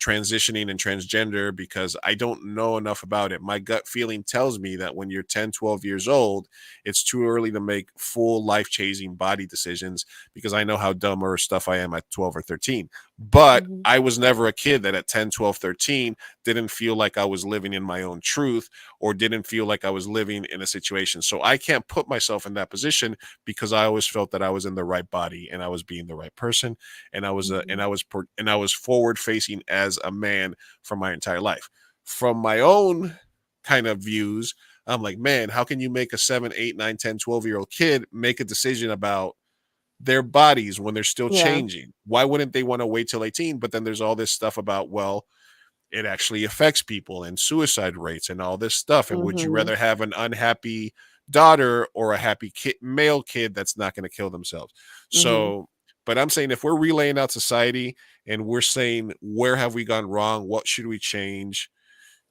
transitioning and transgender because I don't know enough about it. My gut feeling tells me that when you're 10, 12 years old, it's too early to make full life-changing body decisions because I know how dumb or stuff I am at 12 or 13. But Mhm. I was never a kid that at 10, 12, 13 didn't feel like I was living in my own truth or didn't feel like I was living in a situation. So I can't put myself in that position because I always felt that I was in the right body and I was being the right person and I was and I was forward facing as a man for my entire life. From my own kind of views, I'm like, man, how can you make a 7, 8, 9, 10, 12-year-old kid make a decision about their bodies when they're still Yeah. changing? Why wouldn't they want to wait till 18? But then there's all this stuff about, well, it actually affects people and suicide rates and all this stuff. And would you Mhm. rather have an unhappy daughter or a happy male kid that's not going to kill themselves? Mhm. So, but I'm saying if we're relaying out society and we're saying where have we gone wrong, what should we change?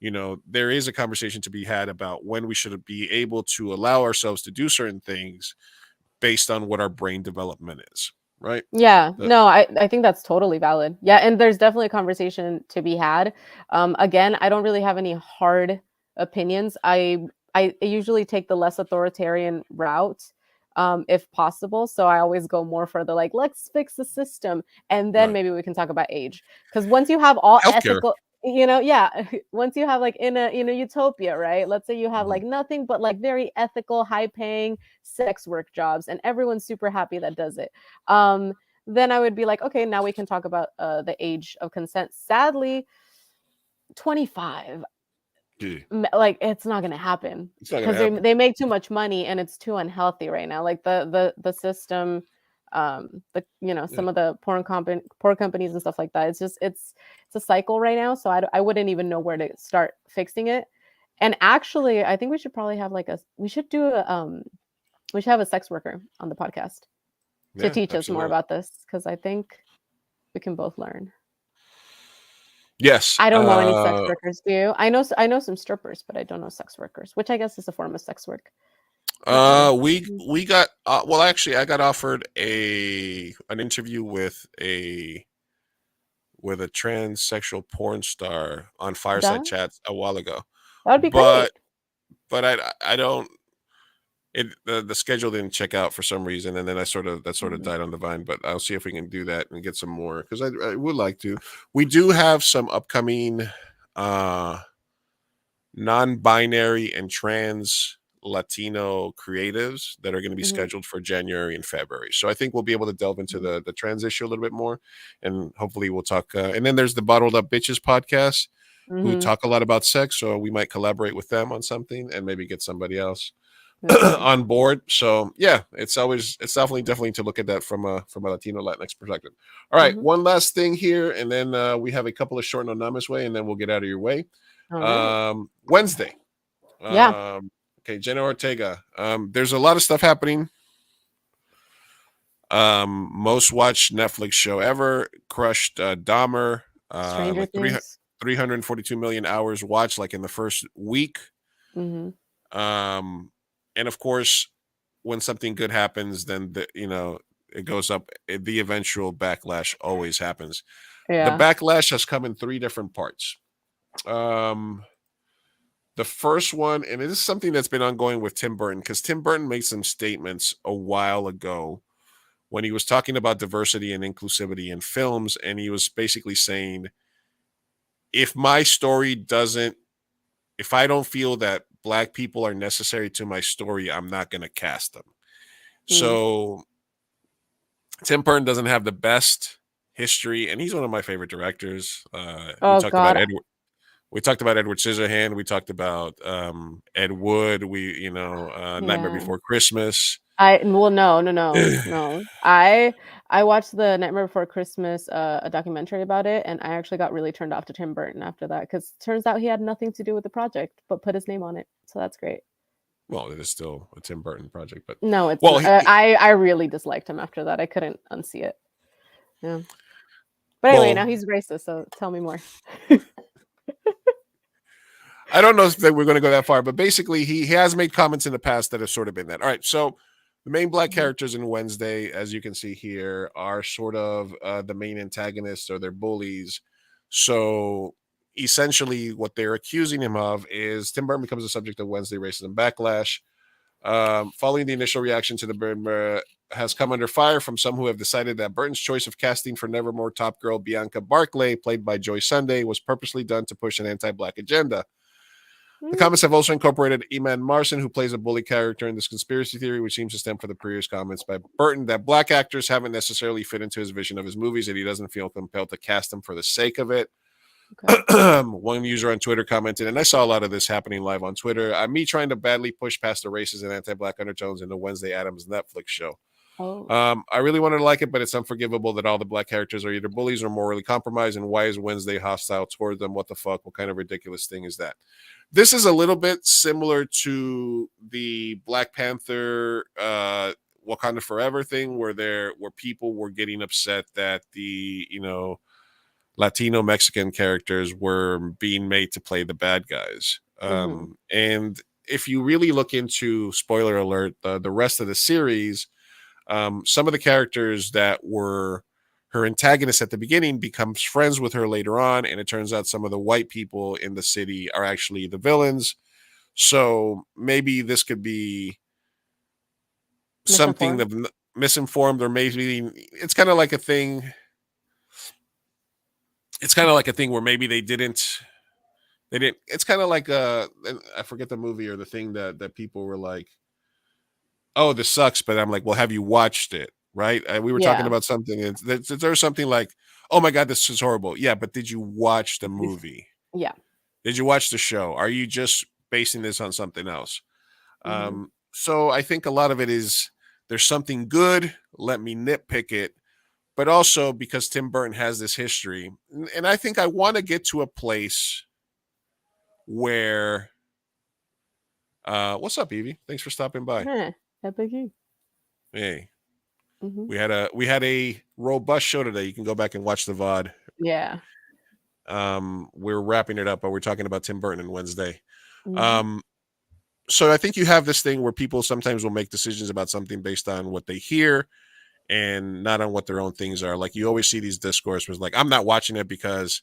There is a conversation to be had about when we should be able to allow ourselves to do certain things based on what our brain development is, right? Yeah, The- no, I think that's totally valid. Yeah, and there's definitely a conversation to be had. Again, I don't really have any hard opinions. I usually take the less authoritarian route, if possible. So I always go more for the like, let's fix the system, and then right. maybe we can talk about age. Because once you have all Healthcare. ethical, yeah, once you have like in a utopia, right? Let's say you have Mhm. like nothing but like very ethical, high paying sex work jobs, and everyone's super happy that does it. Um, then I would be like, okay, now we can talk about the age of consent. Sadly, 25, Yeah. like it's not gonna happen It's not going because to they happen. they make too much money and it's too unhealthy right now. Like the system, Yeah. some of the porn companies and stuff like that. It's a cycle right now. So I wouldn't even know where to start fixing it. And actually, I think we should probably have like we should have a sex worker on the podcast to Yeah, teach us more absolutely. about this because I think we can both learn. Yes. I don't know any sex workers, do you? I know some strippers, but I don't know sex workers, which I guess is a form of sex work. Not sure. We got well, actually, I got offered an interview with a transsexual porn star on Fireside That Chats a while ago, that would be great. but I don't. The schedule didn't check out for some reason, and then that sort of Mhm. died on the vine. But I'll see if we can do that and get some more because I would like to. We do have some upcoming uh non-binary and trans Latino creatives that are going to be Mhm. scheduled for January and February. So I think we'll be able to delve into Mhm. the trans issue a little bit more, and hopefully we'll talk. And then there's the Bottled Up Bitches podcast, who Mhm. talk a lot about sex. So we might collaborate with them on something and maybe get somebody else That's nice. on board. So yeah, it's definitely to look at that from a Latino Latinx perspective. All right, Mhm. one last thing here, and then we have a couple of short and anonymous way, and then we'll get out of your way. All right. Wednesday. Yeah. Okay, Jenna Ortega. There's a lot of stuff happening. Most watched Netflix show ever, crushed Dahmer. Stranger Like Things. 342 million hours watched, like in the first week. Mhm. And of course, when something good happens, then it goes up. The eventual backlash always happens. The Yeah. backlash has come in 3 different parts. The first one, and it is something that's been ongoing with Tim Burton, because Tim Burton made some statements a while ago when he was talking about diversity and inclusivity in films, and he was basically saying, if my story doesn't, if I don't feel that Black people are necessary to my story, I'm not going to cast them. So Tim Burton doesn't have the best history, and he's one of my favorite directors. Oh God. We talked about Edward Scissorhand. We talked about Ed Wood. Nightmare Yeah. Before Christmas. No. I watched the Nightmare Before Christmas a documentary about it, and I actually got really turned off to Tim Burton after that because turns out he had nothing to do with the project but put his name on it. So that's great. Well, it is still a Tim Burton project, but No, it's well, not. I really disliked him after that. I couldn't unsee it. Yeah. But anyway, now he's racist, so tell me more. I don't know if we're going to go that far, but basically he has made comments in the past that have sort of been that. All right, so the main Black characters in Wednesday, as you can see here, are sort of the main antagonists or they're bullies. So essentially what they're accusing him of is Tim Burton becomes the subject of Wednesday racism backlash. Following the initial reaction to the Burton has come under fire from some who have decided that Burton's choice of casting for Nevermore top girl Bianca Barclay, played by Joy Sunday, was purposely done to push an anti-Black agenda. The comments have also incorporated Eman Marson, who plays a bully character in this conspiracy theory, which seems to stem from the previous comments by Burton that Black actors haven't necessarily fit into his vision of his movies, and he doesn't feel compelled to cast them for the sake of it. Okay. One user on Twitter commented, and I saw a lot of this happening live on Twitter, me trying to badly push past the racist and anti-Black undertones in the Wednesday Addams Netflix show. I really wanted to like it, but it's unforgivable that all the Black characters are either bullies or morally compromised, and why is Wednesday hostile toward them? What the fuck? What kind of ridiculous thing is that? This is a little bit similar to the Black Panther Wakanda Forever thing, where people were getting upset that the Latino Mexican characters were being made to play the bad guys. And if you really look into, spoiler alert, the rest of the series, some of the characters that were her antagonists at the beginning becomes friends with her later on, and it turns out some of the white people in the city are actually the villains. So maybe this could be something that misinformed, or maybe it's kind of like a thing. It's kind of like a thing where maybe they didn't. It's kind of like I forget the movie or the thing that people were like, oh, this sucks, but I'm like, well, have you watched it? Right? We were talking about something. There's something like, oh my God, this is horrible. Yeah, but did you watch the movie? Yeah. Did you watch the show? Are you just basing this on something else? So I think a lot of it is there's something good. Let me nitpick it. But also because Tim Burton has this history. And I think I want to get to a place where what's up, Evie? Thanks for stopping by. Hey. We had a robust show today. You can go back and watch the VOD. Yeah. We're wrapping it up, but we're talking about Tim Burton on Wednesday. So I think you have this thing where people sometimes will make decisions about something based on what they hear and not on what their own things are. Like you always see these discourse was like, I'm not watching it because,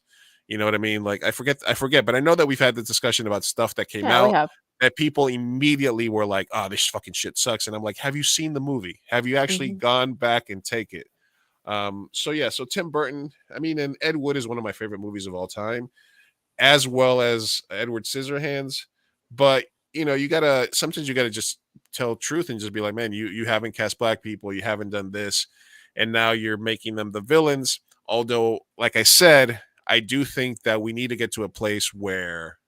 you know what I mean? Like I forget, but I know that we've had the discussion about stuff that came out that people immediately were like, oh, this fucking shit sucks. And I'm like, have you seen the movie? Have you actually gone back and take it? So Tim Burton, I mean, and Ed Wood is one of my favorite movies of all time, as well as Edward Scissorhands. But, sometimes you gotta just tell truth and just be like, man, you haven't cast Black people. You haven't done this. And now you're making them the villains. Although, like I said, I do think that we need to get to a place where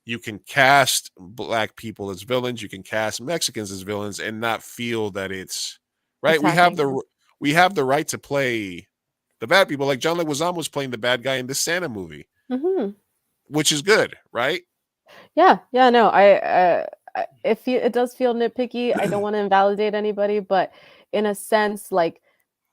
you can cast Black people as villains, you can cast Mexicans as villains, and not feel that it's right. We have the right to play the bad people. Like John Leguizamo was playing the bad guy in this Santa movie, which is good, right? Yeah. No, it does feel nitpicky. I don't want to invalidate anybody, but in a sense, like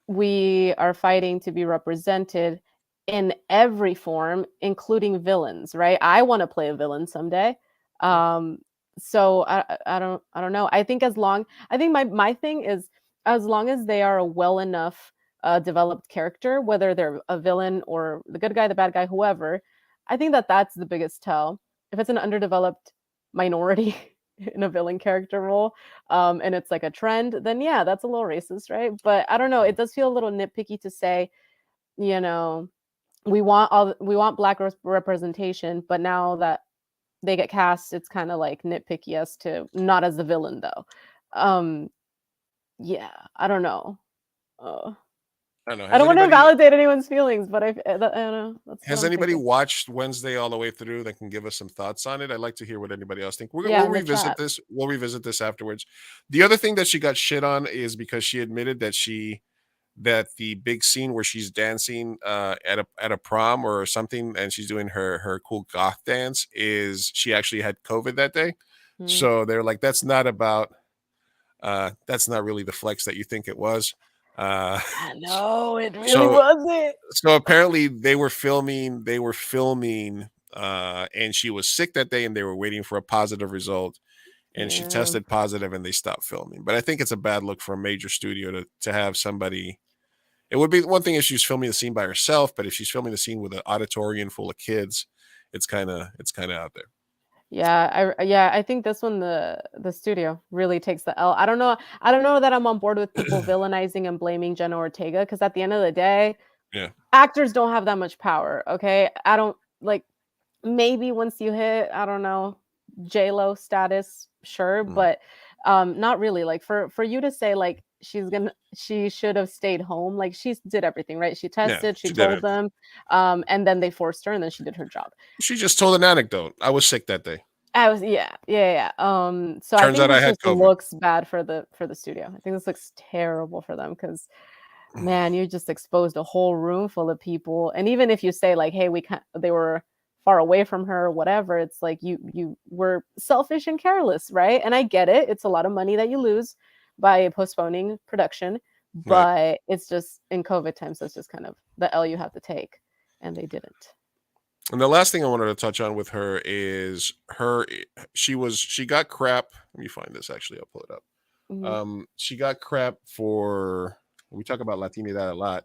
we are fighting to be represented in every form, including villains, right? I want to play a villain someday. So I don't know. I think my thing is, as long as they are a well enough developed character, whether they're a villain or the good guy, the bad guy, whoever, I think that's the biggest tell. If it's an underdeveloped minority in a villain character role, and it's like a trend, then yeah, that's a little racist, right? But I don't know, it does feel a little nitpicky to say, you know, we want black representation, but now that they get cast, it's kind of like nitpicky as to not as the villain though. Um, yeah, I don't know. Uh, I don't know. I don't want to validate anyone's feelings, but I don't know. That's what Has I'm anybody thinking. watched Wednesday all the way through that can give us some thoughts on it? I'd like to hear what anybody else think. Yeah, We'll in the revisit chat. this. We'll revisit this afterwards. The other thing that she got shit on is because she admitted that the big scene where she's dancing at a prom or something, and she's doing her cool goth dance, is she actually had COVID that day. Mm. So they're like, that's not really the flex that you think it was. I know it really So wasn't. so apparently they were filming and she was sick that day and they were waiting for a positive result, and she Yeah. tested positive and they stopped filming. But I think it's a bad look for a major studio to have somebody. It would be one thing if she's filming the scene by herself, but if she's filming the scene with an auditorium full of kids, it's kind of out there. Yeah, I think this one the studio really takes the L. I don't know that I'm on board with people villainizing and blaming Jenna Ortega, because at the end of the day, Yeah. actors don't have that much power, okay? I don't like, maybe once you hit, I don't know, J-Lo status, sure, but not really. Like for you to say like she should have stayed home, like she did everything, right? She tested, she she did told them, and then they forced her and then she did her job. She just told an anecdote. I was sick that day. I was yeah. So I Turns think out I this had just COVID. looks bad for the studio. I think this looks terrible for them because, man, you just exposed a whole room full of people. And even if you say like, hey, they were far away from her, whatever, it's like you were selfish and careless, right? And I get it. It's a lot of money that you lose by postponing production, but it's just in COVID times, that's just kind of the L you have to take, and they didn't. And the last thing I wanted to touch on with her is she got crap. Let me find this. Actually, I'll pull it up. Mhm. She got crap for, we talk about Latinidad a lot.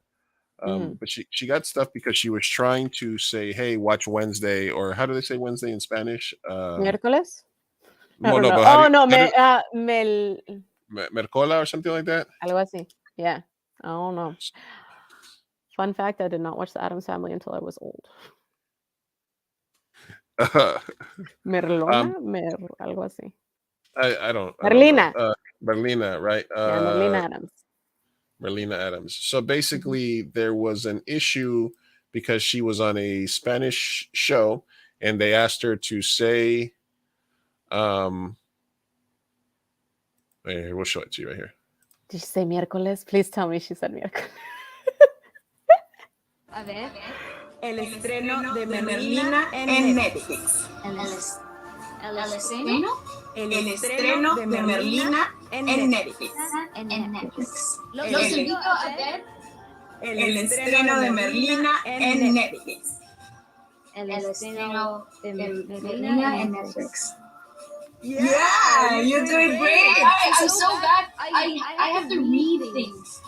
But she got stuff because she was trying to say, hey, watch Wednesday, or how do they say Wednesday in Spanish? Miércoles? I No, don't know. but how do Oh you, no, how do, mel Mercola or something like that? algo así. Yeah. I don't know. Fun fact, I did not watch the Addams Family until I was old. Merlona? Algo así. I don't Merlina. know. Merlina, right? Yeah, Merlina Addams. Merlina Adams. So basically, there was an issue because she was on a Spanish show, and they asked her to say, we'll show it to you right here. Did she say miércoles? Please tell me she said miércoles. A ver. El estreno de Merlina en Netflix. ¿El estreno? El estreno de Merlina en Netflix. En Netflix. Los invito a ver. El estreno de Merlina en Netflix. El estreno de Merlina en Netflix. Yeah, you're doing great. I'm so bad. I have to read things.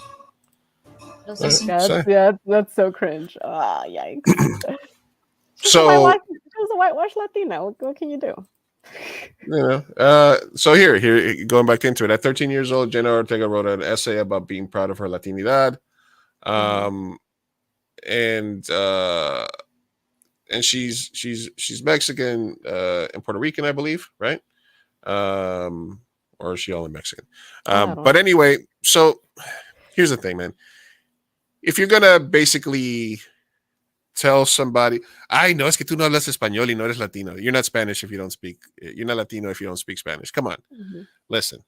That's so cringe. Ah, yikes. So she was a whitewashed Latina. What can you do? So here, going back into it, at 13 years old, Jenna Ortega wrote an essay about being proud of her Latinidad. And she's Mexican and Puerto Rican, I believe, right? Or is she only Mexican? But anyway, so here's the thing, man. If you're gonna basically tell somebody, ay, no, es que tú no hablas español y no eres Latino. You're not Spanish if you don't speak. You're not Latino if you don't speak Spanish. Come on, listen.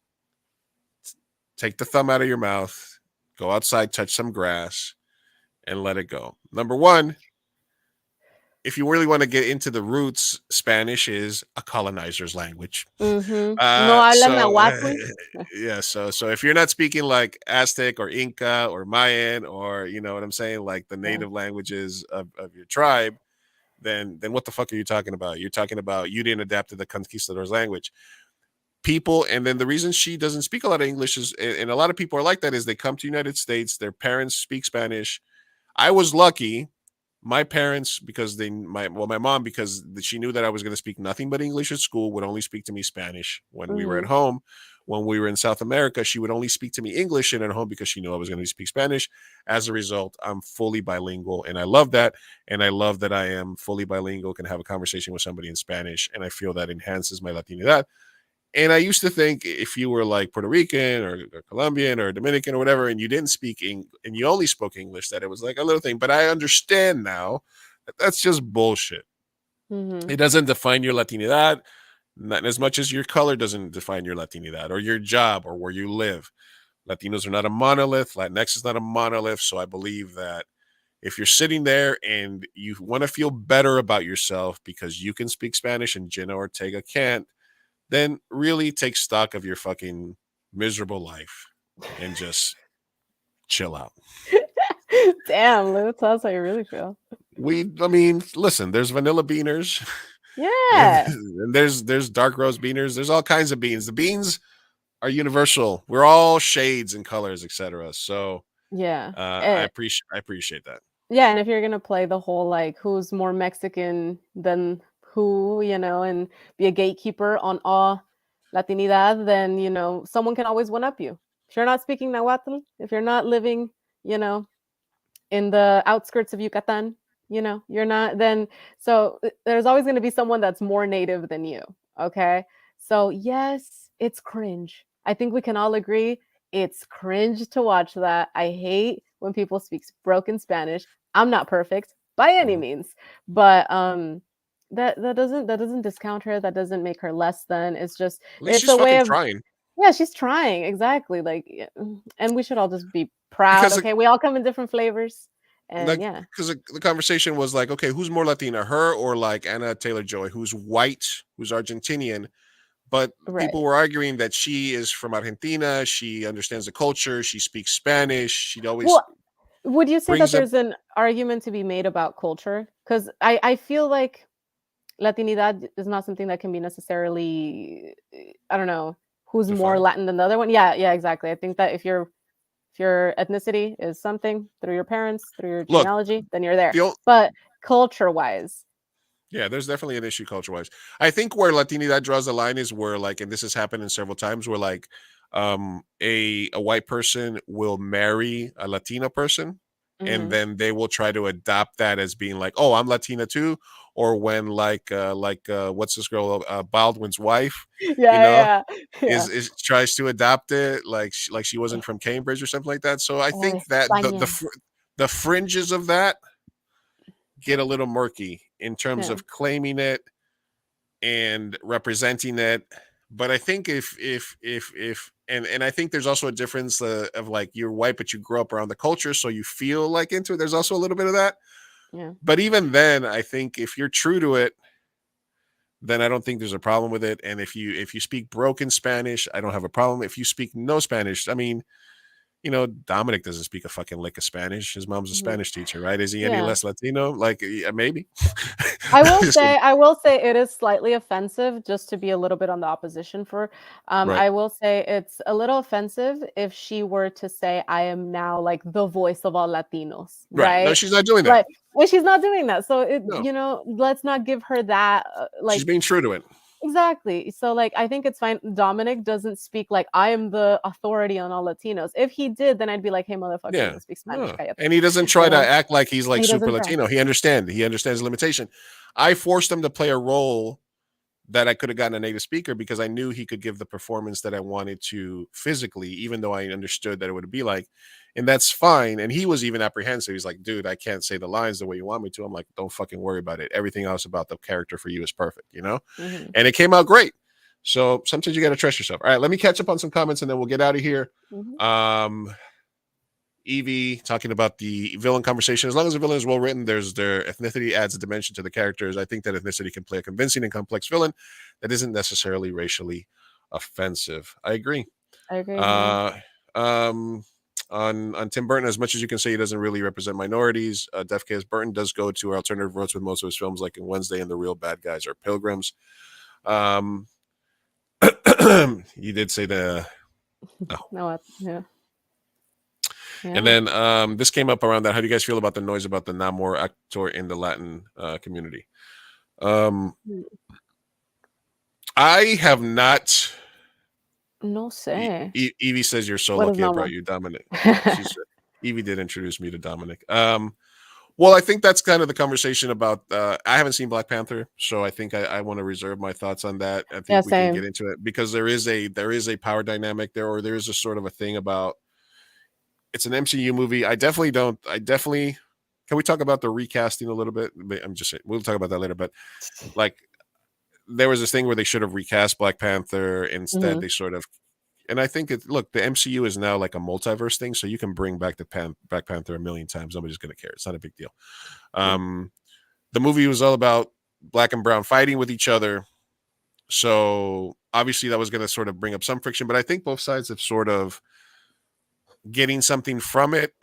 Take the thumb out of your mouth. Go outside, touch some grass, and let it go. Number one, if you really want to get into the roots, Spanish is a colonizer's language. No hablan nahuatl. Yeah, so if you're not speaking like Aztec or Inca or Mayan, or you know what I'm saying, like the native languages of your tribe, then what the fuck are you talking about? You're talking about you didn't adapt to the conquistador's language. People, and then the reason she doesn't speak a lot of English is, and a lot of people are like that, is they come to the United States, their parents speak Spanish. I was lucky my parents, because my mom, because she knew that I was going to speak nothing but English at school, would only speak to me Spanish when we were at home. When we were in South America, she would only speak to me English and at home because she knew I was going to speak Spanish. As a result, I'm fully bilingual, and I love that. And I love that I am fully bilingual, can have a conversation with somebody in Spanish, and I feel that enhances my Latinidad. And I used to think if you were like Puerto Rican or Colombian or Dominican or whatever, and you didn't speak and you only spoke English, that it was like a little thing. But I understand now that that's just bullshit. It doesn't define your Latinidad, not as much as your color doesn't define your Latinidad or your job or where you live. Latinos are not a monolith. Latinx is not a monolith. So I believe that if you're sitting there and you want to feel better about yourself because you can speak Spanish and Jenna Ortega can't, then really take stock of your fucking miserable life and just chill out. Damn, Lou, tell us how you really feel. I mean, listen, there's vanilla beaners. Yeah. And there's dark roast beaners. There's all kinds of beans. The beans are universal. We're all shades and colors, etc. So Yeah. I appreciate that. Yeah, and if you're gonna play the whole like who's more Mexican than who, and be a gatekeeper on all Latinidad, then someone can always one up you. If you're not speaking Nahuatl, if you're not living, in the outskirts of Yucatan, you're not, then so there's always gonna be someone that's more native than you. Okay. So yes, it's cringe. I think we can all agree it's cringe to watch that. I hate when people speak broken Spanish. I'm not perfect by any means, but that doesn't discount her. That doesn't make her less than. It's just At least it's she's a way fucking of trying. Yeah, she's trying exactly. Like, and we should all just be proud. Because Okay, we all come in different flavors, and like yeah, because the conversation was like, okay, who's more Latina, her or like Anna Taylor-Joy, who's white, who's Argentinian? But right. people were arguing that she is from Argentina. She understands the culture. She speaks Spanish. She'd always Well, would you say that brings up. there's an argument to be made about culture? Because I feel like Latinidad is not something that can be necessarily, I don't know, who's more Defined. Latin than the other one. Yeah, exactly. I think that if your ethnicity is something through your parents, through your Look, genealogy, then you're there. the But culture-wise, Yeah, there's definitely an issue culture-wise. I think where Latinidad draws the line is where, like, and this has happened in several times, where like a white person will marry a Latino person, and then they will try to adopt that as being like, oh, I'm Latina too. Or when what's this girl, Baldwin's wife, yeah. is tries to adopt it like she wasn't from Cambridge or something like that. So I think that the fringes of that get a little murky in terms of claiming it and representing it. But I think if and I think there's also a difference of like you're white, but you grew up around the culture, so you feel like into it. There's also a little bit of that. Yeah. But even then, I think if you're true to it, then I don't think there's a problem with it. And if you speak broken Spanish, I don't have a problem. If you speak no Spanish, I mean, Dominic doesn't speak a fucking lick of Spanish. His mom's a Spanish teacher, right? Is he any less Latino? Like, maybe. I will say it is slightly offensive, just to be a little bit on the opposition for. Right. I will say it's a little offensive if she were to say, "I am now like the voice of all Latinos." Right? No, she's not doing that. Right. Well, she's not doing that. So No. let's not give her that. She's being true to it. Exactly. So like I think it's fine. Dominic doesn't speak like I am the authority on all Latinos. If he did, then I'd be like, hey motherfucker, Yeah. doesn't speak Spanish. And he doesn't try to act like he's like He super doesn't try. Latino. He understands the limitation. I forced him to play a role that I could have gotten a native speaker because I knew he could give the performance that I wanted to physically, even though I understood that it would be like, and that's fine. And he was even apprehensive. He's like, dude, I can't say the lines the way you want me to. I'm like, don't fucking worry about it. Everything else about the character for you is perfect, And it came out great. So sometimes you got to trust yourself. All right, let me catch up on some comments and then we'll get out of here. Evie talking about the villain conversation. As long as the villain is well written, their ethnicity adds a dimension to the characters. I think that ethnicity can play a convincing and complex villain that isn't necessarily racially offensive. I agree. On Tim Burton, as much as you can say he doesn't really represent minorities, Def K.S. Burton does go to alternative roads with most of his films, like in Wednesday and The Real Bad Guys are Pilgrims. You did say the no, yeah. And then this came up around that. How do you guys feel about the noise about the Namor actor in the Latin community? I have not. No sé. Evie says you're so What is lucky I Namor? brought you Dominic. She said, Evie did introduce me to Dominic. Well, I think that's kind of the conversation about. I haven't seen Black Panther, so I think I want to reserve my thoughts on that. I think we can get into it because there is a power dynamic there, or there is a sort of a thing about. It's an MCU movie. I definitely don't. Can we talk about the recasting a little bit? I'm just saying we'll talk about that later. But like, there was this thing where they should have recast Black Panther. Instead, they sort of. And I think look, the MCU is now like a multiverse thing, so you can bring back Black Panther a million times. Nobody's going to care. It's not a big deal. The movie was all about black and brown fighting with each other. So obviously that was going to sort of bring up some friction, but I think both sides have sort of getting something from it.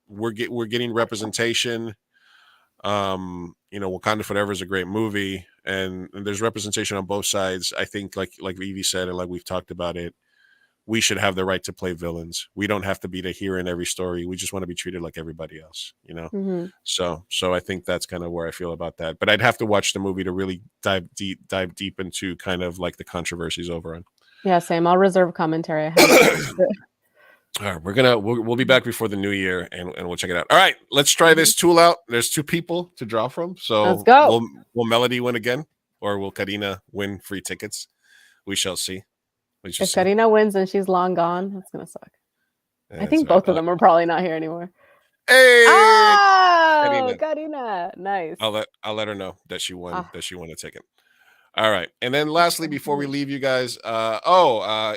We're getting representation. Wakanda Forever is a great movie, and there's representation on both sides. I think like Evie said, and like we've talked about it, we should have the right to play villains. We don't have to be the hero in every story. We just want to be treated like everybody else, So I think that's kind of where I feel about that. But I'd have to watch the movie to really dive deep into kind of like the controversies over on. Yeah, same. I'll reserve commentary. All right, we'll be back before the new year and we'll check it out. All right, let's try this tool out. There's 2 people to draw from. So let's go. Will Melody win again, or will Karina win free tickets? We shall see. If Karina wins and she's long gone, that's gonna suck. Yeah, I think both of them are probably not here anymore. Hey, Karina, nice. I'll let her know that she won. That she won a ticket. All right, and then lastly, before we leave you guys,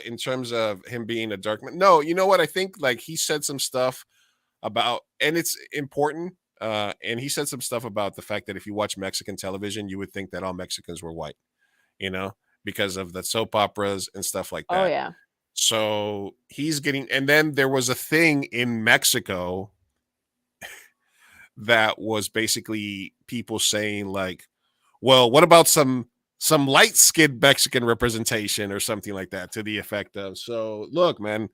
in terms of him being a dark man, no, you know what? I think like he said some stuff about, and it's important. And he said some stuff about the fact that if you watch Mexican television, you would think that all Mexicans were white, because of the soap operas and stuff like that. Oh yeah. So he's getting, and then there was a thing in Mexico that was basically people saying like, well, what about some light-skinned Mexican representation or something like that, to the effect of, so look, man,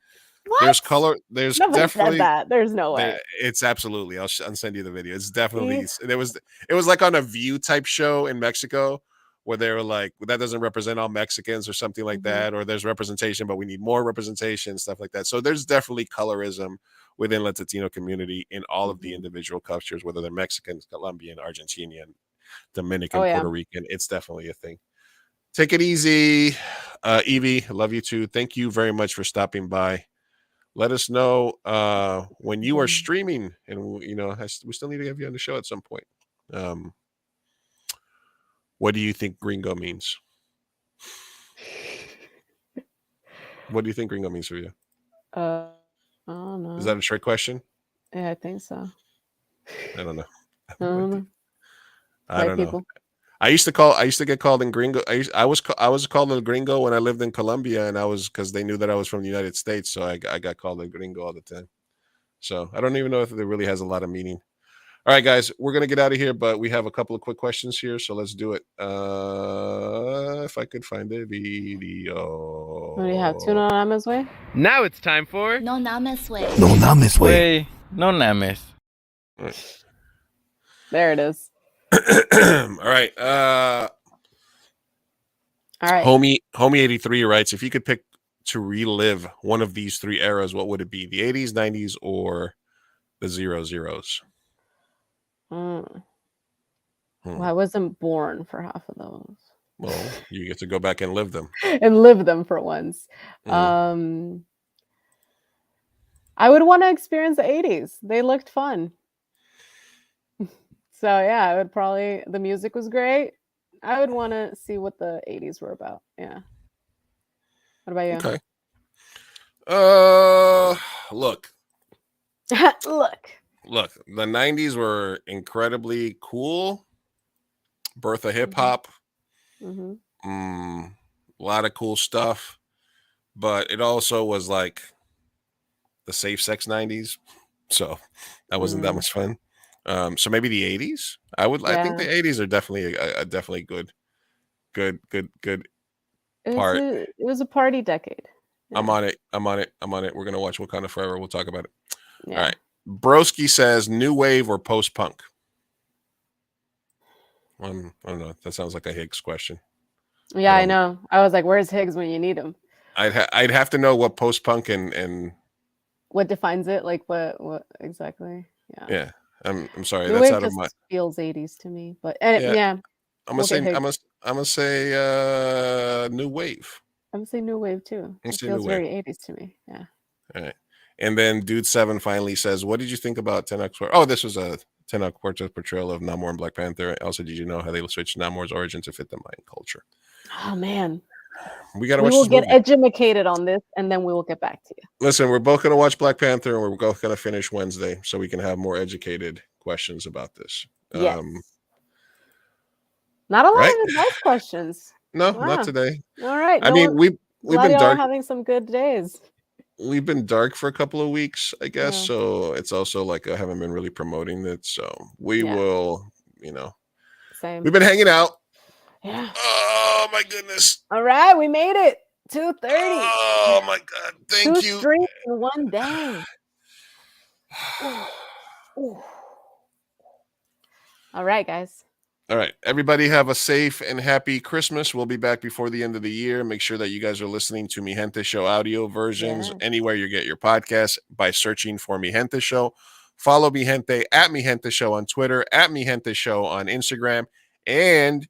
what? There's color. There's Nobody definitely said that. There's no way. It's absolutely. I'll send you the video. It's definitely. It was like on a View type show in Mexico where they were like, that doesn't represent all Mexicans or something like that, or there's representation, but we need more representation, stuff like that. So there's definitely colorism within the Latino community in all of the individual cultures, whether they're Mexican, Colombian, Argentinian, Dominican, Puerto Rican. It's definitely a thing. Take it easy. Evie, I love you too. Thank you very much for stopping by. Let us know when you are streaming, and we still need to have you on the show at some point. What do you think gringo means? What do you think gringo means for you? I don't know. Is that a trick question? Yeah, I think so. I don't know. I don't know. I used to get called in gringo. I was called a gringo when I lived in Colombia, and I was, because they knew that I was from the United States, so I got called a gringo all the time. So I don't even know if it really has a lot of meaning. All right, guys, we're gonna get out of here, but we have a couple of quick questions here, so let's do it. If I could find the video. What do you have? 2 No Names Way? Now it's time for No Names Way. No Names Way. No Names. Right. There it is. All right. All right. Homie 83 writes, if you could pick to relive one of these 3 eras, what would it be? The 80s, 90s, or the 00s? Well, I wasn't born for half of those. Well, you get to go back and live them. And live them for once. I would want to experience the 80s. They looked fun. So yeah, I would probably, the music was great. I would want to see what the 80s were about. Yeah. What about you? Okay. Look. Look, the 90s were incredibly cool. Birth of hip hop. A lot of cool stuff. But it also was like the safe sex 90s. So that wasn't that much fun. So maybe the 80s. I think the 80s are definitely a definitely good part. It was a party decade. Yeah. I'm on it. We're gonna watch Wakanda Forever. We'll talk about it. Yeah. All right. Broski says new wave or post punk. I don't know. That sounds like a Higgs question. Yeah, I know. I was like, "Where's Higgs when you need him?" I'd have to know what post punk and what defines it. Like what exactly? Yeah. Yeah. I'm sorry. New That's wave out of just my. feels 80s to me, but yeah. I'm gonna say new wave. I'm gonna say new wave too. It feels very 80s to me. Yeah. All right. And then Dude 7 finally says, what did you think about Tenoch? Oh, this was a Tenoch Huerta's portrayal of Namor and Black Panther. Also, did you know how they switched Namor's origin to fit the Mayan culture? Oh man. We gotta watch will this get movie. educated on this and then we will get back to you. Listen, we're both gonna watch Black Panther and we're both gonna finish Wednesday so we can have more educated questions about this. Yes. Not a lot of advice questions. No, not today. All right. I mean, we've been dark. Having some good days. We've been dark for a couple of weeks, I guess. Yeah. So it's also like I haven't been really promoting it. So we will, Same. We've been hanging out. Yeah. Oh my goodness. All right, we made it. 2:30. Oh my God. Thank you. 2 streams in one day. Ooh. All right, guys. All right. Everybody have a safe and happy Christmas. We'll be back before the end of the year. Make sure that you guys are listening to Mi Gente Show audio versions anywhere you get your podcast by searching for Mi Gente Show. Follow Mi Gente at Mi Gente Show on Twitter, at Mi Gente Show on Instagram. And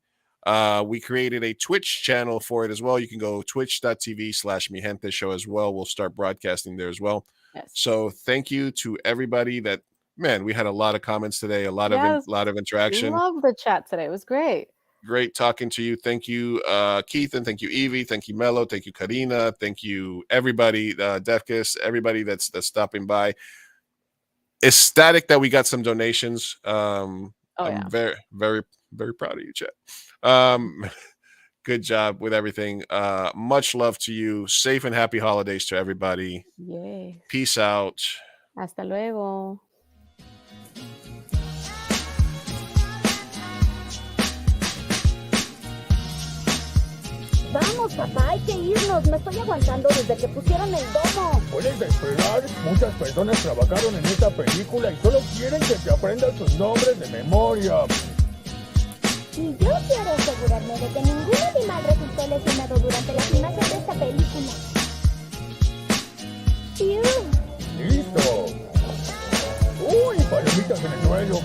we created a Twitch channel for it as well. You can go twitch.tv/Mi Gente Show as well. We'll start broadcasting there as well. Yes. So thank you to everybody that, man, we had a lot of comments today, a lot of interaction. I love the chat today. It was great. Great talking to you. Thank you, Keith, and thank you, Evie. Thank you, Mello. Thank you, Karina. Thank you, everybody, Defkis, everybody that's stopping by. Ecstatic that we got some donations. I'm very, very, very proud of you, chat. Good job with everything. Much love to you. Safe and happy holidays to everybody. Yay. Peace out. Hasta luego. Vamos, papá, hay que irnos. Me estoy aguantando desde que pusieron el domo. Puedes esperar. Muchas personas trabajaron en esta película y solo quieren que te aprendas sus nombres de memoria. Y yo quiero asegurarme de que ningún animal resultó lesionado durante la filmación de esta película. ¡Listo! ¡Uy, palomitas en el suelo!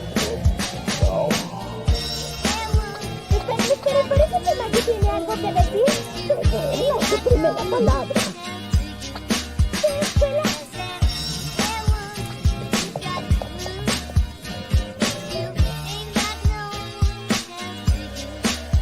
¡Wow! Espera, parece que Maggie tiene algo que decir. Es tu primera palabra.